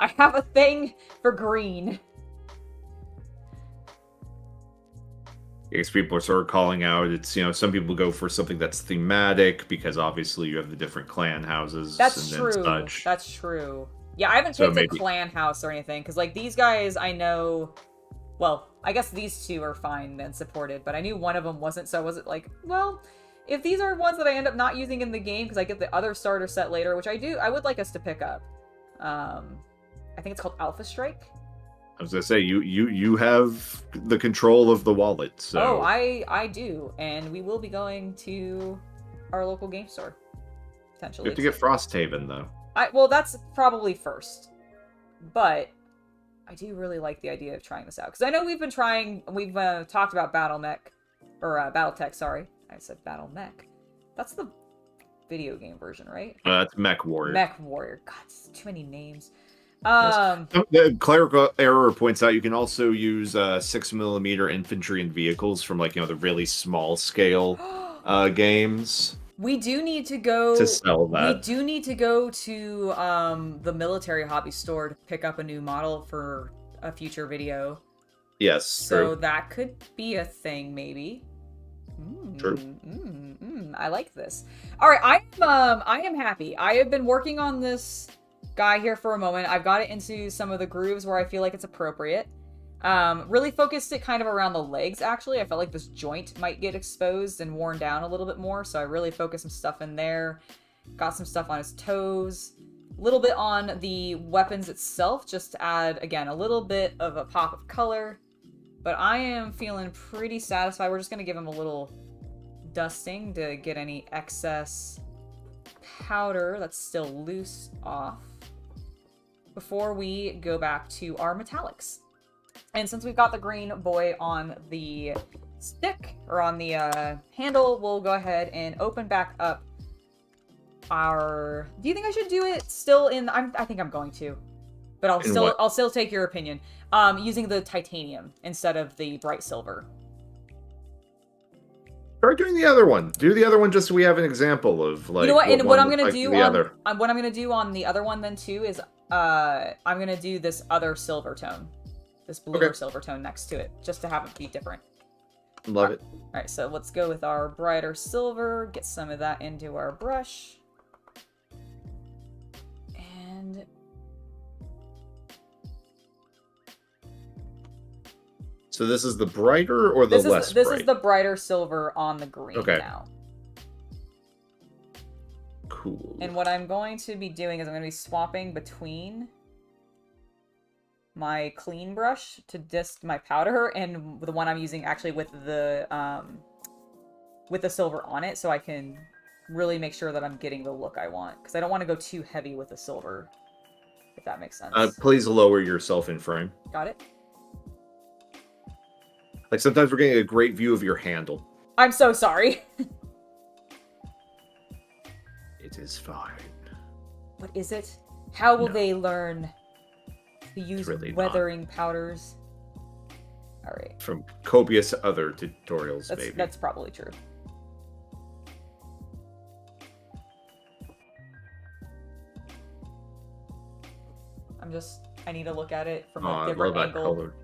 [SPEAKER 1] I have a thing for green.
[SPEAKER 2] Because people are sort of calling out, it's, you know, some people go for something that's thematic because obviously you have the different clan houses.
[SPEAKER 1] That's
[SPEAKER 2] and
[SPEAKER 1] true.
[SPEAKER 2] Such.
[SPEAKER 1] That's true. Yeah, I haven't picked a clan house or anything, because, like, these guys I know... Well, I guess these two are fine and supported, but I knew one of them wasn't, so I wasn't like, well, if these are ones that I end up not using in the game, because I get the other starter set later, which I would like us to pick up. I think it's called Alpha Strike.
[SPEAKER 2] I was gonna say you have the control of the wallet. So.
[SPEAKER 1] Oh, I do, and we will be going to our local game store potentially.
[SPEAKER 2] You have to get Frosthaven though.
[SPEAKER 1] Well, that's probably first, but I do really like the idea of trying this out because I know we've talked about Battletech. Sorry, I said Battle Mech. That's the video game version, right?
[SPEAKER 2] That's Mech Warrior.
[SPEAKER 1] Mech Warrior. God, too many names.
[SPEAKER 2] The clerical error points out you can also use 6mm infantry and vehicles from like the really small scale games.
[SPEAKER 1] We do need to go
[SPEAKER 2] to sell that.
[SPEAKER 1] We do need to go to the military hobby store to pick up a new model for a future video.
[SPEAKER 2] Yes,
[SPEAKER 1] so
[SPEAKER 2] true.
[SPEAKER 1] That could be a thing, maybe.
[SPEAKER 2] True.
[SPEAKER 1] I like this. All right, I am happy. I have been working on this guy here for a moment. I've got it into some of the grooves where I feel like it's appropriate. Really focused it kind of around the legs, actually. I felt like this joint might get exposed and worn down a little bit more, so I really focused some stuff in there. Got some stuff on his toes. A little bit on the weapons itself, just to add, again, a little bit of a pop of color. But I am feeling pretty satisfied. We're just going to give him a little dusting to get any excess powder that's still loose off before we go back to our metallics. And since we've got the green boy on the stick, or on the handle, we'll go ahead and open back up our... Do you think I should do it still in... I think I'm going to. But I'll still take your opinion. Using the titanium instead of the bright silver.
[SPEAKER 2] Try doing the other one. Do the other one just so we have an example of like.
[SPEAKER 1] You know what? And what I'm gonna do on
[SPEAKER 2] what
[SPEAKER 1] I'm gonna do on the other one then too is I'm gonna do this other silver tone, this bluer silver tone next to it, just to have it be different.
[SPEAKER 2] Love it.
[SPEAKER 1] All right, so let's go with our brighter silver. Get some of that into our brush. And
[SPEAKER 2] so this is the brighter or the less bright?
[SPEAKER 1] This is the brighter silver on the green now.
[SPEAKER 2] Cool.
[SPEAKER 1] And what I'm going to be doing is I'm going to be swapping between my clean brush to dist my powder and the one I'm using actually with the silver on it, so I can really make sure that I'm getting the look I want, because I don't want to go too heavy with the silver, if that makes sense.
[SPEAKER 2] Please lower yourself in frame.
[SPEAKER 1] Got it?
[SPEAKER 2] Like sometimes we're getting a great view of your handle.
[SPEAKER 1] I'm so sorry.
[SPEAKER 2] It is fine.
[SPEAKER 1] What is it? How will they learn to use
[SPEAKER 2] really
[SPEAKER 1] weathering powders? All right.
[SPEAKER 2] From copious other tutorials, maybe.
[SPEAKER 1] That's probably true. I need to look at it from a different
[SPEAKER 2] I love
[SPEAKER 1] angle.
[SPEAKER 2] that color.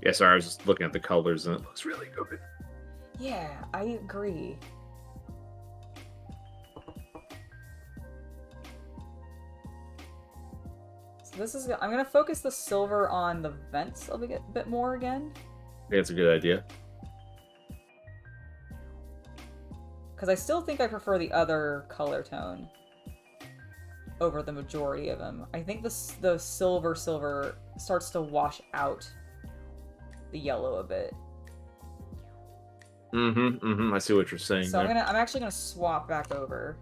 [SPEAKER 2] Yeah, sorry, I was just looking at the colors and it looks really good.
[SPEAKER 1] Yeah, I agree. So I'm gonna focus the silver on the vents a bit more again.
[SPEAKER 2] I think that's a good idea.
[SPEAKER 1] Because I still think I prefer the other color tone over the majority of them. I think the silver starts to wash out the yellow a bit.
[SPEAKER 2] I see what you're saying.
[SPEAKER 1] So I'm actually gonna swap back over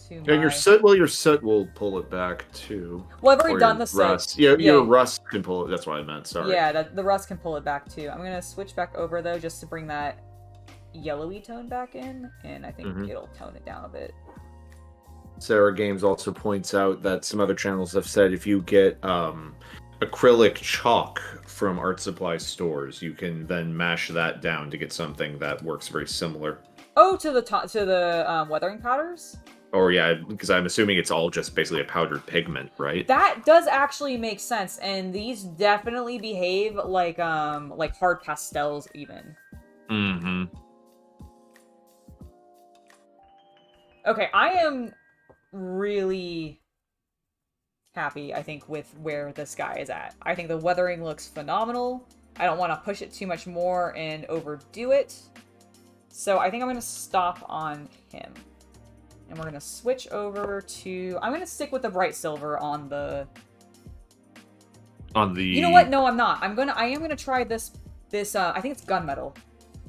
[SPEAKER 1] to
[SPEAKER 2] and your soot will pull it back too.
[SPEAKER 1] Well, I've already done the soot.
[SPEAKER 2] Your rust can pull it. That's what I meant. Sorry.
[SPEAKER 1] Yeah, the rust can pull it back too. I'm gonna switch back over though, just to bring that yellowy tone back in, and I think it'll tone it down a bit.
[SPEAKER 2] Sarah Games also points out that some other channels have said if you get acrylic chalk from art supply stores, you can then mash that down to get something that works very similar.
[SPEAKER 1] Oh, to the weathering powders?
[SPEAKER 2] Or yeah, because I'm assuming it's all just basically a powdered pigment, right?
[SPEAKER 1] That does actually make sense, and these definitely behave like hard pastels even. Okay, I am really happy, I think, with where this guy is at. I think the weathering looks phenomenal. I don't want to push it too much more and overdo it. So I think I'm going to stop on him. And we're going to switch over to... I'm going to stick with the bright silver on the... You know what? No, I'm not. I am going to try this, I think it's gunmetal.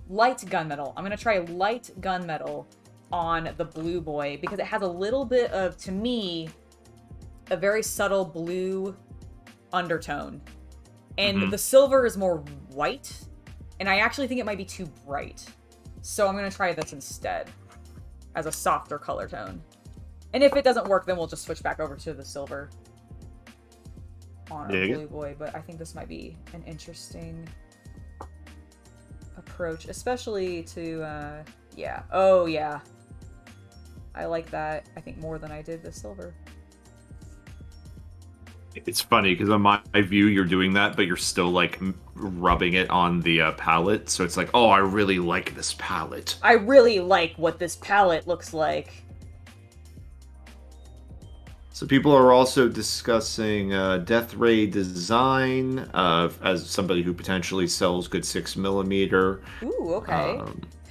[SPEAKER 1] Light gunmetal. I'm going to try light gunmetal on the blue boy, because it has a little bit of, to me, a very subtle blue undertone. And the silver is more white, and I actually think it might be too bright. So I'm going to try this instead, as a softer color tone. And if it doesn't work, then we'll just switch back over to the silver on our
[SPEAKER 2] Dig
[SPEAKER 1] blue boy. But I think this might be an interesting approach, especially to, yeah. Oh, yeah. I like that, I think, more than I did the silver.
[SPEAKER 2] It's funny because on my view, you're doing that, but you're still like rubbing it on the palette. So it's like, oh, I really like this palette.
[SPEAKER 1] I really like what this palette looks like.
[SPEAKER 2] So people are also discussing Death Ray design as somebody who potentially sells good 6mm.
[SPEAKER 1] Ooh, okay.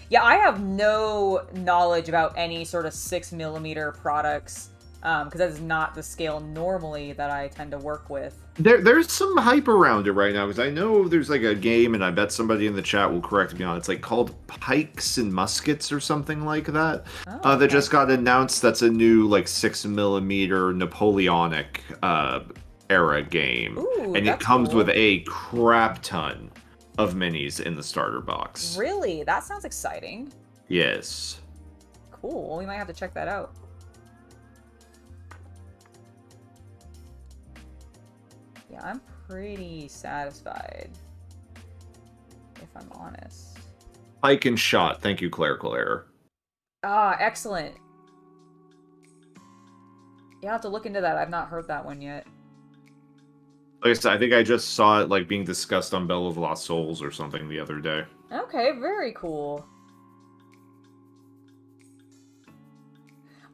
[SPEAKER 1] Yeah, I have no knowledge about any sort of 6mm products, because that is not the scale normally that I tend to work with.
[SPEAKER 2] There's some hype around it right now, because I know there's like a game, and I bet somebody in the chat will correct me on it. It's like called Pikes and Muskets or something like that.
[SPEAKER 1] Oh,
[SPEAKER 2] That just got announced. That's a new like 6mm Napoleonic era game.
[SPEAKER 1] Ooh,
[SPEAKER 2] and it
[SPEAKER 1] that's
[SPEAKER 2] comes
[SPEAKER 1] cool.
[SPEAKER 2] with a crap ton of minis in the starter box.
[SPEAKER 1] Really? That sounds exciting.
[SPEAKER 2] Yes.
[SPEAKER 1] Cool. Well, we might have to check that out. Yeah, I'm pretty satisfied, if I'm honest.
[SPEAKER 2] Pike and Shot. Thank you, Clerical Error.
[SPEAKER 1] Ah, excellent. Yeah, I'll have to look into that. I've not heard that one yet.
[SPEAKER 2] Like I said, I think I just saw it like being discussed on Bell of Lost Souls or something the other day.
[SPEAKER 1] Okay, very cool.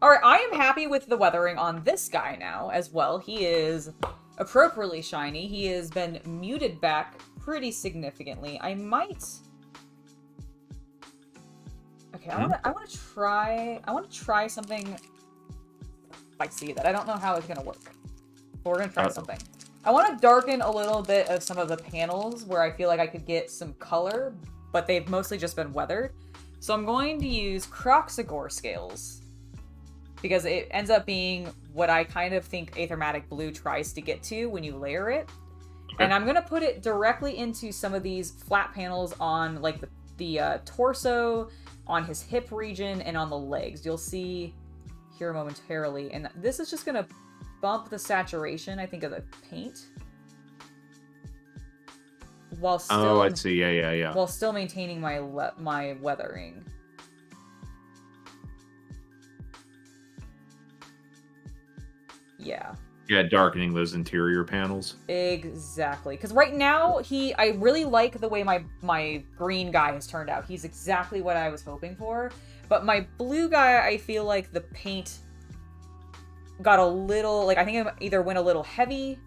[SPEAKER 1] Alright, I am happy with the weathering on this guy now as well. He is appropriately shiny. He has been muted back pretty significantly. I might... Okay, I want to try something spicy that I don't know how it's going to work. But we're going to try something. I want to darken a little bit of some of the panels where I feel like I could get some color, but they've mostly just been weathered. So I'm going to use Croxagore scales, because it ends up being what I kind of think Aethermatic Blue tries to get to when you layer it. Okay. And I'm going to put it directly into some of these flat panels on like the torso, on his hip region, and on the legs. You'll see here momentarily. And this is just going to bump the saturation, I think, of the paint. While still,
[SPEAKER 2] oh, I see. Yeah.
[SPEAKER 1] While still maintaining my weathering. Yeah.
[SPEAKER 2] Yeah, darkening those interior panels.
[SPEAKER 1] Exactly. Because right now, I really like the way my green guy has turned out. He's exactly what I was hoping for. But my blue guy, I feel like the paint got a little, like, I think I either went a little heavy,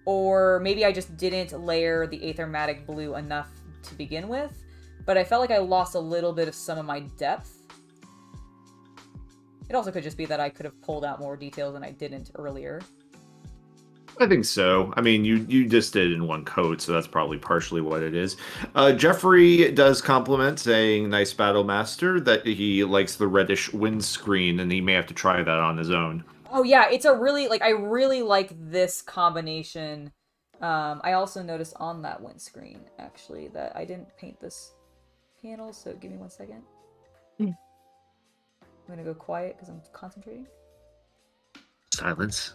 [SPEAKER 1] or maybe I just didn't layer the Aethermatic Blue enough to begin with. But I felt like I lost a little bit of some of my depth. It also could just be that I could have pulled out more details than I didn't earlier.
[SPEAKER 2] I think so. I mean, you just did it in one coat, so that's probably partially what it is. Jeffrey does compliment, saying, nice Battle Master, that he likes the reddish windscreen, and he may have to try that on his own.
[SPEAKER 1] Oh yeah, it's a really, like, I really like this combination. I also noticed on that windscreen, actually, that I didn't paint this panel, so give me 1 second. I'm gonna go quiet because I'm concentrating.
[SPEAKER 2] Silence.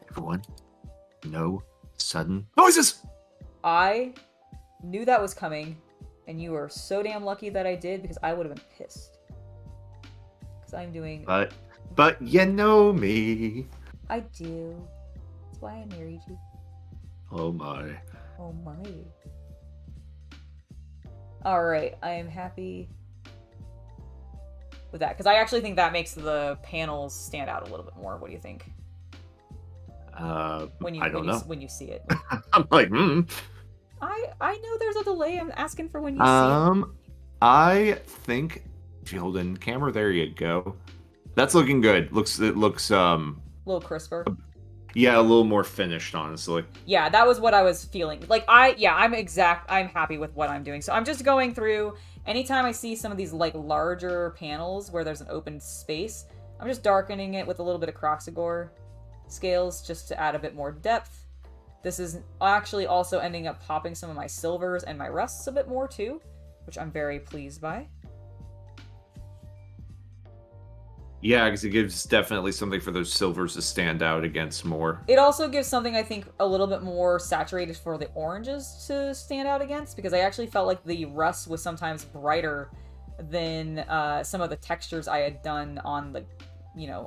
[SPEAKER 2] Everyone, no sudden noises!
[SPEAKER 1] I knew that was coming, and you were so damn lucky that I did, because I would have been pissed. Because I'm doing...
[SPEAKER 2] But you know me.
[SPEAKER 1] I do. That's why I married you.
[SPEAKER 2] Oh my.
[SPEAKER 1] Oh my. Alright, I am happy with that, because I actually think that makes the panels stand out a little bit more. What do you think?
[SPEAKER 2] I don't know.
[SPEAKER 1] When you see it.
[SPEAKER 2] I'm like,
[SPEAKER 1] I know there's a delay. I'm asking for when you see it.
[SPEAKER 2] I think if you hold in camera, there you go. That's looking good. It looks
[SPEAKER 1] a little crisper.
[SPEAKER 2] Yeah, a little more finished, honestly.
[SPEAKER 1] Yeah, that was what I was feeling. Like, I'm happy with what I'm doing. So I'm just going through, anytime I see some of these, like, larger panels where there's an open space, I'm just darkening it with a little bit of Croxagore scales just to add a bit more depth. This is actually also ending up popping some of my silvers and my rusts a bit more, too, which I'm very pleased by.
[SPEAKER 2] Yeah, because it gives definitely something for those silvers to stand out against more.
[SPEAKER 1] It also gives something, I think, a little bit more saturated for the oranges to stand out against, because I actually felt like the rust was sometimes brighter than some of the textures I had done on the,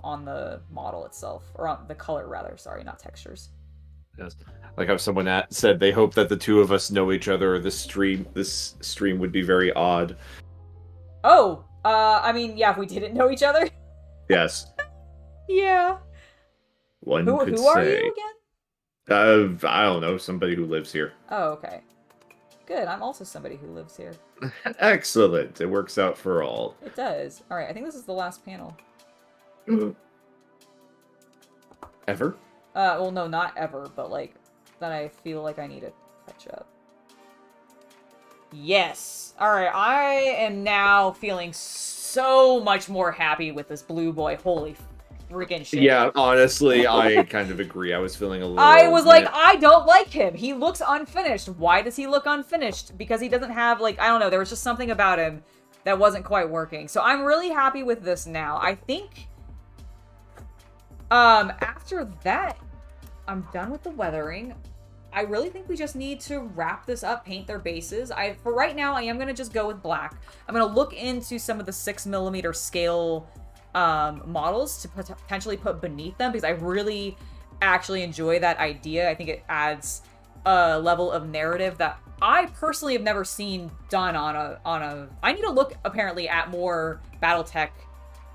[SPEAKER 1] on the model itself, or on the color rather. Sorry, not textures.
[SPEAKER 2] Yes. Like how someone said they hope that the two of us know each other, or this stream would be very odd.
[SPEAKER 1] Oh, I mean, yeah, if we didn't know each other.
[SPEAKER 2] Yes,
[SPEAKER 1] Yeah.
[SPEAKER 2] one could
[SPEAKER 1] Who are
[SPEAKER 2] say.
[SPEAKER 1] you again?
[SPEAKER 2] I don't know, somebody who lives here.
[SPEAKER 1] Oh, okay. Good. I'm also somebody who lives here.
[SPEAKER 2] Excellent. It works out for all.
[SPEAKER 1] It does. All right. I think this is the last panel.
[SPEAKER 2] Ever?
[SPEAKER 1] Well, no, not ever, but like that I feel like I need to catch up. Yes. All right. I am now feeling so much more happy with this blue boy. Holy freaking shit.
[SPEAKER 2] Yeah, honestly, I kind of agree. I was feeling a little...
[SPEAKER 1] I was like, I don't like him. He looks unfinished. Why does he look unfinished? Because he doesn't have, like, I don't know. There was just something about him that wasn't quite working. So I'm really happy with this now. I think, after that, I'm done with the weathering. I really think we just need to wrap this up, paint their bases. For right now, I am going to just go with black. I'm going to look into some of the 6mm scale models to potentially put beneath them, because I really actually enjoy that idea. I think it adds a level of narrative that I personally have never seen done on a I need to look apparently at more Battletech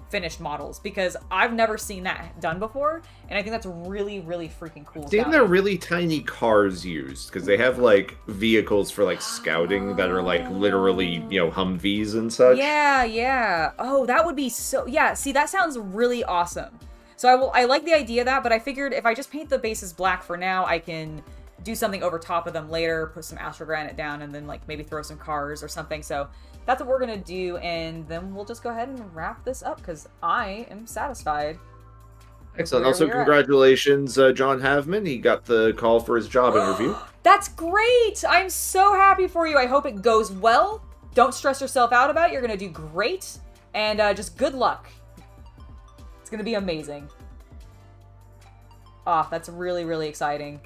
[SPEAKER 1] finished models, because I've never seen that done before, and I think that's really, really freaking cool.
[SPEAKER 2] Seeing their really tiny cars used, because they have like vehicles for like scouting that are like literally, Humvees and such.
[SPEAKER 1] Yeah. Oh, that would be so... Yeah, see, that sounds really awesome. So I like the idea of that, but I figured if I just paint the bases black for now, I can do something over top of them later, put some astrogranite down, and then like maybe throw some cars or something. So that's what we're gonna do, and then we'll just go ahead and wrap this up, because I am satisfied.
[SPEAKER 2] Excellent. Also, congratulations, John Havman. He got the call for his job interview.
[SPEAKER 1] That's great! I'm so happy for you. I hope it goes well. Don't stress yourself out about it. You're gonna do great, and just good luck. It's gonna be amazing. Ah, that's really, really exciting.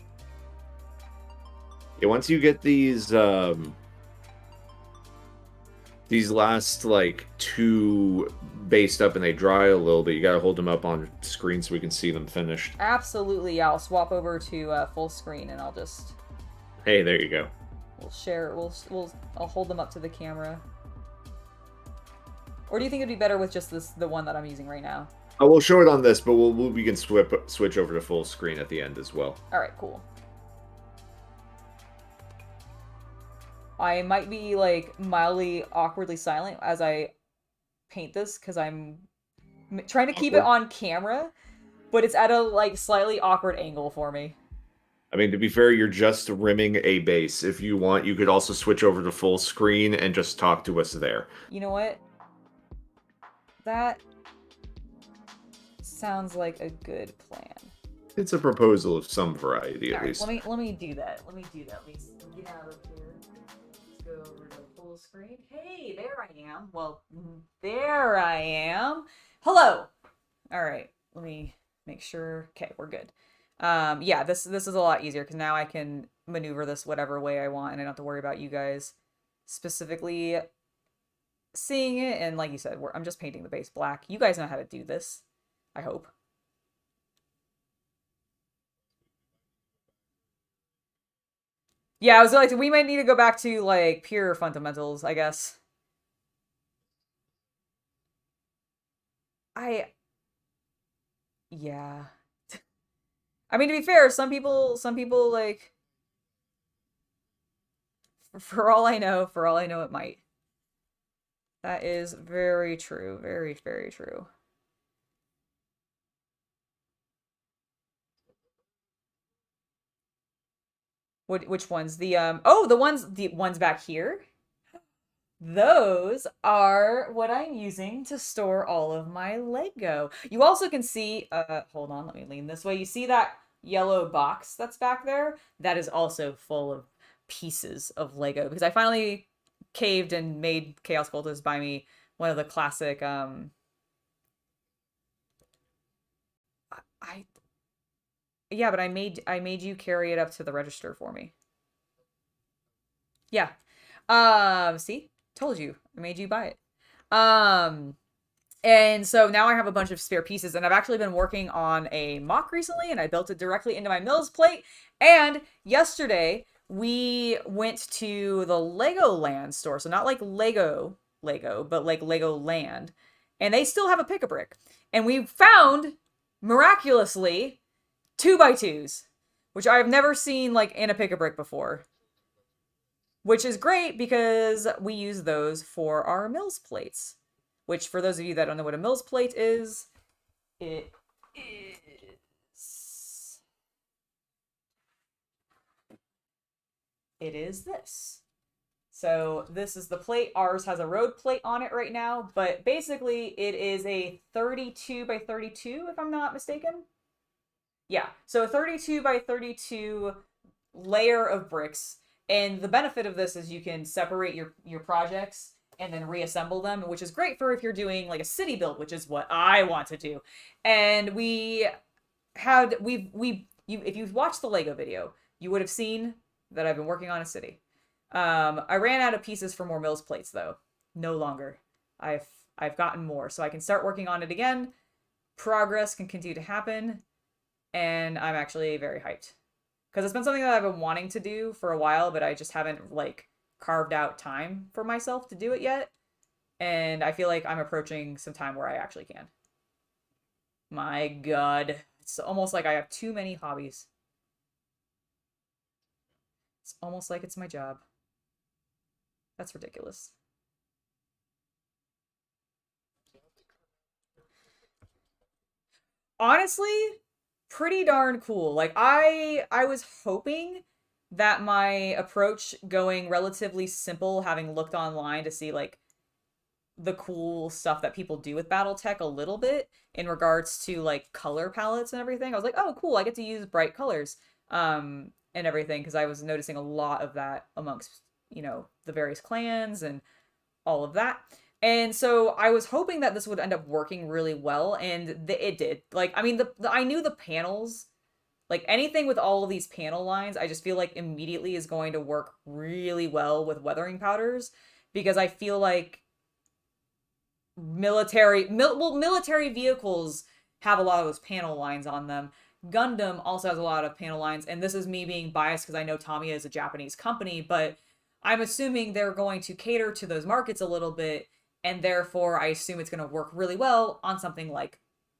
[SPEAKER 2] Yeah, once you get these last like two based up and they dry a little bit, you gotta hold them up on screen so we can see them finished.
[SPEAKER 1] Absolutely, yeah. I'll swap over to full screen, and I'll just...
[SPEAKER 2] Hey, there you go.
[SPEAKER 1] We'll share. I'll hold them up to the camera. Or do you think it'd be better with just the one that I'm using right now?
[SPEAKER 2] Oh, we'll show it on this, but we can switch over to full screen at the end as well.
[SPEAKER 1] All right, cool. I might be like mildly awkwardly silent as I paint this, because I'm trying to keep it on camera, but it's at a like slightly awkward angle for me.
[SPEAKER 2] I mean, to be fair, you're just rimming a base. If you want, you could also switch over to full screen and just talk to us there.
[SPEAKER 1] You know what? That sounds like a good plan.
[SPEAKER 2] It's a proposal of some variety, at least.
[SPEAKER 1] Let me do that. Let me get out of here. Let's go over to full screen. Hey, there I am. Well, there I am. Hello. All right. Let me make sure. Okay, we're good. Yeah, this is a lot easier, because now I can maneuver this whatever way I want, and I don't have to worry about you guys specifically seeing it. And like you said, I'm just painting the base black. You guys know how to do this, I hope. Yeah, I was like, we might need to go back to like pure fundamentals, I guess. Yeah. I mean, to be fair, some people like, for all I know, it might. That is very true. Very, very true. Which ones? The ones back here? Those are what I'm using to store all of my Lego. You also can see, hold on, let me lean this way. You see that yellow box that's back there? That is also full of pieces of Lego, because I finally caved and made Chaos Cultist buy me one of the classic, I yeah, but I made you carry it up to the register for me. Yeah. See? Told you. I made you buy it. Um, and so now I have a bunch of spare pieces, and I've actually been working on a mock recently, and I built it directly into my Mills plate. And yesterday we went to the Lego Land store, so not like Lego, but like Lego Land, and they still have a pick-a-brick. And we found miraculously 2x2s, which I've never seen like in a pick-a-brick before. Which is great because we use those for our Mills plates. Which, for those of you that don't know what a Mills plate is, it is... It is this. So this is the plate. Ours has a road plate on it right now, but basically it is a 32 by 32, if I'm not mistaken. Yeah, so a 32 by 32 layer of bricks. And the benefit of this is you can separate your projects and then reassemble them, which is great for if you're doing like a city build, which is what I want to do. And if you've watched the Lego video, you would have seen that I've been working on a city. I ran out of pieces for more Mills plates though. No longer. I've gotten more, so I can start working on it again. Progress can continue to happen, and I'm actually very hyped. Because it's been something that I've been wanting to do for a while, but I just haven't, like, carved out time for myself to do it yet. And I feel like I'm approaching some time where I actually can. My God. It's almost like I have too many hobbies. It's almost like it's my job. That's ridiculous. Honestly, pretty darn cool. Like I was hoping that my approach going relatively simple, having looked online to see like the cool stuff that people do with Battletech a little bit in regards to like color palettes and everything. I was like, "Oh, cool. I get to use bright colors." And everything because I was noticing a lot of that amongst, the various clans and all of that. And so I was hoping that this would end up working really well, and it did. Like, I mean, I knew the panels, like anything with all of these panel lines, I just feel like immediately is going to work really well with weathering powders because I feel like military vehicles have a lot of those panel lines on them. Gundam also has a lot of panel lines, and this is me being biased because I know Tamiya is a Japanese company, but I'm assuming they're going to cater to those markets a little bit, and therefore I assume it's going to work really well on something like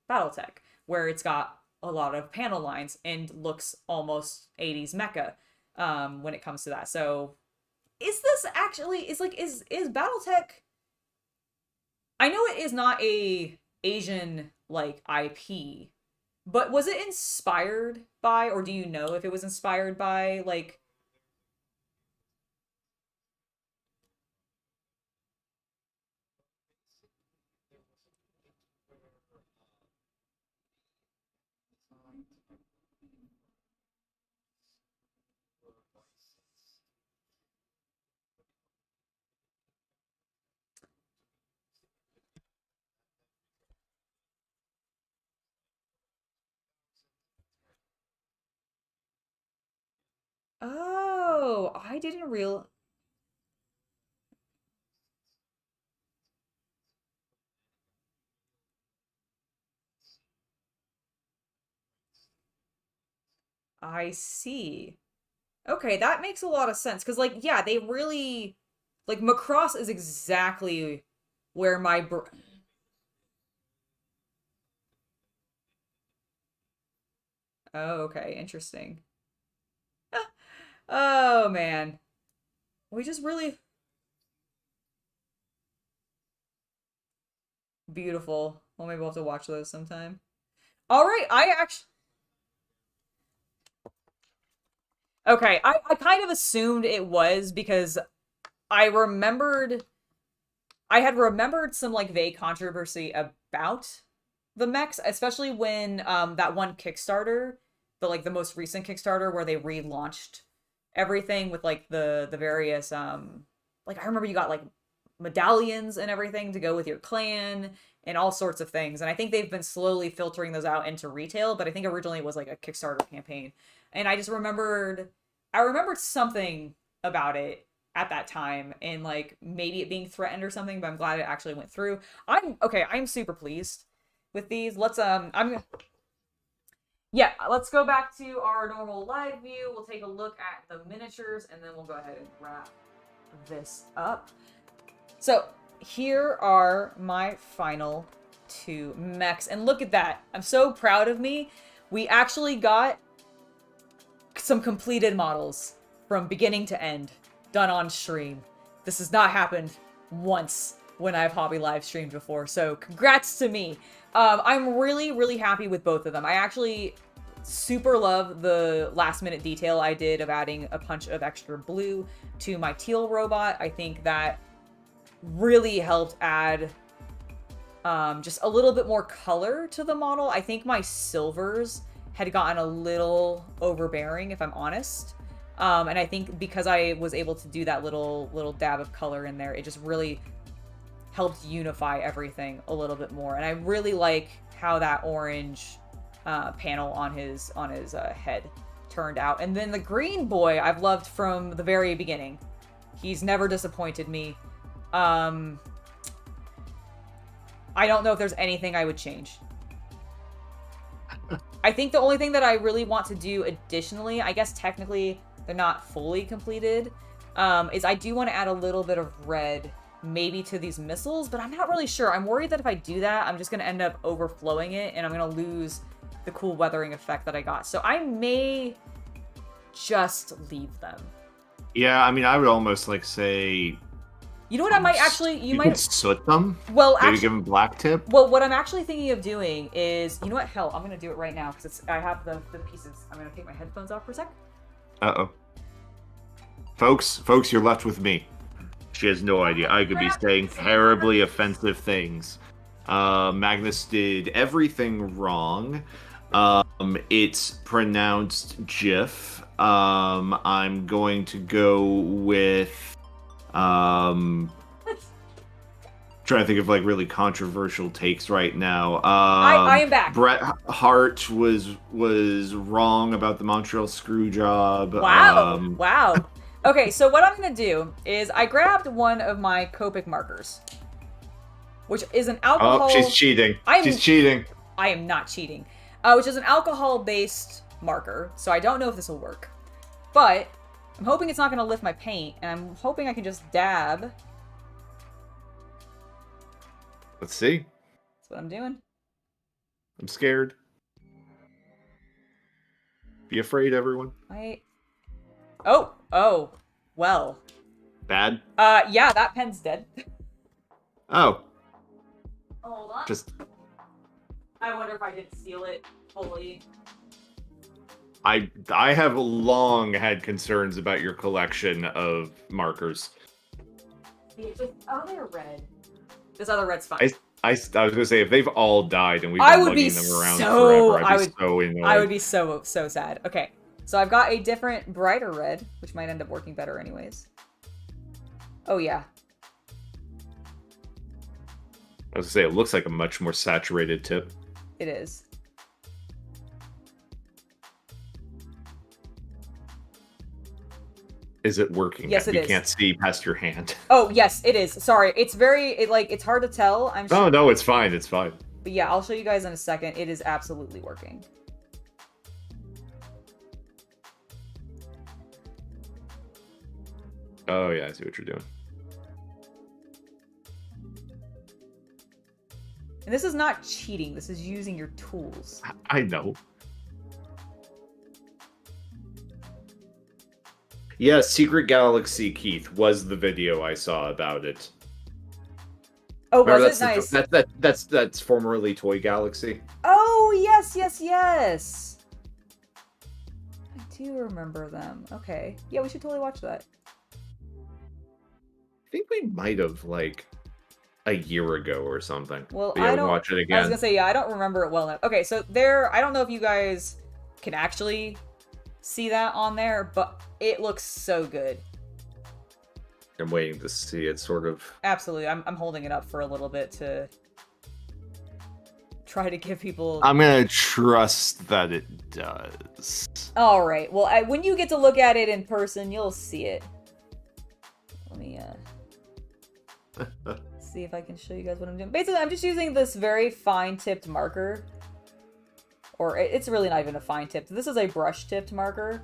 [SPEAKER 1] Battletech, where it's got a lot of panel lines and looks almost 80s mecha when it comes to that. So is this actually is Battletech, I know it is not a Asian like IP, but was it inspired by, or do you know if it was inspired by like... Oh, I didn't real... I see. Okay, that makes a lot of sense. Because, like, yeah, they really... Like, Macross is exactly where Oh, okay, interesting. Oh, man. We just really... Beautiful. Well, maybe we'll have to watch those sometime. All right, I actually... Okay, I kind of assumed it was because I remembered... I had remembered some, like, vague controversy about the mechs, especially when that one Kickstarter, the most recent Kickstarter where they relaunched everything with like the various like I remember you got like medallions and everything to go with your clan and all sorts of things. And I think they've been slowly filtering those out into retail, but I think originally it was like a Kickstarter campaign. And I remembered something about it at that time, and like maybe it being threatened or something, but I'm glad it actually went through. I'm super pleased with these. Let's go back to our normal live view. We'll take a look at the miniatures, and then we'll go ahead and wrap this up. So here are my final 2 mechs, and look at that. I'm so proud of me. We actually got some completed models from beginning to end done on stream. This has not happened once when I've hobby live streamed before, so congrats to me. I'm really happy with both of them. I actually super love the last minute detail I did of adding a punch of extra blue to my teal robot. I think that really helped add just a little bit more color to the model. I think my silvers had gotten a little overbearing, if I'm honest. And I think because I was able to do that little dab of color in there, it just really helped unify everything a little bit more. And I really like how that orange panel on his head turned out. And then the green boy I've loved from the very beginning. He's never disappointed me. I don't know if there's anything I would change. I think the only thing that I really want to do additionally, I guess technically they're not fully completed, is I do want to add a little bit of red maybe to these missiles, but I'm not really sure. I'm worried that if I do that, I'm just going to end up overflowing it, and I'm going to lose the cool weathering effect that I got. So I may just leave them.
[SPEAKER 2] Yeah, I mean, I would almost like say...
[SPEAKER 1] You know what I might actually... You might
[SPEAKER 2] soot them?
[SPEAKER 1] Well,
[SPEAKER 2] maybe
[SPEAKER 1] actually,
[SPEAKER 2] give them black tip?
[SPEAKER 1] Well, what I'm actually thinking of doing is... You know what? Hell, I'm going to do it right now, because I have the pieces. I'm going to take my headphones off for a sec.
[SPEAKER 2] Uh-oh. Folks, you're left with me. She has no idea. I could be saying terribly offensive things. Magnus did everything wrong. It's pronounced GIF. I'm going to go with... trying to think of like really controversial takes right now.
[SPEAKER 1] I am back.
[SPEAKER 2] Bret Hart was wrong about the Montreal screw job.
[SPEAKER 1] Wow. Wow. Okay, so what I'm gonna do is I grabbed one of my Copic markers, which is an alcohol.
[SPEAKER 2] Oh, she's cheating. She's cheating.
[SPEAKER 1] I am not cheating. Which is an alcohol-based marker, so I don't know if this will work, but I'm hoping it's not gonna lift my paint, and I'm hoping I can just dab.
[SPEAKER 2] Let's see.
[SPEAKER 1] That's what I'm doing.
[SPEAKER 2] I'm scared. Be afraid, everyone.
[SPEAKER 1] Oh, well.
[SPEAKER 2] Bad?
[SPEAKER 1] Yeah, that pen's dead.
[SPEAKER 2] Oh.
[SPEAKER 1] Hold on.
[SPEAKER 2] Just...
[SPEAKER 1] I wonder if I didn't seal it fully.
[SPEAKER 2] I have long had concerns about your collection of markers.
[SPEAKER 1] Oh, they're red. This other red's fine.
[SPEAKER 2] I was gonna say, if they've all died and we've been lugging them around forever, I'd be so annoyed.
[SPEAKER 1] I would be so sad. Okay, so I've got a different, brighter red, which might end up working better anyways. Oh, yeah.
[SPEAKER 2] I was gonna say, it looks like a much more saturated tip.
[SPEAKER 1] It is.
[SPEAKER 2] Is it working?
[SPEAKER 1] Yes, it is.
[SPEAKER 2] You can't see past your hand.
[SPEAKER 1] Oh, yes, it is. Sorry, it's it's hard to tell. I'm sure.
[SPEAKER 2] Oh, no, it's fine. It's fine.
[SPEAKER 1] But yeah, I'll show you guys in a second. It is absolutely working.
[SPEAKER 2] Oh, yeah, I see what you're doing.
[SPEAKER 1] And this is not cheating. This is using your tools.
[SPEAKER 2] I know. Yeah, Secret Galaxy, Keith, was the video I saw about it.
[SPEAKER 1] Oh,
[SPEAKER 2] Remember,
[SPEAKER 1] was it
[SPEAKER 2] nice? That's formerly Toy Galaxy.
[SPEAKER 1] Oh, yes. I do remember them. Okay. Yeah, we should totally watch that.
[SPEAKER 2] I think we might have, like, a year ago or something.
[SPEAKER 1] Well,
[SPEAKER 2] but yeah,
[SPEAKER 1] I don't
[SPEAKER 2] watch it again.
[SPEAKER 1] I was gonna say, yeah, I don't remember it well enough. Okay, so I don't know if you guys can actually see that on there, but it looks so good.
[SPEAKER 2] I'm waiting to see it sort of.
[SPEAKER 1] Absolutely. I'm holding it up for a little bit to try to give people...
[SPEAKER 3] I'm gonna trust that it does.
[SPEAKER 1] All right. Well, when you get to look at it in person, you'll see it. Let me see if I can show you guys what I'm doing. Basically, I'm just using this very fine-tipped marker. Or it's really not even a fine-tipped. This is a brush-tipped marker.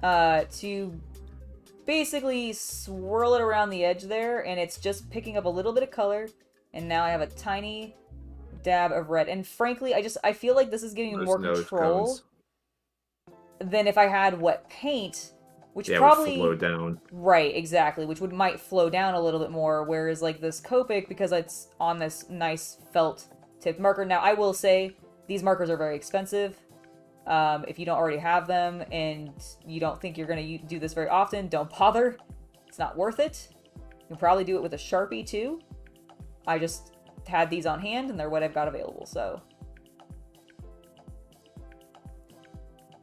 [SPEAKER 1] To basically swirl it around the edge there, and it's just picking up a little bit of color. And now I have a tiny dab of red. And frankly, I feel like this is giving me more control than if I had wet paint, which probably
[SPEAKER 2] would flow down.
[SPEAKER 1] Right, exactly, which might flow down a little bit more. Whereas like this Copic, because it's on this nice felt tipped marker. Now I will say these markers are very expensive. If you don't already have them and you don't think you're going to do this very often, don't bother. It's not worth it. You can probably do it with a Sharpie too. I just had these on hand and they're what I've got available, so.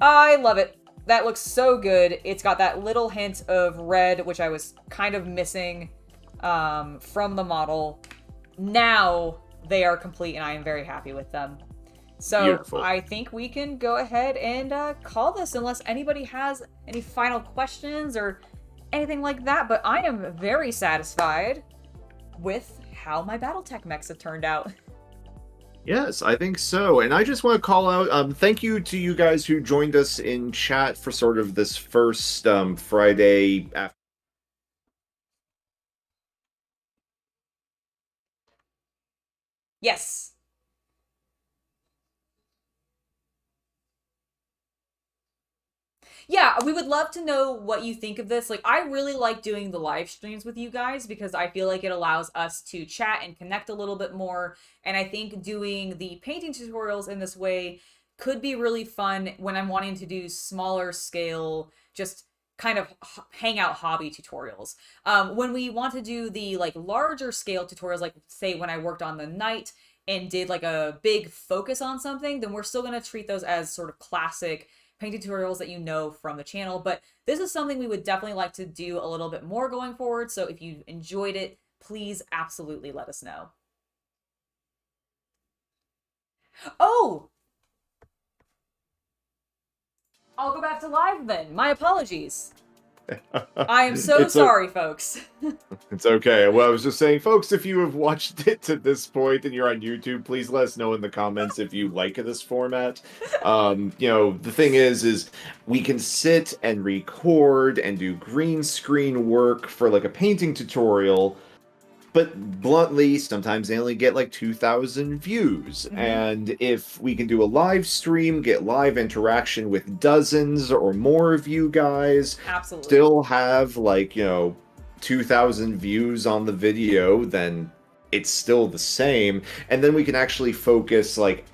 [SPEAKER 1] I love it. That looks so good. It's got that little hint of red, which I was kind of missing from the model. Now they are complete and I am very happy with them. So
[SPEAKER 2] beautiful.
[SPEAKER 1] I think we can go ahead and call this unless anybody has any final questions or anything like that. But I am very satisfied with how my Battletech mechs have turned out.
[SPEAKER 2] Yes, I think so. And I just want to call out, thank you to you guys who joined us in chat for sort of this first Friday after.
[SPEAKER 1] Yes. Yeah, we would love to know what you think of this. Like, I really like doing the live streams with you guys because I feel like it allows us to chat and connect a little bit more. And I think doing the painting tutorials in this way could be really fun when I'm wanting to do smaller scale, just kind of hangout hobby tutorials. When we want to do the like larger scale tutorials, like say when I worked on the Knight and did like a big focus on something, then we're still going to treat those as sort of classic painting tutorials that you know from the channel. But this is something we would definitely like to do a little bit more going forward. So if you enjoyed it, please absolutely let us know. Oh! I'll go back to live then. My apologies. I am so sorry, folks.
[SPEAKER 2] It's okay. Well, I was just saying, folks, if you have watched it to this point and you're on YouTube, please let us know in the comments if you like this format. You know, the thing is we can sit and record and do green screen work for like a painting tutorial, but bluntly, sometimes they only get like 2,000 views. Mm-hmm. And if we can do a live stream, get live interaction with dozens or more of you guys,
[SPEAKER 1] absolutely,
[SPEAKER 2] still have like, you know, 2,000 views on the video, then it's still the same. And then we can actually focus like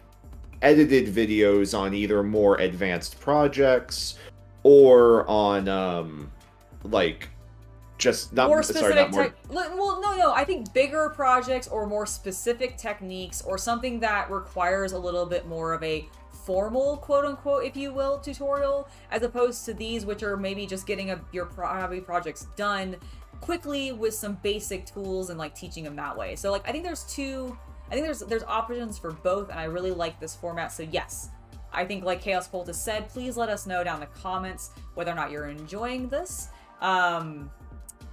[SPEAKER 2] edited videos on either more advanced projects or on like just not
[SPEAKER 1] more specific well, no, I think bigger projects or more specific techniques or something that requires a little bit more of a formal, quote unquote, if you will, tutorial, as opposed to these, which are maybe just getting your hobby projects done quickly with some basic tools and like teaching them that way. So like, I think there's options for both, and I really like this format. So yes, I think like Chaos Cultist said, please let us know down in the comments whether or not you're enjoying this.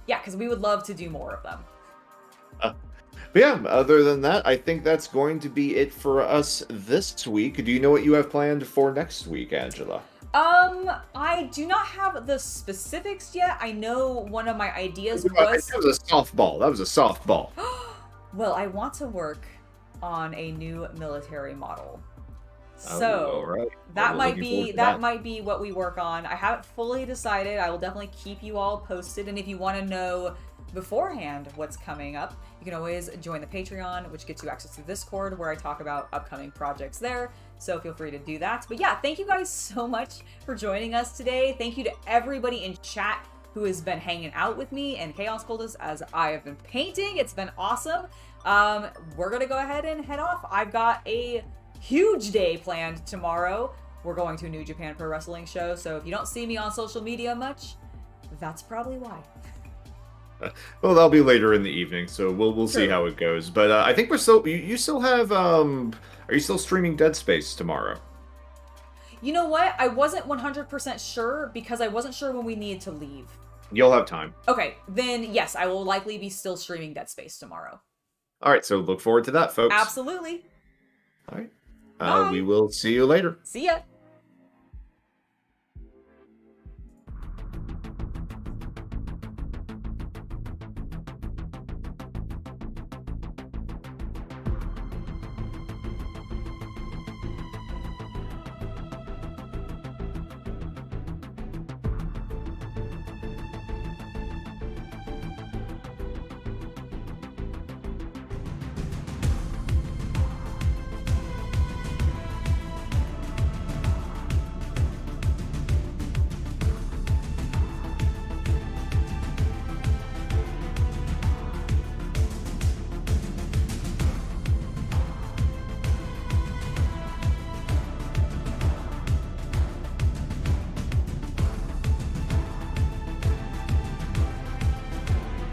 [SPEAKER 1] Yeah, because we would love to do more of them.
[SPEAKER 2] But yeah, other than that, I think that's going to be it for us this week. Do you know what you have planned for next week, Angela?
[SPEAKER 1] I do not have the specifics yet. I know one of my ideas was...
[SPEAKER 2] That was a softball. That was a softball.
[SPEAKER 1] Well, I want to work on a new military model. So
[SPEAKER 2] right.
[SPEAKER 1] that might be what we work on. I haven't fully decided. I will definitely keep you all posted. And if you want to know beforehand what's coming up, you can always join the Patreon, which gets you access to Discord, where I talk about upcoming projects there. So feel free to do that. But yeah, thank you guys so much for joining us today. Thank you to everybody in chat who has been hanging out with me and Chaos Cultist as I have been painting. It's been awesome. We're gonna go ahead and head off. I've got a huge day planned tomorrow. We're going to a New Japan Pro Wrestling show, so if you don't see me on social media much, that's probably why.
[SPEAKER 2] Well, that'll be later in the evening, so we'll see
[SPEAKER 1] True.
[SPEAKER 2] how it goes. But I think we're still you still have are you still streaming Dead Space tomorrow?
[SPEAKER 1] You know what? I wasn't 100% sure because I wasn't sure when we needed to leave.
[SPEAKER 2] You'll have time.
[SPEAKER 1] Okay, then yes, I will likely be still streaming Dead Space tomorrow.
[SPEAKER 2] All right, so look forward to that, folks.
[SPEAKER 1] Absolutely.
[SPEAKER 2] All right.
[SPEAKER 1] Bye.
[SPEAKER 2] We will see you later.
[SPEAKER 1] See ya.